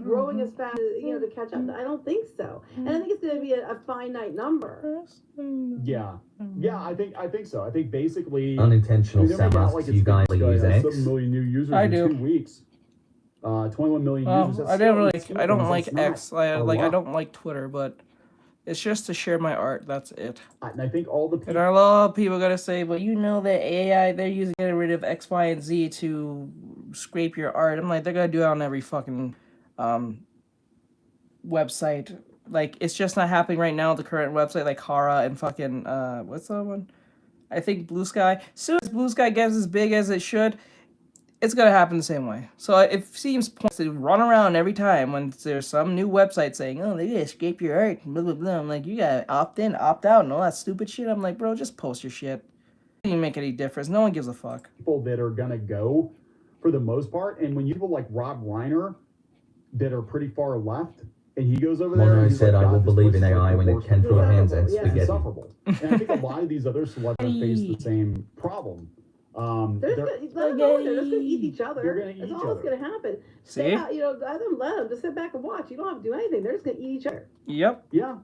growing as fast as, to catch up? I don't think so. And I think it's going to be a finite number. Yeah, I think so. I think basically Unintentional they're Sam making out asks, like you it's guys big sky use has X? 7 million new users I in do. 2 weeks. 21 million Well, users. I don't like X. I lot. don't like Twitter, but it's just to share my art. That's it. And I think all the And a lot of people gotta say, but the AI they're using getting rid of X, Y, and Z to scrape your art. I'm like, they're gonna do it on every fucking website. Like, it's just not happening right now. The current website, like Hara and fucking what's the other one? I think Blue Sky. As soon as Blue Sky gets as big as it should, it's gonna happen the same way. So it seems pointless to run around every time when there's some new website saying, "Oh, they gotta scrape your art," blah blah blah. I'm like, you gotta opt in, opt out, and all that stupid shit. I'm like, bro, just post your shit. It doesn't make any difference. No one gives a fuck. people that are gonna go for the most part, and when you people like Rob Reiner that are pretty far left, and he goes over there. Mono and he's said, like, I "God, will this believe place in is AI when it worse." can throw hands at It's spaghetti. insufferable. And I think a lot of these other celebrities face the same problem. They're just gonna eat each other. They're gonna eat That's each all that's other. gonna happen. See? Let them just sit back and watch. You don't have to do anything. They're just gonna eat each other. Yep. Yeah.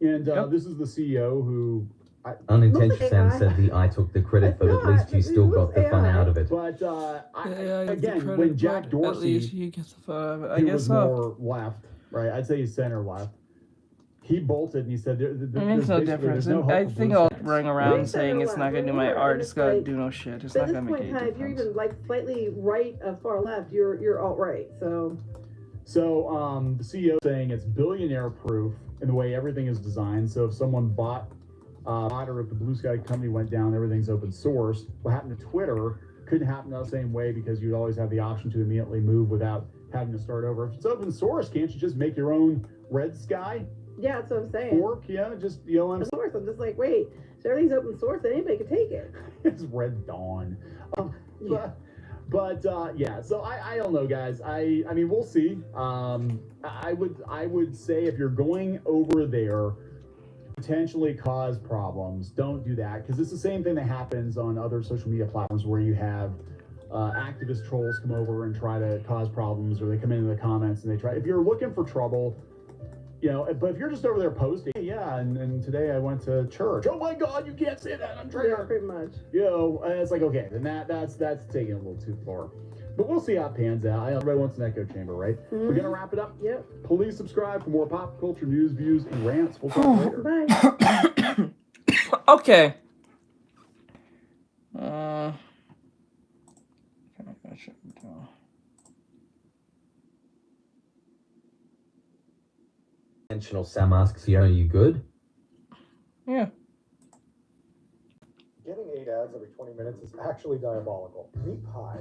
And this is the CEO who. Unintentional Sam said the I took the credit, but at least you still got the fun out of it. But again, credit, when Jack but Dorsey, at least you get the fun out of it. I who guess was so. more left, right? I'd say he's center left. He bolted and he said, It makes no difference. I think I'll ring around saying it's not gonna do my art. It's gonna do no shit. It's But not at gonna this make point in any time, if you're difference. even like slightly right of far left, you're alt right. So the CEO saying it's billionaire proof in the way everything is designed. So if someone bought or if the Blue Sky company went down, everything's open source. What happened to Twitter couldn't happen the same way because you'd always have the option to immediately move without having to start over. If it's open source, can't you just make your own Red Sky yeah, that's what I'm saying. fork? Yeah, just I'm Of course, I'm just like, wait, so everything's open source, and anybody can take it. it's Red Dawn. But yeah, so I don't know, guys. I mean, we'll see. I would say if you're going over there, potentially cause problems, don't do that, because it's the same thing that happens on other social media platforms where you have activist trolls come over and try to cause problems, or they come into the comments and they try. If you're looking for trouble, but if you're just over there posting, hey, yeah, and today I went to church. Oh my God, you can't say that on Twitter. Yeah, pretty much. And it's like, okay, then that's taking it a little too far. But we'll see how it pans out. Everybody wants an echo chamber, right? Mm-hmm. We're gonna wrap it up. Yep. Please subscribe for more pop culture news, views, and rants. We'll talk later. Bye. Okay. Unintentional Sam asks, are you good? Yeah. Getting 8 ads every 20 minutes This is actually diabolical. Meat pie.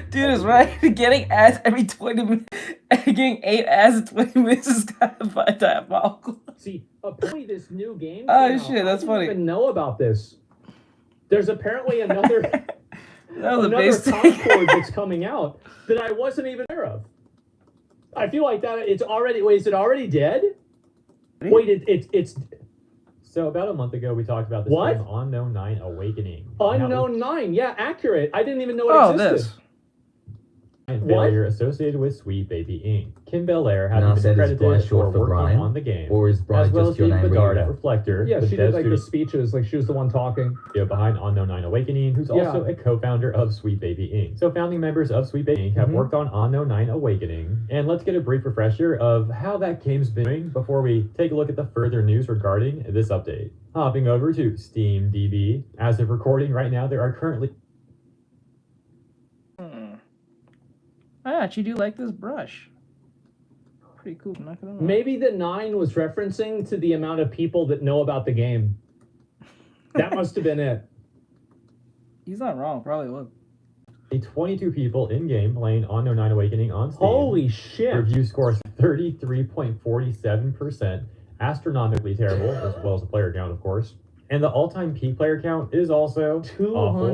Dude is right. Getting ads every 20 minutes, getting 8 ads in 20 minutes is kind of diabolical. See, apparently this new game. Oh shit, that's funny. I didn't even know about this. There's apparently another another Concord that's coming out that I wasn't even aware of. I feel like that it's already. Wait, is it already dead? Wait, it's. So about a month ago, we talked about this game, Unknown 9 Awakening. Unknown 9, yeah, accurate. I didn't even know it existed. And failure associated with Sweet Baby Inc. Kim Belair had Now been said, is credited Bryce for short for working Brian? on the game, Or is Bryce as well as just your Steve name Bedard really? at Reflector. Yeah, the she dev did like the studio speeches, like she was the one talking. Behind Unknown 9 Awakening, who's also a co-founder of Sweet Baby Inc. So founding members of Sweet Baby Inc. have worked on Unknown 9 Awakening. And let's get a brief refresher of how that game's been doing before we take a look at the further news regarding this update. Hopping over to SteamDB. As of recording right now, there are currently... I actually do like this brush. Pretty cool, not gonna lie. Maybe the 9 was referencing to the amount of people that know about the game. That must have been it. He's not wrong, probably was. 22 people in-game playing Unknown 9 Awakening on Steam. Holy shit. Review scores 33.47%, astronomically terrible, as well as the player count, of course. And the all-time peak player count is also 200, awful,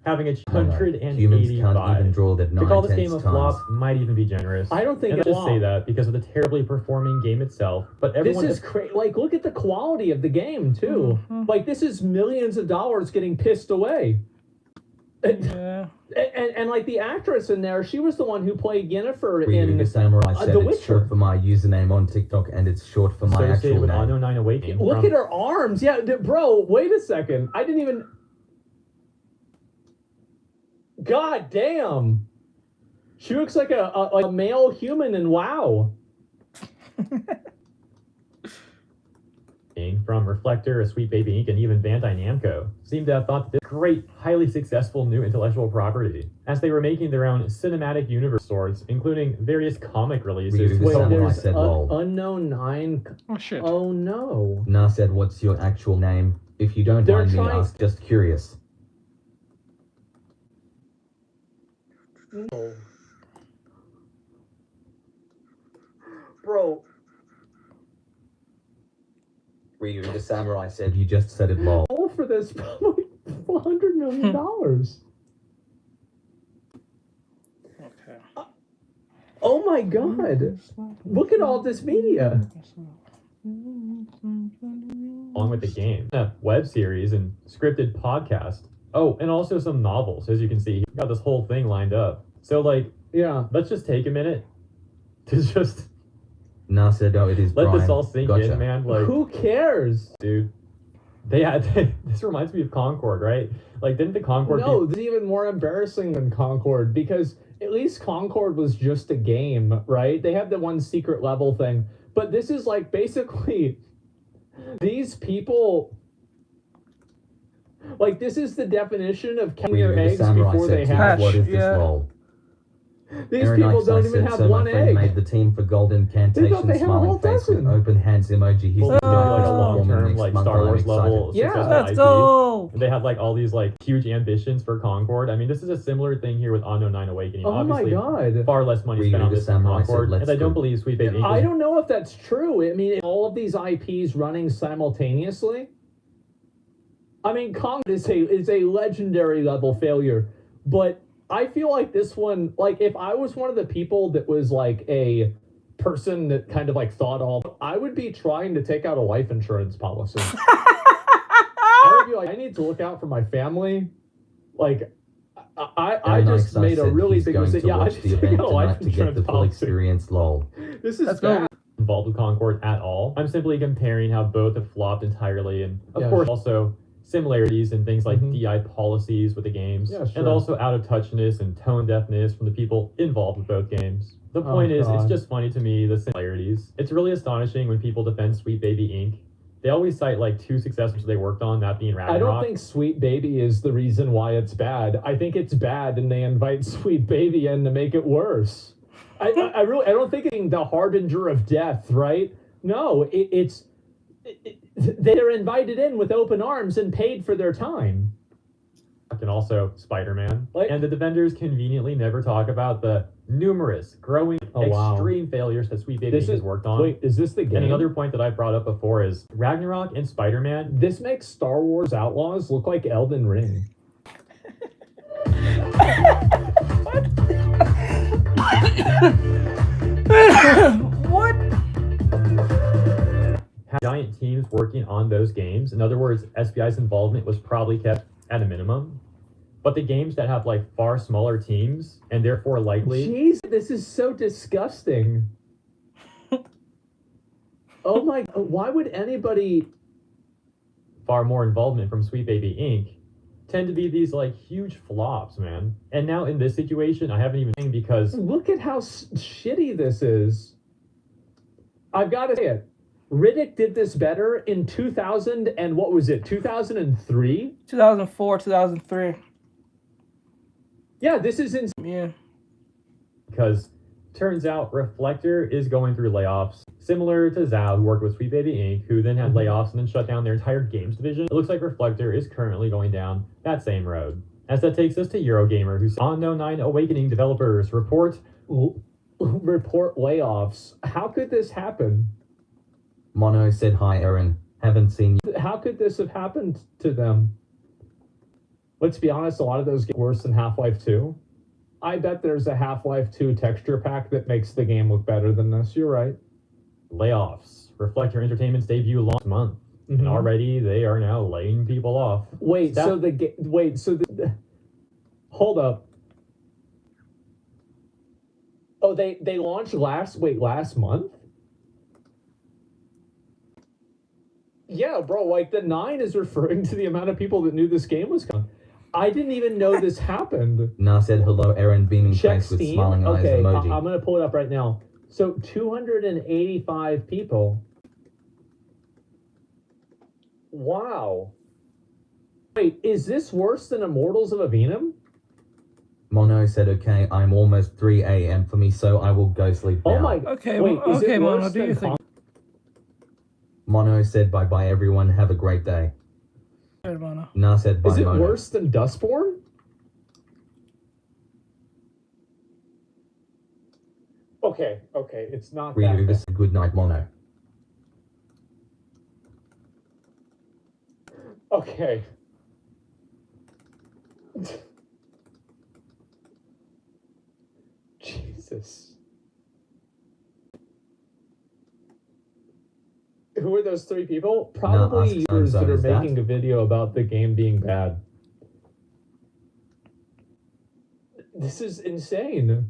having a 185. Humans can't even draw that To call this 9/10 game a times. flop might even be generous. I don't think and it's I just say flop. that because of the terribly performing game itself. But everyone This is crazy. Like, look at the quality of the game, too. Like, this is millions of dollars getting pissed away. Yeah. And like the actress in there, she was the one who played Yennefer Ryu in the Samurai said The it's Witcher. short for my username on TikTok and it's short for my associated actual with name. Unknown 9 Awakening. Look at her arms. Yeah, bro, wait a second. I didn't even... God damn. She looks like a male human in WoW. From Reflector, a Sweet Baby Inc., and even Bandai Namco seem to have thought that this great, highly successful new intellectual property, as they were making their own cinematic universe sorts, including various comic releases. Ryu the Samurai There's said lol. Unknown 9. Oh shit. Oh no. Nah said, what's your actual name? If you don't They're mind me trying- ask, just curious. No. Bro. Ryu the Samurai said, you just said it lol. All for this probably $100 million. Okay. Oh my god. Look at all this media. Along with the game, a web series and scripted podcast. Oh, and also some novels, as you can see. Got this whole thing lined up. So, like, yeah, let's just take a minute to just Nah said, oh, it is let Brian. this all sink Gotcha. in, man. Like, who cares? dude? They had this reminds me of Concord, right? Like, didn't the Concord? No, this is even more embarrassing than Concord because at least Concord was just a game, right? They had the one secret level thing, but this is like basically these people. Like, this is the definition of counting Ryu your the eggs Samurai before they said, hatch. what is this lol? These Aaron people Ikes don't said, even have so one my friend egg. made the team for Golden They thought Cantation they had a whole smiling face with dozen. open hands emoji. He's Well, they did, like, a long-term, like, Star Wars level. Yeah, successful let's IP. go. And they had like all these like huge ambitions for Concord. I mean, this is a similar thing here with Unknown 9 Awakening. Oh my Obviously, god. far less money Ryu spent on the this than Samurai said, Concord, let's and I don't go. believe Sweet Baby Inc. I don't know if that's true. I mean, all of these IPs running simultaneously. I mean, Kong is a legendary level failure, but I feel like this one, like if I was one of the people that was like a person that kind of like thought all, I would be trying to take out a life insurance policy. I would be like, I need to look out for my family. Like, I Aaron just Ikes made a said really he's big going mistake. to Yeah, I watch should the take event out a life tonight to get insurance the full policy. experience lol. This is Let's go. bad. involved with Concord at all. I'm simply comparing how both have flopped entirely, and of Yeah. course also similarities in things like DI policies with the games, Yeah, sure. and also out of touchness and tone deafness from the people involved with both games. The Oh, point is, it's God. just funny to me, the similarities. It's really astonishing when people defend Sweet Baby Inc. They always cite like two successors they worked on, that being Ragnarok. I don't think Sweet Baby is the reason why it's bad. I think it's bad, and they invite Sweet Baby in to make it worse. I don't think it's the harbinger of death, right? No, it's they're invited in with open arms and paid for their time. And also Spider-Man. And the defenders conveniently never talk about the numerous, growing, extreme failures that Sweet Baby has worked on. Wait, is this the game? And another point that I brought up before is Ragnarok and Spider-Man. This makes Star Wars Outlaws look like Elden Ring. What? Giant teams working on those games. In other words, SBI's involvement was probably kept at a minimum. But the games that have like far smaller teams and therefore likely. Jeez, this is so disgusting. Oh my! Why would anybody? Far more involvement from Sweet Baby Inc. tend to be these like huge flops, man. And now in this situation, I haven't even seen because look at how shitty this is. I've got to say it. Riddick did this better in 2000 and what was it? 2003? 2004, 2003. Yeah, this is insane. Yeah. Because turns out Reflector is going through layoffs, similar to Zao, who worked with Sweet Baby Inc., who then had layoffs and then shut down their entire games division. It looks like Reflector is currently going down that same road. As that takes us to Eurogamer, who's on No 9 Awakening developers report layoffs. How could this happen? Mono said, "Hi, Aaron. Haven't seen you." How could this have happened to them? Let's be honest, a lot of those get worse than Half-Life 2. I bet there's a Half-Life 2 texture pack that makes the game look better than this. You're right. Layoffs. Reflector Entertainment's debut last month. And already they are now laying people off. Wait, so hold up. Oh, they launched last month? Yeah, bro, like the 9 is referring to the amount of people that knew this game was coming. I didn't even know this happened. Na said, "Hello, Aaron," beaming Check face with Steam. smiling eyes Okay, emoji. I'm going to pull it up right now. So 285 people. Wow. Wait, is this worse than Immortals of Avenum? Mono said, "Okay, I'm almost 3 a.m. for me, so I will go sleep now." Oh my. Okay, wait, well, is okay, it Mono, worse do you than think? Mono said, "Bye-bye, everyone. Have a great day." Hey, Mono. Na said, "Bye, Is it Mono." worse than Dustborn? Okay, it's not that Ryu bad. said, "Good night, Mono." Okay. Jesus. Who are those 3 people? Probably users that are making a video about the game being bad. This is insane.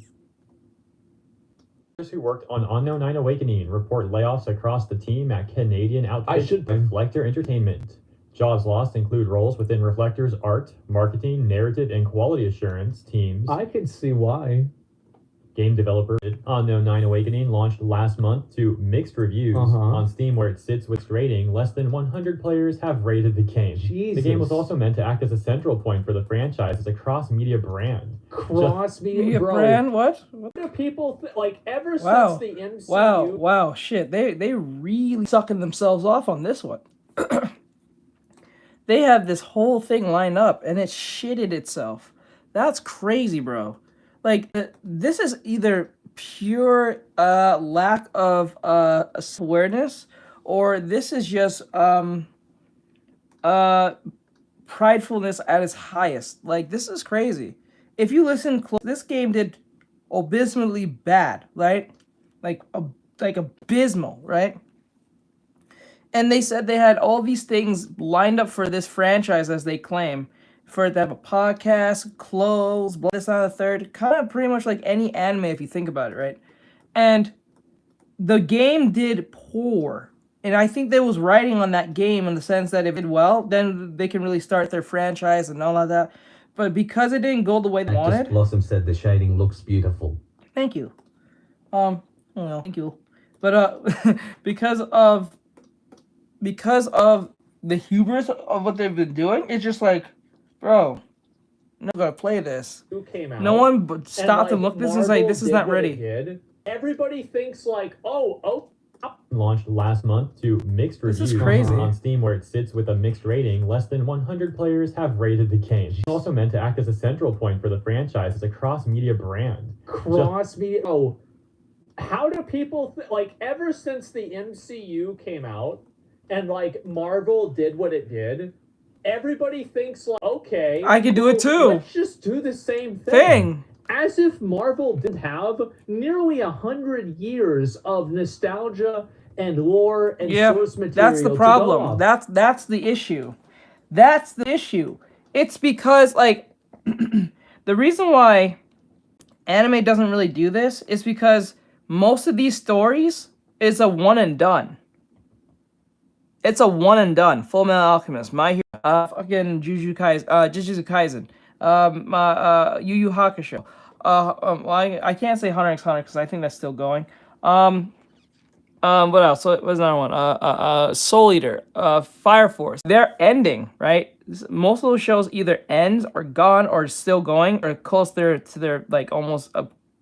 Who worked on Unknown 9 Awakening report layoffs across the team at Canadian outfit Reflector Entertainment. Jobs lost include roles within Reflector's art, marketing, narrative, and quality assurance teams. I can see why. Game developer Unknown 9 Awakening launched last month to mixed reviews on Steam, where it sits with its rating. Less than 100 players have rated the game. Jesus. The game was also meant to act as a central point for the franchise as a cross-media brand. Cross-media brand? What? What do people like ever Wow. since the MCU? Wow, shit. They really sucking themselves off on this one. They have this whole thing lined up and it shitted itself. That's crazy, bro. Like, this is either pure lack of awareness, or this is just pridefulness at its highest. Like, this is crazy. If you listen close, this game did abysmally bad, right? Like abysmal, right? And they said they had all these things lined up for this franchise, as they claim. For it to have a podcast, clothes, blah, this, that, and the third. Kind of pretty much like any anime if you think about it, right? And the game did poor. And I think they was writing on that game in the sense that if it did well, then they can really start their franchise and all of that. But because it didn't go the way they wanted... Blossom said, "The shading looks beautiful." Thank you. Thank you. But because of the hubris of what they've been doing, it's just like, bro, I'm not gonna play this. Who came out? No one stopped and looked. This is like, this is not ready. Everybody thinks like, oh, launched last month to mixed This reviews is crazy. on Steam, where it sits with a mixed rating. Less than 100 players have rated the game. It's also meant to act as a central point for the franchise as a cross-media brand. Cross-media. Oh, how do people like ever since the MCU came out and like Marvel did what it did? Everybody thinks like, okay, I could do it too. Let's just do the same thing. Thing. As if Marvel didn't have nearly 100 years of nostalgia and lore and source material. That's the problem. That's the issue. That's the issue. It's because like the reason why anime doesn't really do this is because most of these stories is a one and done. It's a one and done. Full Metal Alchemist, My Hero, fucking Jujutsu Kaisen, Yu Yu Hakusho. Well, I can't say Hunter x Hunter because I think that's still going. What else? What was another one? Soul Eater, Fire Force. They're ending, right? Most of those shows either ends or gone or still going or close to their like almost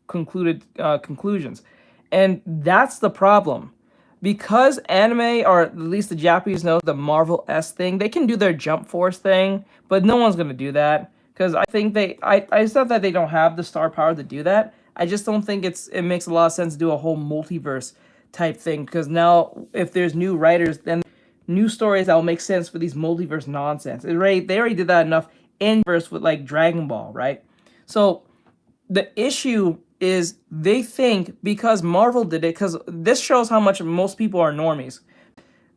concluded conclusions, and that's the problem. Because anime, or at least the Japanese know the Marvel-esque thing, they can do their Jump Force thing, but no one's gonna do that. Because I think it's not that they don't have the star power to do that. I just don't think it makes a lot of sense to do a whole multiverse type thing. Because now, if there's new writers, then new stories that will make sense for these multiverse nonsense. They already did that enough in verse with like Dragon Ball, right? So the issue is they think because Marvel did it, because this shows how much most people are normies.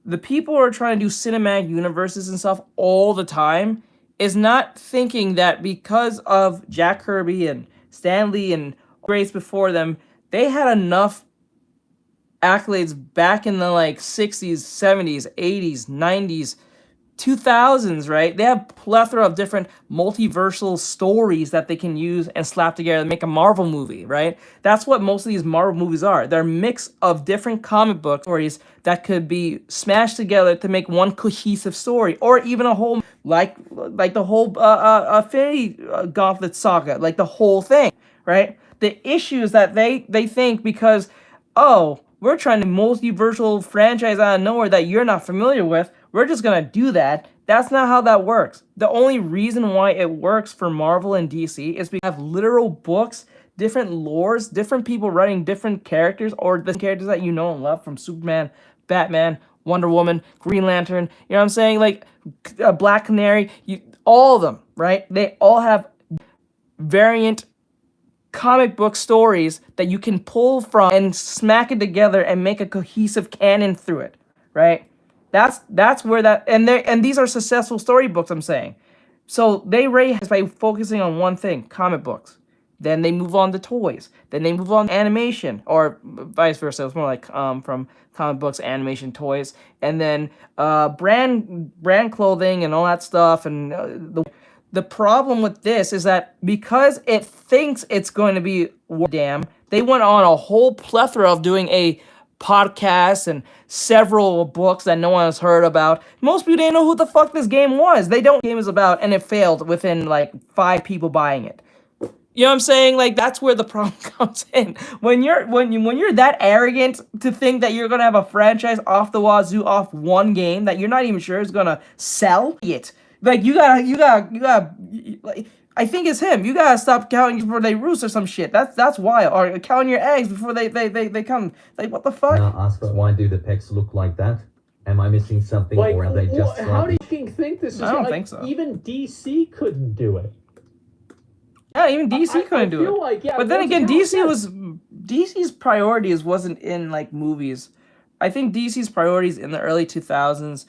The people who are trying to do cinematic universes and stuff all the time is not thinking that because of Jack Kirby and Stan Lee and greats before them, they had enough accolades back in the like 60s, 70s, 80s, 90s, 2000s, right? They have plethora of different multiversal stories that they can use and slap together to make a Marvel movie, right? That's what most of these Marvel movies are. They're a mix of different comic book stories that could be smashed together to make one cohesive story, or even a whole like the whole Infinity Gauntlet saga, like the whole thing, right? The issue is that they think because we're trying to multiversal franchise out of nowhere that you're not familiar with, we're just gonna do that. That's not how that works. The only reason why it works for Marvel and DC is because we have literal books, different lores, different people writing different characters, or the characters that you know and love from Superman, Batman, Wonder Woman, Green Lantern, you know what I'm saying? Like Black Canary, all of them, right? They all have variant comic book stories that you can pull from and smack it together and make a cohesive canon through it, right? That's where that, and these are successful storybooks, I'm saying. So they raise by focusing on one thing, comic books. Then they move on to toys. Then they move on to animation, or vice versa. It's more like from comic books, animation, toys, and then brand clothing and all that stuff. And the problem with this is that because it thinks it's going to be damn, they went on a whole plethora of doing a podcast and several books that no one has heard about. Most people didn't know who the fuck this game was. They don't know what the game is about, and it failed within like 5 people buying it. You know what I'm saying? Like that's where the problem comes in. When you're that arrogant to think that you're gonna have a franchise off the wazoo off one game that you're not even sure is gonna sell it. Like you gotta like, I think it's him. You gotta stop counting before they roost or some shit. That's wild. Or counting your eggs before they come. Like what the fuck? Now asks, why do the pecs look like that? Am I missing something, Like, or are they just? how do you think this is? I don't like, think so. Even DC couldn't do it. Yeah, even DC couldn't do feel it. like, yeah, but then once again, again, DC's priorities wasn't in like movies. I think DC's priorities in the early 2000s,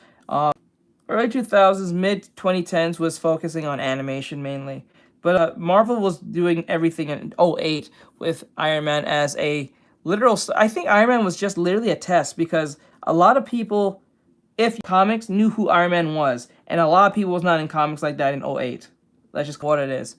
mid 2010s was focusing on animation mainly. But Marvel was doing everything in 2008 with Iron Man as a literal. I think Iron Man was just literally a test because a lot of people, if comics, knew who Iron Man was, and a lot of people was not in comics like that in 2008. That's just what it is.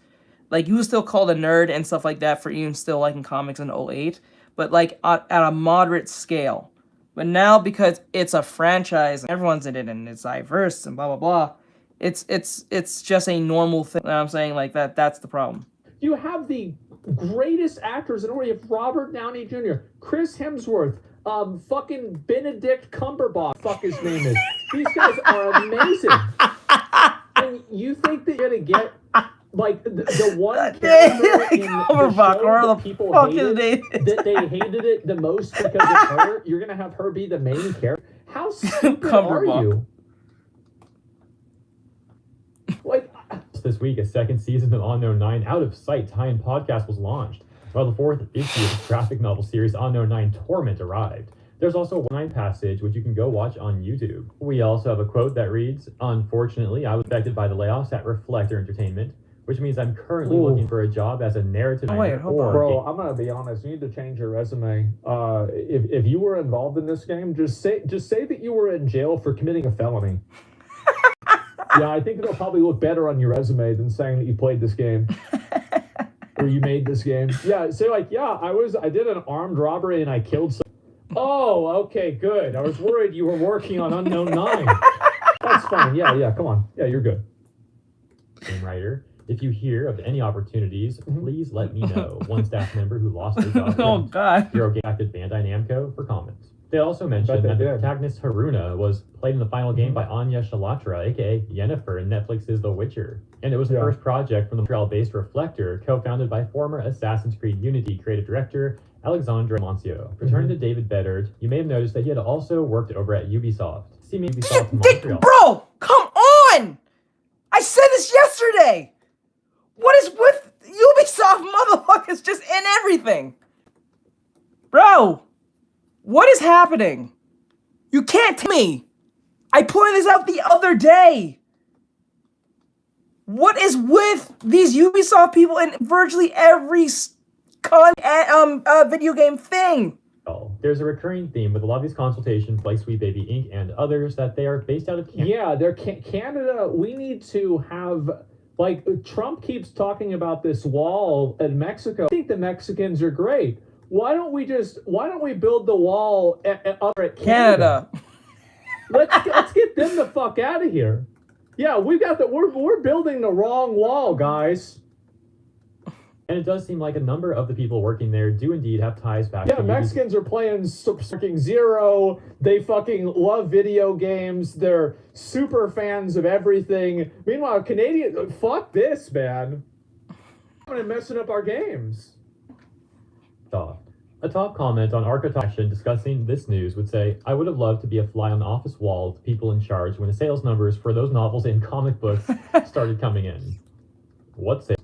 Like you was still called a nerd and stuff like that for even still liking comics in 2008, but like at a moderate scale. But now because it's a franchise, and everyone's in it and it's diverse and blah blah blah. It's just a normal thing. You know what I'm saying? Like that's the problem. You have the greatest actors in order. You have Robert Downey Jr., Chris Hemsworth, fucking Benedict Cumberbatch, fuck his name is. These guys are amazing. And you think that you're gonna get like the one character in the show that people hated, that they hated it the most because of her? You're gonna have her be the main character? How stupid are you? Like this week, a second season of Unknown 9 Out of Sight tie-in podcast was launched, while the fourth issue of the graphic novel series Unknown 9 Torment arrived. There's also a 9 passage, which you can go watch on YouTube. We also have a quote that reads, "Unfortunately, I was affected by the layoffs at Reflector Entertainment, which means I'm currently looking for a job as a narrative designer or Bro, I'm gonna be honest. You need to change your resume. If you were involved in this game, just say that you were in jail for committing a felony. Yeah, I think it'll probably look better on your resume than saying that you played this game or you made this game. Yeah, say like, yeah, I did an armed robbery and I killed someone. Oh, okay, good. I was worried you were working on Unknown 9. That's fine. Yeah, come on. Yeah, you're good. Game writer. If you hear of any opportunities, please let me know. One staff member who lost their job. Oh, God. Hero Game acted Bandai Namco for comments. They also mentioned that the protagonist Haruna was played in the final game by Anya Shalatra, aka Yennefer, in Netflix's The Witcher. And it was the first project from the Montreal-based Reflector, co-founded by former Assassin's Creed Unity creative director Alexandre Moncio. Returning to David Bedard, you may have noticed that he had also worked over at Ubisoft. See me Ubisoft Montreal. Bro, come on! I said this yesterday! What is with Ubisoft motherfuckers just in everything? Bro, what is happening? You can't tell me. I pointed this out the other day. What is with these Ubisoft people in virtually every video game thing? There's a recurring theme with a lot of these consultations like Sweet Baby Inc. and others that they are based out of Canada. Yeah, they're Canada. We need to have, like, Trump keeps talking about this wall in Mexico. I think the Mexicans are great. Why don't we build the wall at Canada? Let's get them the fuck out of here. Yeah, we're building the wrong wall, guys. And it does seem like a number of the people working there do indeed have ties back to the Mexicans are playing fucking Zero. They fucking love video games. They're super fans of everything. Meanwhile, Canadian, fuck this, man. I'm messing up our games. A top comment on Artextric discussing this news would say, "I would have loved to be a fly on the office wall with people in charge when the sales numbers for those novels and comic books started coming in." What sales?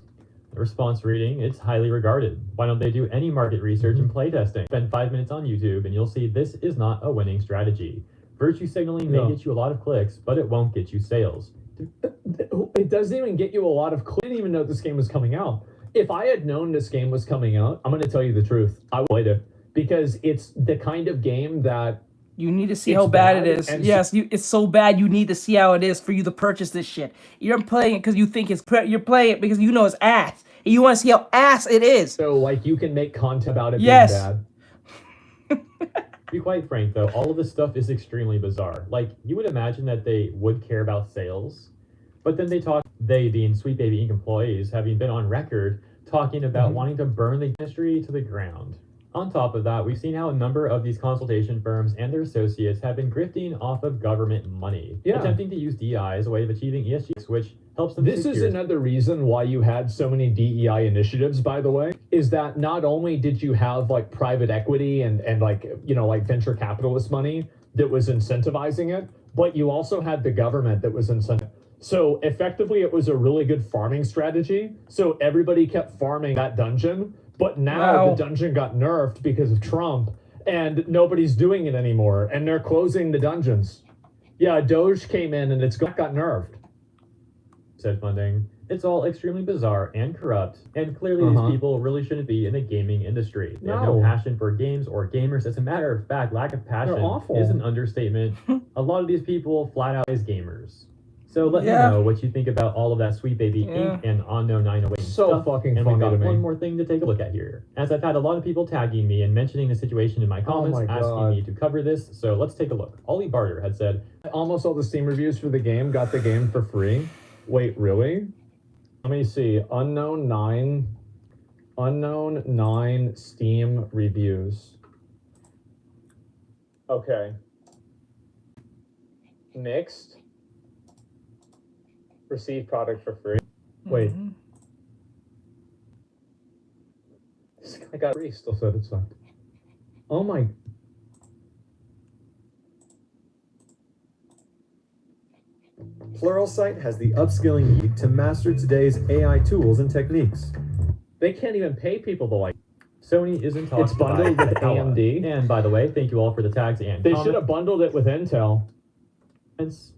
The response reading, "It's highly regarded. Why don't they do any market research and playtesting? Spend 5 minutes on YouTube and you'll see this is not a winning strategy. Virtue signaling may get you a lot of clicks, but it won't get you sales." It doesn't even get you a lot of clicks. I didn't even know this game was coming out. If I had known this game was coming out, I'm going to tell you the truth. I would play it because it's the kind of game that you need to see how bad it is. Yes, it's so bad you need to see how it is for you to purchase this shit. You're playing it because you think you're playing it because you know it's ass. And you want to see how ass it is. So, like, you can make content about it being bad. To be quite frank, though, all of this stuff is extremely bizarre. Like, you would imagine that they would care about sales, but then they being Sweet Baby Inc. employees, having been on record talking about wanting to burn the industry to the ground. On top of that, we've seen how a number of these consultation firms and their associates have been grifting off of government money, attempting to use DEI as a way of achieving ESG, which helps them. This is another reason why you had so many DEI initiatives, by the way, is that not only did you have like private equity and like, you know, like venture capitalist money that was incentivizing it, but you also had the government that was incentivizing. So effectively, it was a really good farming strategy. So everybody kept farming that dungeon, but now the dungeon got nerfed because of Trump, and nobody's doing it anymore, and they're closing the dungeons. Yeah, Doge came in and it got nerfed. Said funding. It's all extremely bizarre and corrupt, and clearly these people really shouldn't be in the gaming industry. They have no passion for games or gamers. As a matter of fact, lack of passion is an understatement. A lot of these people flat out is gamers. So let me know what you think about all of that Sweet Baby Inc. and Unknown 9 away stuff. Fucking and funny we've got to me. one more thing to take a look at here. As I've had a lot of people tagging me and mentioning the situation in my comments, asking me to cover this, so let's take a look. Ollie Barter had said, almost all the Steam reviews for the game got the game for free. Wait, really? Let me see. Unknown 9 Steam reviews. Okay. Mixed. Receive product for free. Wait. This guy got free. Still said it sucked. Oh my. Pluralsight has the upskilling you need to master today's AI tools and techniques. They can't even pay people to like. Sony is in talks It's bundled to buy with Kadokawa. AMD. And by the way, thank you all for the tags and They comments. should have bundled it with Intel.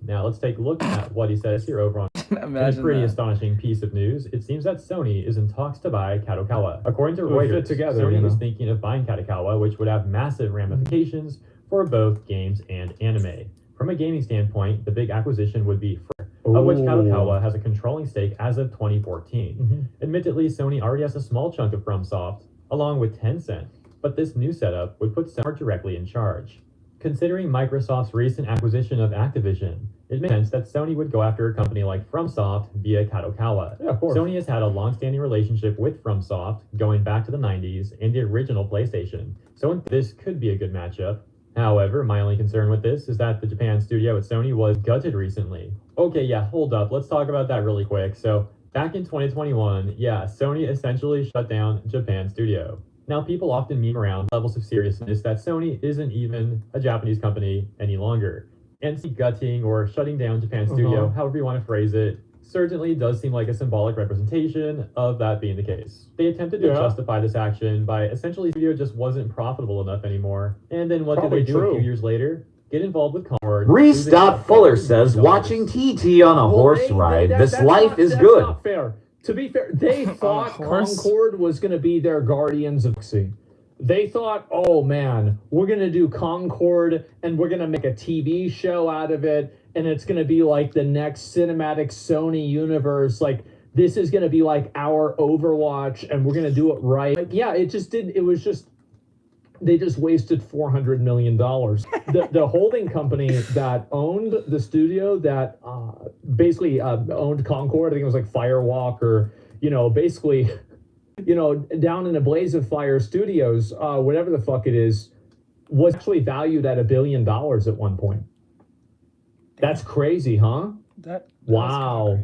Now let's take a look at what he says here over on. In a pretty astonishing piece of news, it seems that Sony is in talks to buy Kadokawa. According to It would Reuters, fit together, Sony you know. is thinking of buying Kadokawa, which would have massive ramifications for both games and anime. From a gaming standpoint, the big acquisition would be of which Kadokawa has a controlling stake as of 2014. Admittedly, Sony already has a small chunk of FromSoft, along with Tencent, but this new setup would put Sony directly in charge. Considering Microsoft's recent acquisition of Activision, it makes sense that Sony would go after a company like FromSoft via Kadokawa. Yeah, of course. Sony has had a long-standing relationship with FromSoft, going back to the 90s and the original PlayStation, so this could be a good matchup. However, my only concern with this is that the Japan studio at Sony was gutted recently. Okay, yeah, hold up, let's talk about that really quick. So, back in 2021, yeah, Sony essentially shut down Japan studio. Now, people often meme around levels of seriousness that Sony isn't even a Japanese company any longer. And gutting or shutting down Japan studio, however you want to phrase it, certainly does seem like a symbolic representation of that being the case. They attempted to justify this action by essentially the studio just wasn't profitable enough anymore. And then what did they do a few years later? Get involved with Concord. Restop Fuller says, watching TT on a horse ride. This life is that's good. Not fair. To be fair, they thought Concord was going to be their Guardians of Galaxy. They thought, oh man, we're going to do Concord and we're going to make a TV show out of it. And it's going to be like the next cinematic Sony universe. Like, this is going to be like our Overwatch and we're going to do it right. Like, yeah, it just didn't. It was just, they just wasted $400 million. The holding company that owned the studio that basically owned Concord, I think it was like Firewalk or, basically, down in a Blaze of Fire Studios, whatever the fuck it is, was actually valued at $1 billion at one point. That's crazy, huh? Wow.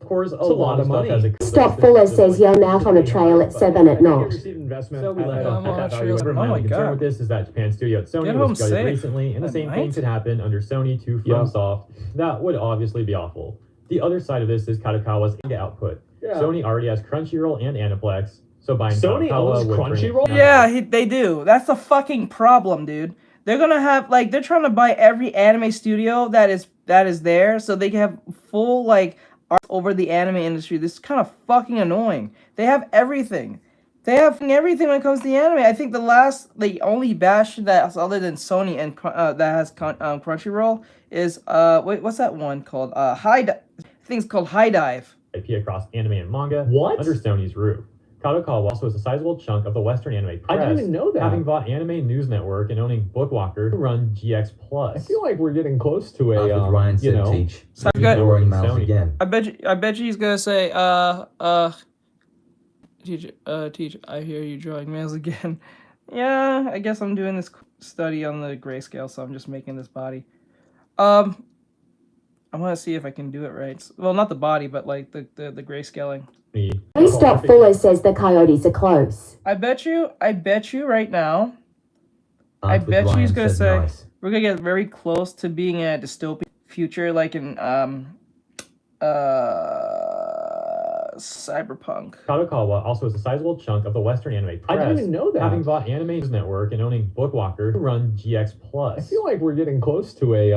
Of course, a lot of money. Stop Fuller says young out on a trail at 7 at night. So we left off at that value. However, my Oh my only concern God. with this is that Japan studio at Sony Get home was gutted safe recently, and the at same thing night. could happen under Sony to FromSoft. That would obviously be awful. The other side of this is Kadokawa's manga output. Yeah. Sony already has Crunchyroll and Aniplex, so buying Sony Kadokawa owns would bring it Crunchyroll? down. Yeah, they do. That's the fucking problem, dude. They're gonna have they're trying to buy every anime studio that is there, so they can have full art over the anime industry. This is kind of fucking annoying. They have everything. They have everything when it comes to the anime. I think the only bastion that's other than Sony and that has Crunchyroll is what's that one called? I think it's called High Dive. IP across anime and manga What? under Sony's roof. Kadokawa also has a sizable chunk of the Western anime press. I didn't even know that. Having bought Anime News Network and owning Bookwalker, who run GX Plus. I feel like we're getting close to a, That's what Ryan said, Teach. Sounds He's good. ignoring Mouse Sony. again. I bet you he's gonna say, teach, I hear you drawing males again. Yeah, I guess I'm doing this study on the grayscale, so I'm just making this body. I want to see if I can do it right. Well, not the body, but like the grayscaling. Stop Fuller says the coyotes are close. I bet you right now. I That's what bet you he's Ryan gonna said, say nice. we're gonna get very close to being a dystopian future, like in Cyberpunk. Kadokawa also has a sizable chunk of the Western anime press. I didn't even know that. Having bought Anime News Network and owning Bookwalker, who run GX Plus. I feel like we're getting close to a,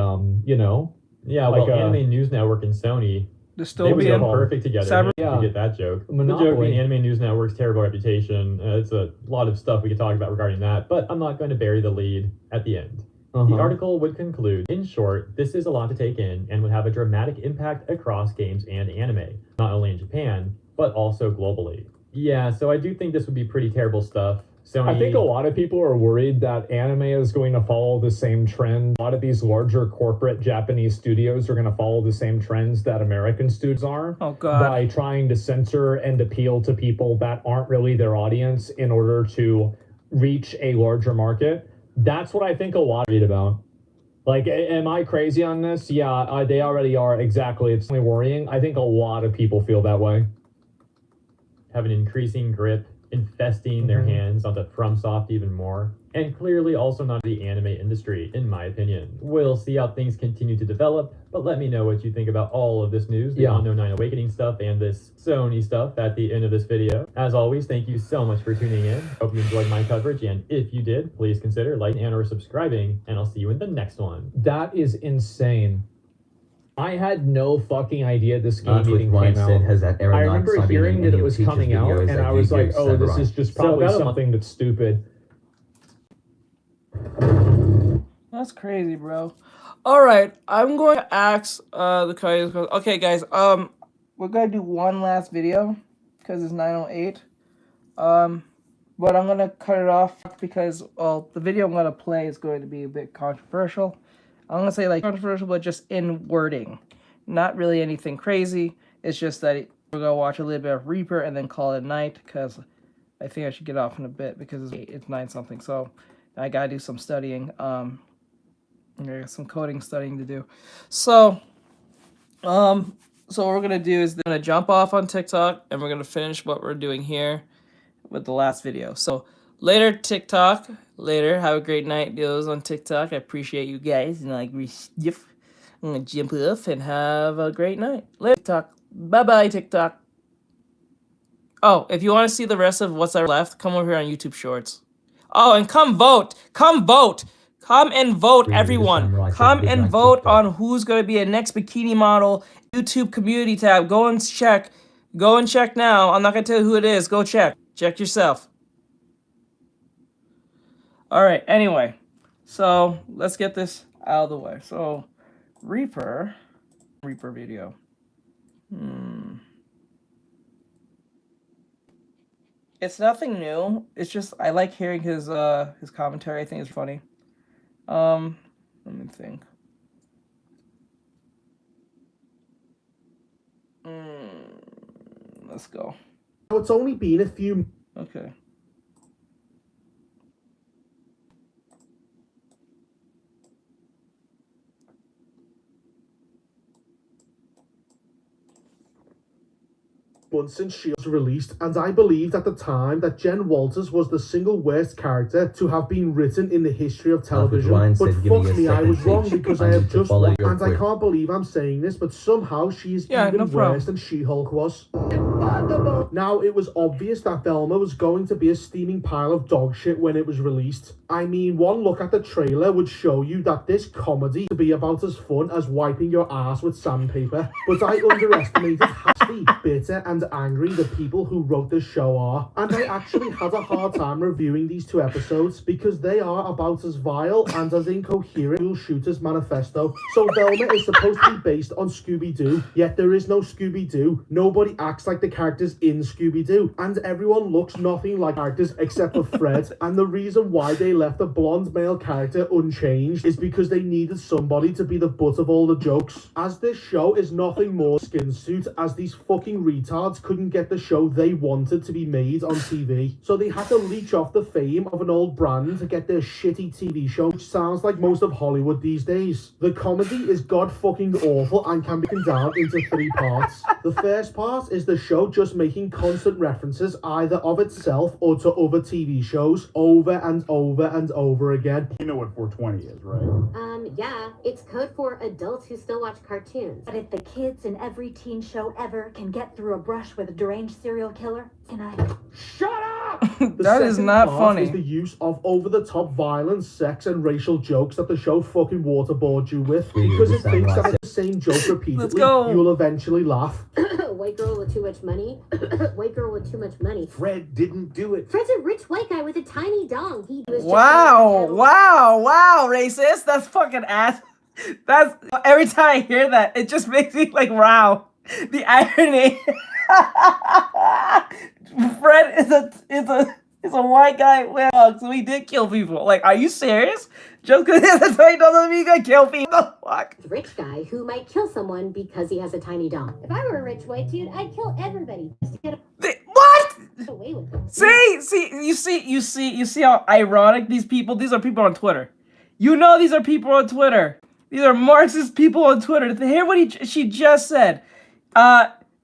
Yeah, like well, a- Anime News Network and Sony, they would Dystopian. go perfect together. Cyber- You get that joke. The joke Monopoly. being Anime News Network's terrible reputation. It's a lot of stuff we could talk about regarding that, but I'm not going to bury the lead at the end. The article would conclude, in short, this is a lot to take in and would have a dramatic impact across games and anime, not only in Japan, but also globally. Yeah, so I do think this would be pretty terrible stuff. Sony, I think a lot of people are worried that anime is going to follow the same trend. A lot of these larger corporate Japanese studios are going to follow the same trends that American studios are. Oh god. By trying to censor and appeal to people that aren't really their audience in order to reach a larger market. That's what I think a lot read about. Like, am I crazy on this? Yeah, they already are. Exactly. It's only worrying. I think a lot of people feel that way. Have an increasing grip, infesting their hands onto FromSoft even more, and clearly also not the anime industry, in my opinion. We'll see how things continue to develop, but let me know what you think about all of this news, the Unknown 9 Awakening stuff, and this Sony stuff at the end of this video. As always, thank you so much for tuning in. Hope you enjoyed my coverage, and if you did, please consider liking and or subscribing, and I'll see you in the next one. That is insane. I had no fucking idea this game Artextric even came out. has that error I remember not hearing that it was teacher's coming out, videos and that I was like, YouTube oh, this samurai. is just probably something that's stupid. That's crazy, bro. All right, I'm going to ask the Coyotes. Okay, guys. We're gonna do one last video because it's 9:08. But I'm gonna cut it off because the video I'm gonna play is going to be a bit controversial. I'm gonna say like controversial, but just in wording, not really anything crazy. It's just that we're gonna watch a little bit of Reaper and then call it night because I think I should get off in a bit because it's 9 something. So I gotta do some studying. I got some coding studying to do. So what we're gonna do is gonna jump off on TikTok and we're gonna finish what we're doing here with the last video. So later TikTok, later, have a great night, those on TikTok. I appreciate you guys, and like I'm gonna jump off and have a great night. Later TikTok, bye TikTok. Oh, if you want to see the rest of what's left, come over here on YouTube Shorts. Oh, and come vote, come and vote, everyone. Come and vote on who's gonna be a next bikini model. YouTube community tab. Go and check now. I'm not gonna tell you who it is. Go check yourself. All right, anyway, so let's get this out of the way. So Reaper video. It's nothing new. It's just I like hearing his commentary. I think it's funny. Let me think. Let's go. It's only been a few. Okay. Months since she was released, and I believed at the time that Jen Walters was the single worst character to have been written in the history of television. But fuck me, I was wrong because I have just watched, and I can't believe I'm saying this, but somehow she is even worse than She-Hulk was. Now, it was obvious that Velma was going to be a steaming pile of dog shit when it was released. I mean, one look at the trailer would show you that this comedy could be about as fun as wiping your ass with sandpaper, but I underestimated how bitter and angry the people who wrote this show are, and I actually had a hard time reviewing these 2 episodes because they are about as vile and as incoherent as Shooter's Manifesto. So Velma is supposed to be based on Scooby-Doo, yet there is no Scooby-Doo. Nobody acts like the characters in Scooby-Doo, and everyone looks nothing like characters except for Fred. And the reason why they left the blonde male character unchanged is because they needed somebody to be the butt of all the jokes. As this show is nothing more skin suit, as these fucking retards couldn't get the show they wanted to be made on TV. So they had to leech off the fame of an old brand to get their shitty TV show, which sounds like most of Hollywood these days. The comedy is god fucking awful and can be broken down into 3 parts. The first part is the show just making constant references either of itself or to other TV shows over and over and over again. You know what 420 is, right? Yeah, it's code for adults who still watch cartoons. But if the kids in every teen show ever can get through a brush with a deranged serial killer, can I? Shut up! That is not funny. Is the use of over-the-top violence, sex, and racial jokes that the show fucking waterboards you with. Because it thinks that it's the same joke repeatedly, you will eventually laugh. White girl with too much money. White girl with too much money. Fred didn't do it. Fred's a rich white guy with a tiny dong. He was wow, racist. That's fucking ass. That's every time I hear that, it just makes me like, wow. The irony. Fred is a white guy with dogs, so he did kill people. Like, are you serious? Just because that's why he doesn't mean he gonna kill people. Fuck. Rich guy who might kill someone because he has a tiny dong. If I were a rich white dude, I'd kill everybody. What? See how ironic these people. These are people on Twitter. You know, these are people on Twitter. These are Marxist people on Twitter. Hear what she just said.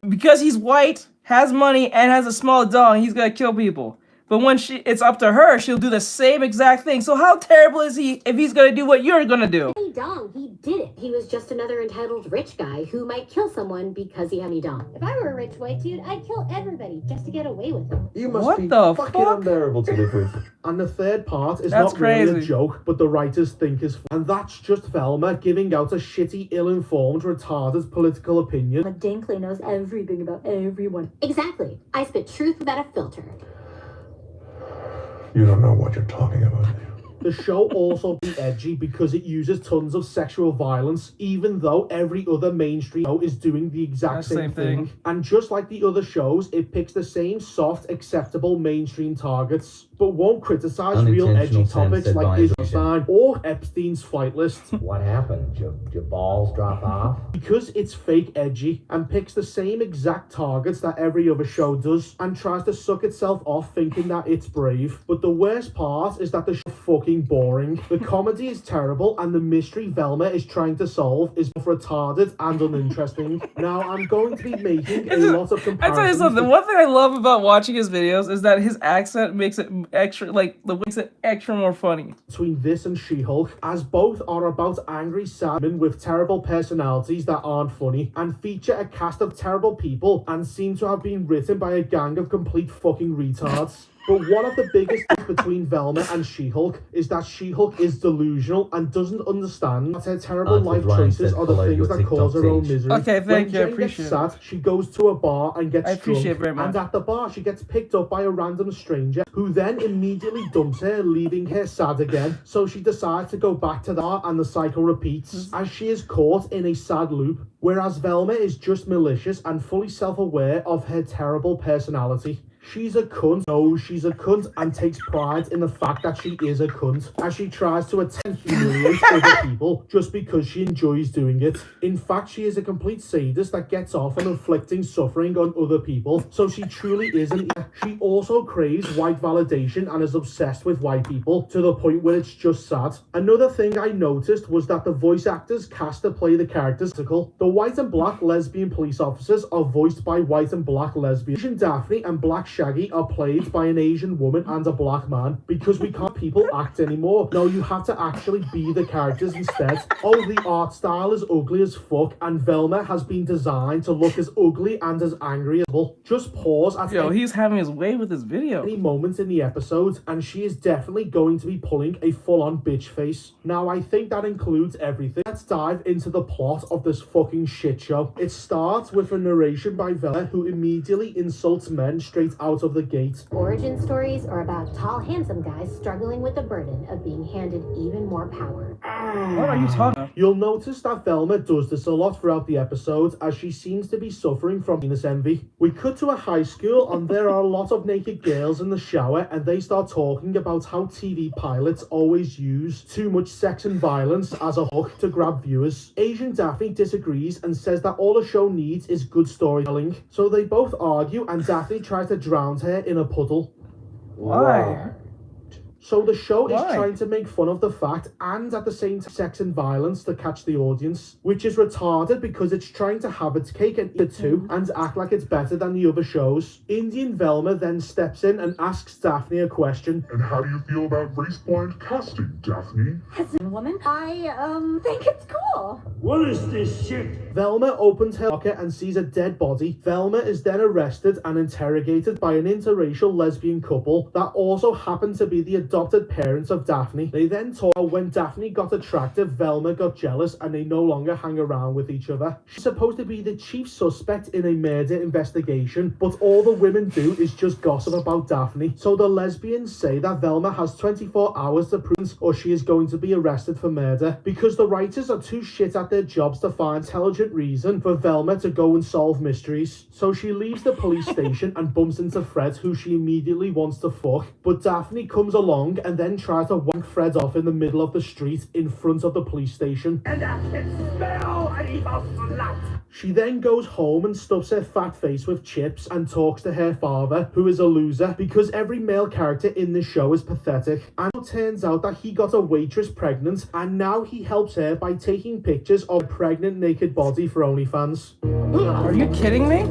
Because he's white, has money, and has a small dog, he's gonna kill people. But when it's up to her, she'll do the same exact thing. So how terrible is he if he's gonna do what you're gonna do? Hey, Dong, he did it. He was just another entitled rich guy who might kill someone because he had any dong. If I were a rich white dude, I'd kill everybody just to get away with it. You must What be the fucking fuck? unbearable to live with. And the third part is That's not really a crazy. joke, but the writers think is and that's just Velma giving out a shitty, ill-informed, retarded political opinion. But Dinkley knows everything about everyone. Exactly. I spit truth without a filter. You don't know what you're talking about. The show also be edgy because it uses tons of sexual violence, even though every other mainstream show is doing the exact same thing. And just like the other shows, it picks the same soft, acceptable mainstream targets, but won't criticize real edgy Unintentional topics like sense Israel or Epstein's flight list. What happened? Your balls drop off? Because it's fake edgy and picks the same exact targets that every other show does and tries to suck itself off thinking that it's brave. But the worst part is that the show is fucking boring. The comedy is terrible and the mystery Velma is trying to solve is both retarded and uninteresting. Now I'm going to be making a lot of comparisons. I tell you something. One thing I love about watching his videos is that his accent makes it extra, makes it extra more funny. Between this and She-Hulk, as both are about angry sad women with terrible personalities that aren't funny, and feature a cast of terrible people and seem to have been written by a gang of complete fucking retards. But one of the biggest things between Velma and She-Hulk is that She-Hulk is delusional and doesn't understand that her terrible life choices are the things that cause her own misery. Okay, thank you, I When Jane appreciate gets sad, she goes to a bar and gets I appreciate drunk, it very much. and at the bar she gets picked up by a random stranger who then immediately dumps her, leaving her sad again. So she decides to go back to the bar and the cycle repeats as she is caught in a sad loop. Whereas Velma is just malicious and fully self-aware of her terrible personality. She's a cunt. No, she's a cunt and takes pride in the fact that she is a cunt, as she tries to attempt to humiliate other people just because she enjoys doing it. In fact, she is a complete sadist that gets off on inflicting suffering on other people, so she truly isn't. She also craves white validation and is obsessed with white people to the point where it's just sad. Another thing I noticed was that the voice actors cast to play the characters. The white and black lesbian police officers are voiced by white and black lesbians. Asian Daphne and Black Shaggy are played by an Asian woman and a black man, because we can't people act anymore. No, you have to actually be the characters instead. Oh, the art style is ugly as fuck, and Velma has been designed to look as ugly and as angry as possible. Just pause at he's having his way with his video. Any moment in the episode, and she is definitely going to be pulling a full-on bitch face. Now, I think that includes everything. Let's dive into the plot of this fucking shit show. It starts with a narration by Velma, who immediately insults men straight out of the gate. Origin stories are about tall, handsome guys struggling with the burden of being handed even more power. What are you talking about? You'll notice that Velma does this a lot throughout the episode, as she seems to be suffering from penis envy. We cut to a high school and there are a lot of naked girls in the shower, and they start talking about how TV pilots always use too much sex and violence as a hook to grab viewers. Asian Daphne disagrees and says that all the show needs is good storytelling. So they both argue and Daphne tries to drown her in a puddle. Why? So the show is trying to make fun of the fact and at the same time sex and violence to catch the audience, which is retarded because it's trying to have its cake and eat it too and act like it's better than the other shows. Indian Velma then steps in and asks Daphne a question. And how do you feel about race-blind casting, Daphne? As a woman, I think it's cool. What is this shit? Velma opens her locker and sees a dead body. Velma is then arrested and interrogated by an interracial lesbian couple that also happen to be the adopted parents of Daphne. They then talk when Daphne got attractive, Velma got jealous, and they no longer hang around with each other. She's supposed to be the chief suspect in a murder investigation, but all the women do is just gossip about Daphne. So the lesbians say that Velma has 24 hours to prove or she is going to be arrested for murder, because the writers are too shit at their jobs to find intelligent reason for Velma to go and solve mysteries. So she leaves the police station and bumps into Fred, who she immediately wants to fuck, but Daphne comes along song and then tries to wank Fred off in the middle of the street in front of the police station. And I can smell an evil slut. She then goes home and stuffs her fat face with chips and talks to her father, who is a loser, because every male character in the show is pathetic. And it turns out that he got a waitress pregnant, and now he helps her by taking pictures of a pregnant naked body for OnlyFans. Are you kidding me?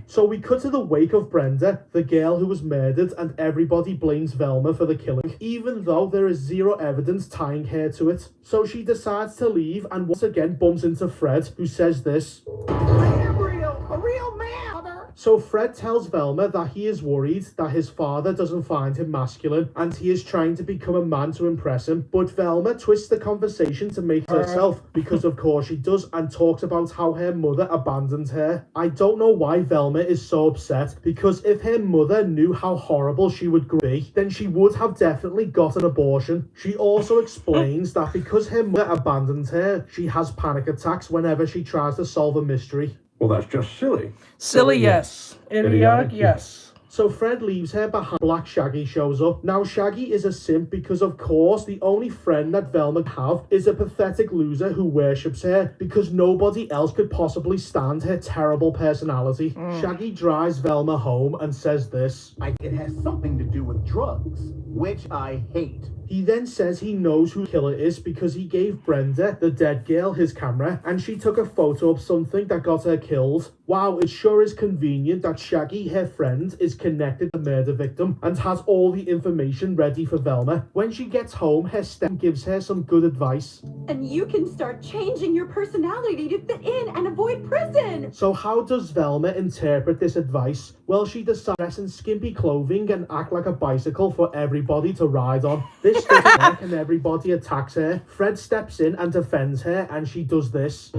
So we cut to the wake of Brenda, the girl who was murdered, and everybody blames Velma for the killing, even though there is zero evidence tying her to it. So she decides to leave and once again bumps into Fred, who says this. A real man, mother. So Fred tells Velma that he is worried that his father doesn't find him masculine and he is trying to become a man to impress him. But Velma twists the conversation to make herself, because of course she does, and talks about how her mother abandoned her. I don't know why Velma is so upset, because if her mother knew how horrible she would be, then she would have definitely got an abortion. She also explains that because her mother abandoned her, she has panic attacks whenever she tries to solve a mystery. Well, that's just silly. Silly, yes. Idiotic, yes. So Fred leaves her behind. Black Shaggy shows up. Now Shaggy is a simp because of course the only friend that Velma have is a pathetic loser who worships her because nobody else could possibly stand her terrible personality. Shaggy drives Velma home and says this. It has something to do with drugs, which I hate. He then says he knows who the killer is because he gave Brenda, the dead girl, his camera, and she took a photo of something that got her killed. Wow, it sure is convenient that Shaggy, her friend, is connected to the murder victim and has all the information ready for Velma. When she gets home, her step gives her some good advice. And you can start changing your personality to fit in and avoid prison. So how does Velma interpret this advice? Well, she decides to dress in skimpy clothing and act like a bicycle for everybody to ride on. This doesn't work and everybody attacks her. Fred steps in and defends her and she does this.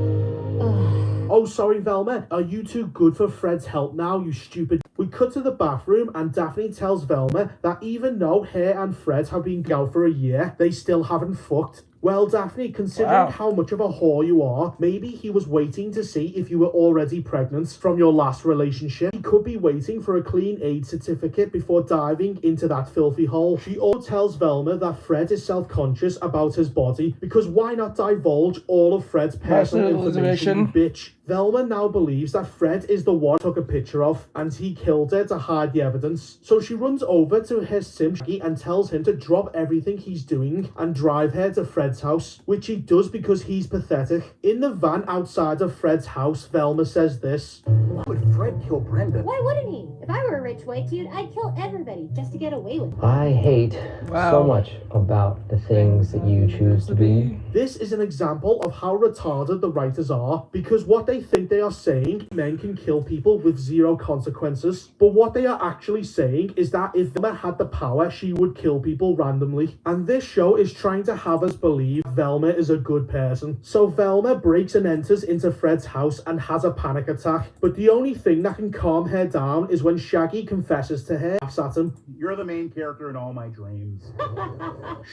Oh, sorry, Velma. Are you too good for Fred's help now, you stupid... We cut to the bathroom and Daphne tells Velma that even though her and Fred have been out for a year, they still haven't fucked. Well, Daphne, considering how much of a whore you are, maybe he was waiting to see if you were already pregnant from your last relationship. He could be waiting for a clean AIDS certificate before diving into that filthy hole. She also tells Velma that Fred is self-conscious about his body because why not divulge all of Fred's personal information, you bitch? Velma now believes that Fred is the one took a picture of and he killed her to hide the evidence. So she runs over to her sim Shaggy and tells him to drop everything he's doing and drive her to Fred's house, which he does because he's pathetic. In the van outside of Fred's house, Velma says this. Why would Fred kill Brenda? Why wouldn't he? If I were a rich white dude, I'd kill everybody just to get away with it. I hate so much about the things that you choose to be. This is an example of how retarded the writers are, because what they think they are saying, men can kill people with zero consequences. But what they are actually saying is that if Velma had the power, she would kill people randomly. And this show is trying to have us believe Velma is a good person. So Velma breaks and enters into Fred's house and has a panic attack. But the only thing that can calm her down is when Shaggy confesses to her, laughs at him. You're the main character in all my dreams.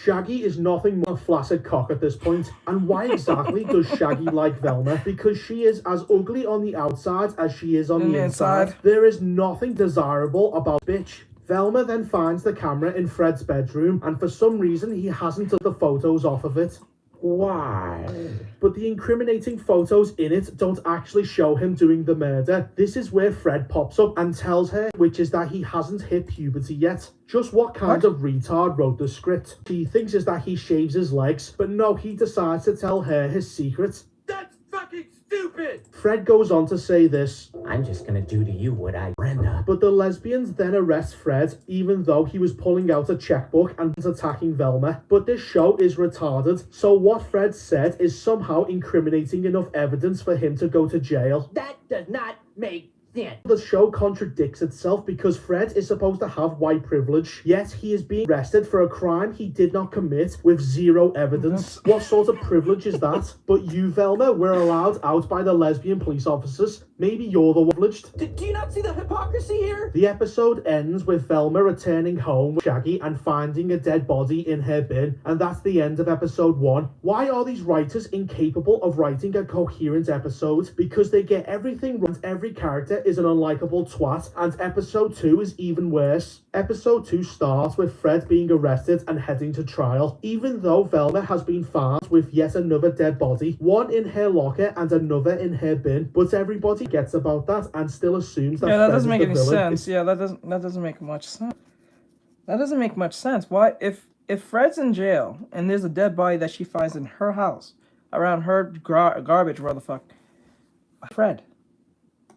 Shaggy is nothing more flaccid cock at this point. And why exactly does Shaggy like Velma? Because she is as ugly on the outside as she is on the inside. There is nothing desirable about bitch. Velma then finds the camera in Fred's bedroom and for some reason he hasn't took the photos off of it. Why? But the incriminating photos in it don't actually show him doing the murder. This is where Fred pops up and tells her, which is that he hasn't hit puberty yet. Just what kind of retard wrote the script? She thinks is that he shaves his legs, but no, he decides to tell her his secret. That's fucking stupid! Fred goes on to say this. I'm just gonna do to you what I Brenda. But the lesbians then arrest Fred, even though he was pulling out a checkbook and attacking Velma. But this show is retarded, so what Fred said is somehow incriminating enough evidence for him to go to jail. That does not make sense. The show contradicts itself because Fred is supposed to have white privilege, yet he is being arrested for a crime he did not commit with zero evidence. What sort of privilege is that? But you, Velma, were allowed out by the lesbian police officers. Maybe you're the privileged. Do you not see the hypocrisy here? The episode ends with Velma returning home with Shaggy and finding a dead body in her bin, and that's the end of episode 1. Why are these writers incapable of writing a coherent episode? Because they get everything wrong. Every character is an unlikable twat, and episode 2 is even worse. Episode 2 starts with Fred being arrested and heading to trial, even though Velma has been found with yet another dead body, one in her locker and another in her bin, but everybody gets about that and still assumes that Yeah, that Fred doesn't is make the any villain. sense. Yeah, that doesn't make much sense. That doesn't make much sense. Why, if Fred's in jail and there's a dead body that she finds in her house, around her garbage, where the fuck, Fred?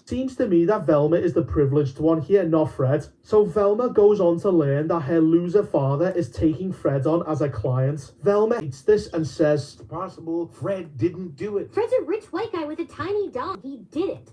Seems to me that Velma is the privileged one here, not Fred. So Velma goes on to learn that her loser father is taking Fred on as a client. Velma hates this and says, It's possible Fred didn't do it. Fred's a rich white guy with a tiny dog. He did it.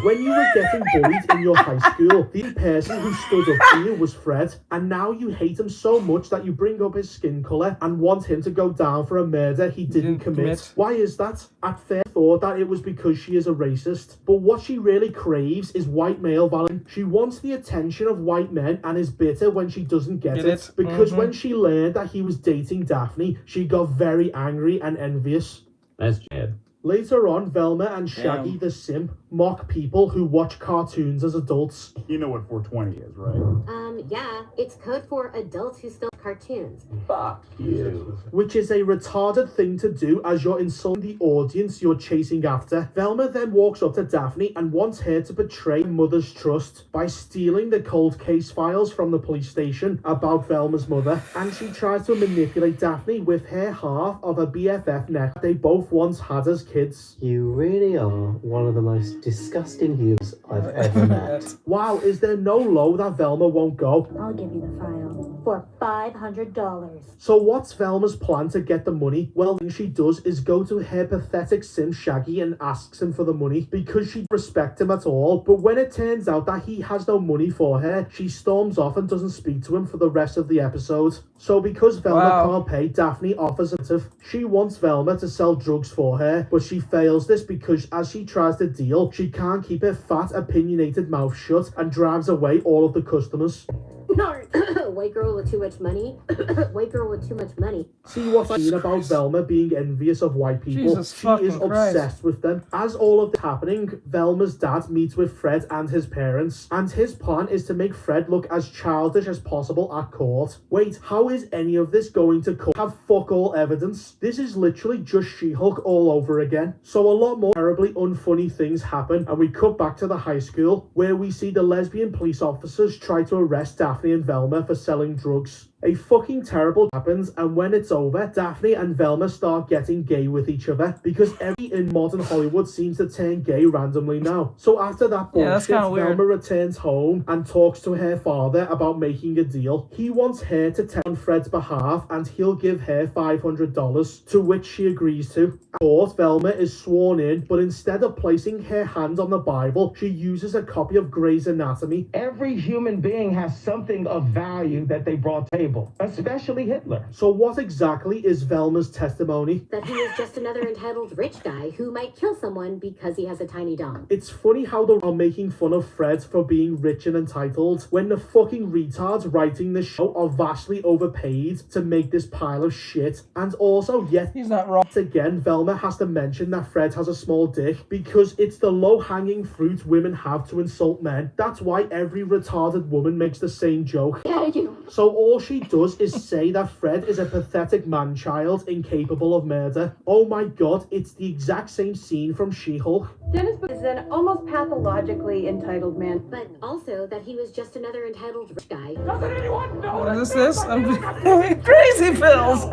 when you were getting bullied in your high school, the person who stood up to you was Fred, and now you hate him so much that you bring up his skin colour and want him to go down for a murder he didn't commit. Why is that? At first thought that it was because she is a racist, but what she really craves is white male validation. She wants the attention of white men and is bitter when she doesn't get it. Because when she learned that he was dating Daphne, she got very angry and envious. That's Jed. Later on, Velma and Shaggy the simp mock people who watch cartoons as adults. You know what 420 is, right? Yeah, it's code for adults who still cartoons. Fuck you. Which is a retarded thing to do as you're insulting the audience you're chasing after. Velma then walks up to Daphne and wants her to betray mother's trust by stealing the cold case files from the police station about Velma's mother, and she tries to manipulate Daphne with her half of a BFF neck they both once had as kids. You really are one of the most disgusting humans I've ever met. Wow, is there no low that Velma won't go? I'll give you the file for $500. So what's Velma's plan to get the money? Well, the thing she does is go to her pathetic sim Shaggy and asks him for the money because she respects him at all. But when it turns out that he has no money for her, she storms off and doesn't speak to him for the rest of the episode. So because Velma can't pay, Daphne offers a tip. She wants Velma to sell drugs for her, but she fails this because as she tries to deal, she can't keep her fat, opinionated mouth shut and drives away all of the customers. No, white girl with too much money. White girl with too much money. See what I mean about Velma being envious of white people? Jesus she is fucking Christ. obsessed with them. As all of this happening, Velma's dad meets with Fred and his parents, and his plan is to make Fred look as childish as possible at court. Wait, how is any of this going to have fuck all evidence? This is literally just She-Hulk all over again. So a lot more terribly unfunny things happen, and we cut back to the high school, where we see the lesbian police officers try to arrest Daphne and Velma for selling drugs. A fucking terrible happens, and when it's over, Daphne and Velma start getting gay with each other because every in modern Hollywood seems to turn gay randomly now. So after that bullshit, Velma returns home and talks to her father about making a deal. He wants her to tell on Fred's behalf and he'll give her $500, to which she agrees to. At court, Velma is sworn in, but instead of placing her hand on the Bible, she uses a copy of Grey's Anatomy. Every human being has something of value that they brought to the table, especially Hitler. So what exactly is Velma's testimony? That he is just another entitled rich guy who might kill someone because he has a tiny dong. It's funny how they are making fun of Fred for being rich and entitled when the fucking retards writing this show are vastly overpaid to make this pile of shit. And also, yet he's not wrong. Again, Velma has to mention that Fred has a small dick because it's the low-hanging fruit women have to insult men. That's why every retarded woman makes the same joke. So all she does is say that Fred is a pathetic man-child incapable of murder. Oh my god, it's the exact same scene from She-Hulk. Dennis is an almost pathologically entitled man. But also that he was just another entitled rich guy. Doesn't anyone know? What is this? I'm crazy pills.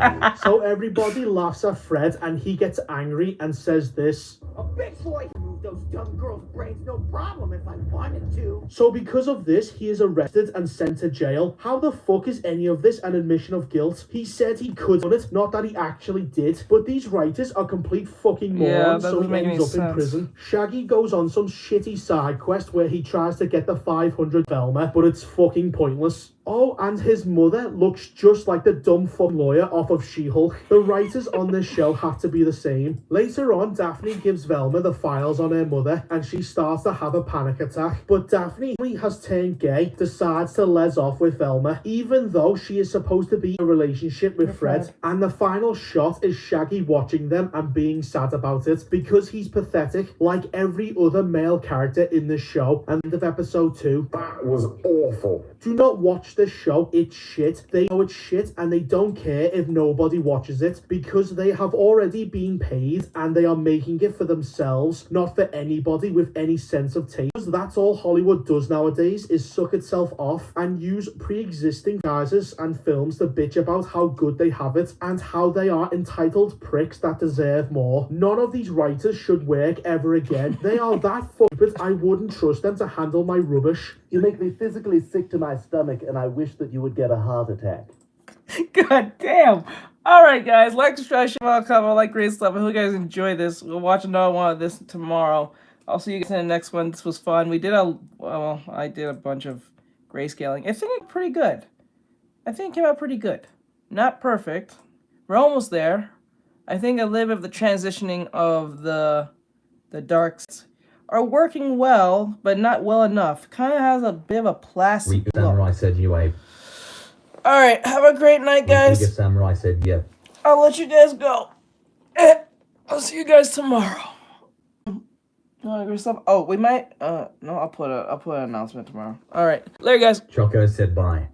So everybody laughs at Fred and he gets angry and says this. A bitch like to move those dumb girls' brains, no problem if I wanted to. So because of this, he is arrested and sent to jail. How the fuck is any of this an admission of guilt? He said he could have done it, not that he actually did. But these writers are complete fucking morons, so he ends up in prison. Shaggy goes on some shitty side quest where he tries to get the 500 Velma, but it's fucking pointless. Oh, and his mother looks just like the dumb fuck lawyer off of She-Hulk. The writers on this show have to be the same. Later on, Daphne gives Velma the files on her mother, and she starts to have a panic attack. But Daphne, who has turned gay, decides to les off with Velma, even though she is supposed to be in a relationship with Fred. And the final shot is Shaggy watching them and being sad about it, because he's pathetic, like every other male character in the show. End of episode 2. That was awful. Do not watch this show, it's shit. They know it's shit and they don't care if nobody watches it, because they have already been paid and they are making it for themselves, not for anybody with any sense of taste. That's all Hollywood does nowadays, is suck itself off and use pre-existing franchises and films to bitch about how good they have it and how they are entitled pricks that deserve more. None of these writers should work ever again. They are that stupid, I wouldn't trust them to handle my rubbish. You make me physically sick to my stomach, and I wish that you would get a heart attack. God damn. Alright, guys. Like, subscribe, share, comment, like, great stuff. I hope you guys enjoy this. We'll watch another one of this tomorrow. I'll see you guys in the next one. This was fun. I did a bunch of grayscaling. I think it's pretty good. I think it came out pretty good. Not perfect. We're almost there. I think a little bit of the transitioning of the darks are working well, but not well enough. Kind of has a bit of a plastic look. Samurai said you ape. Alright, have a great night, guys. Samurai said yep. I'll let you guys go. I'll see you guys tomorrow. Stuff. Oh, we might. No, I'll put an announcement tomorrow. Alright, later, guys. Choco said bye.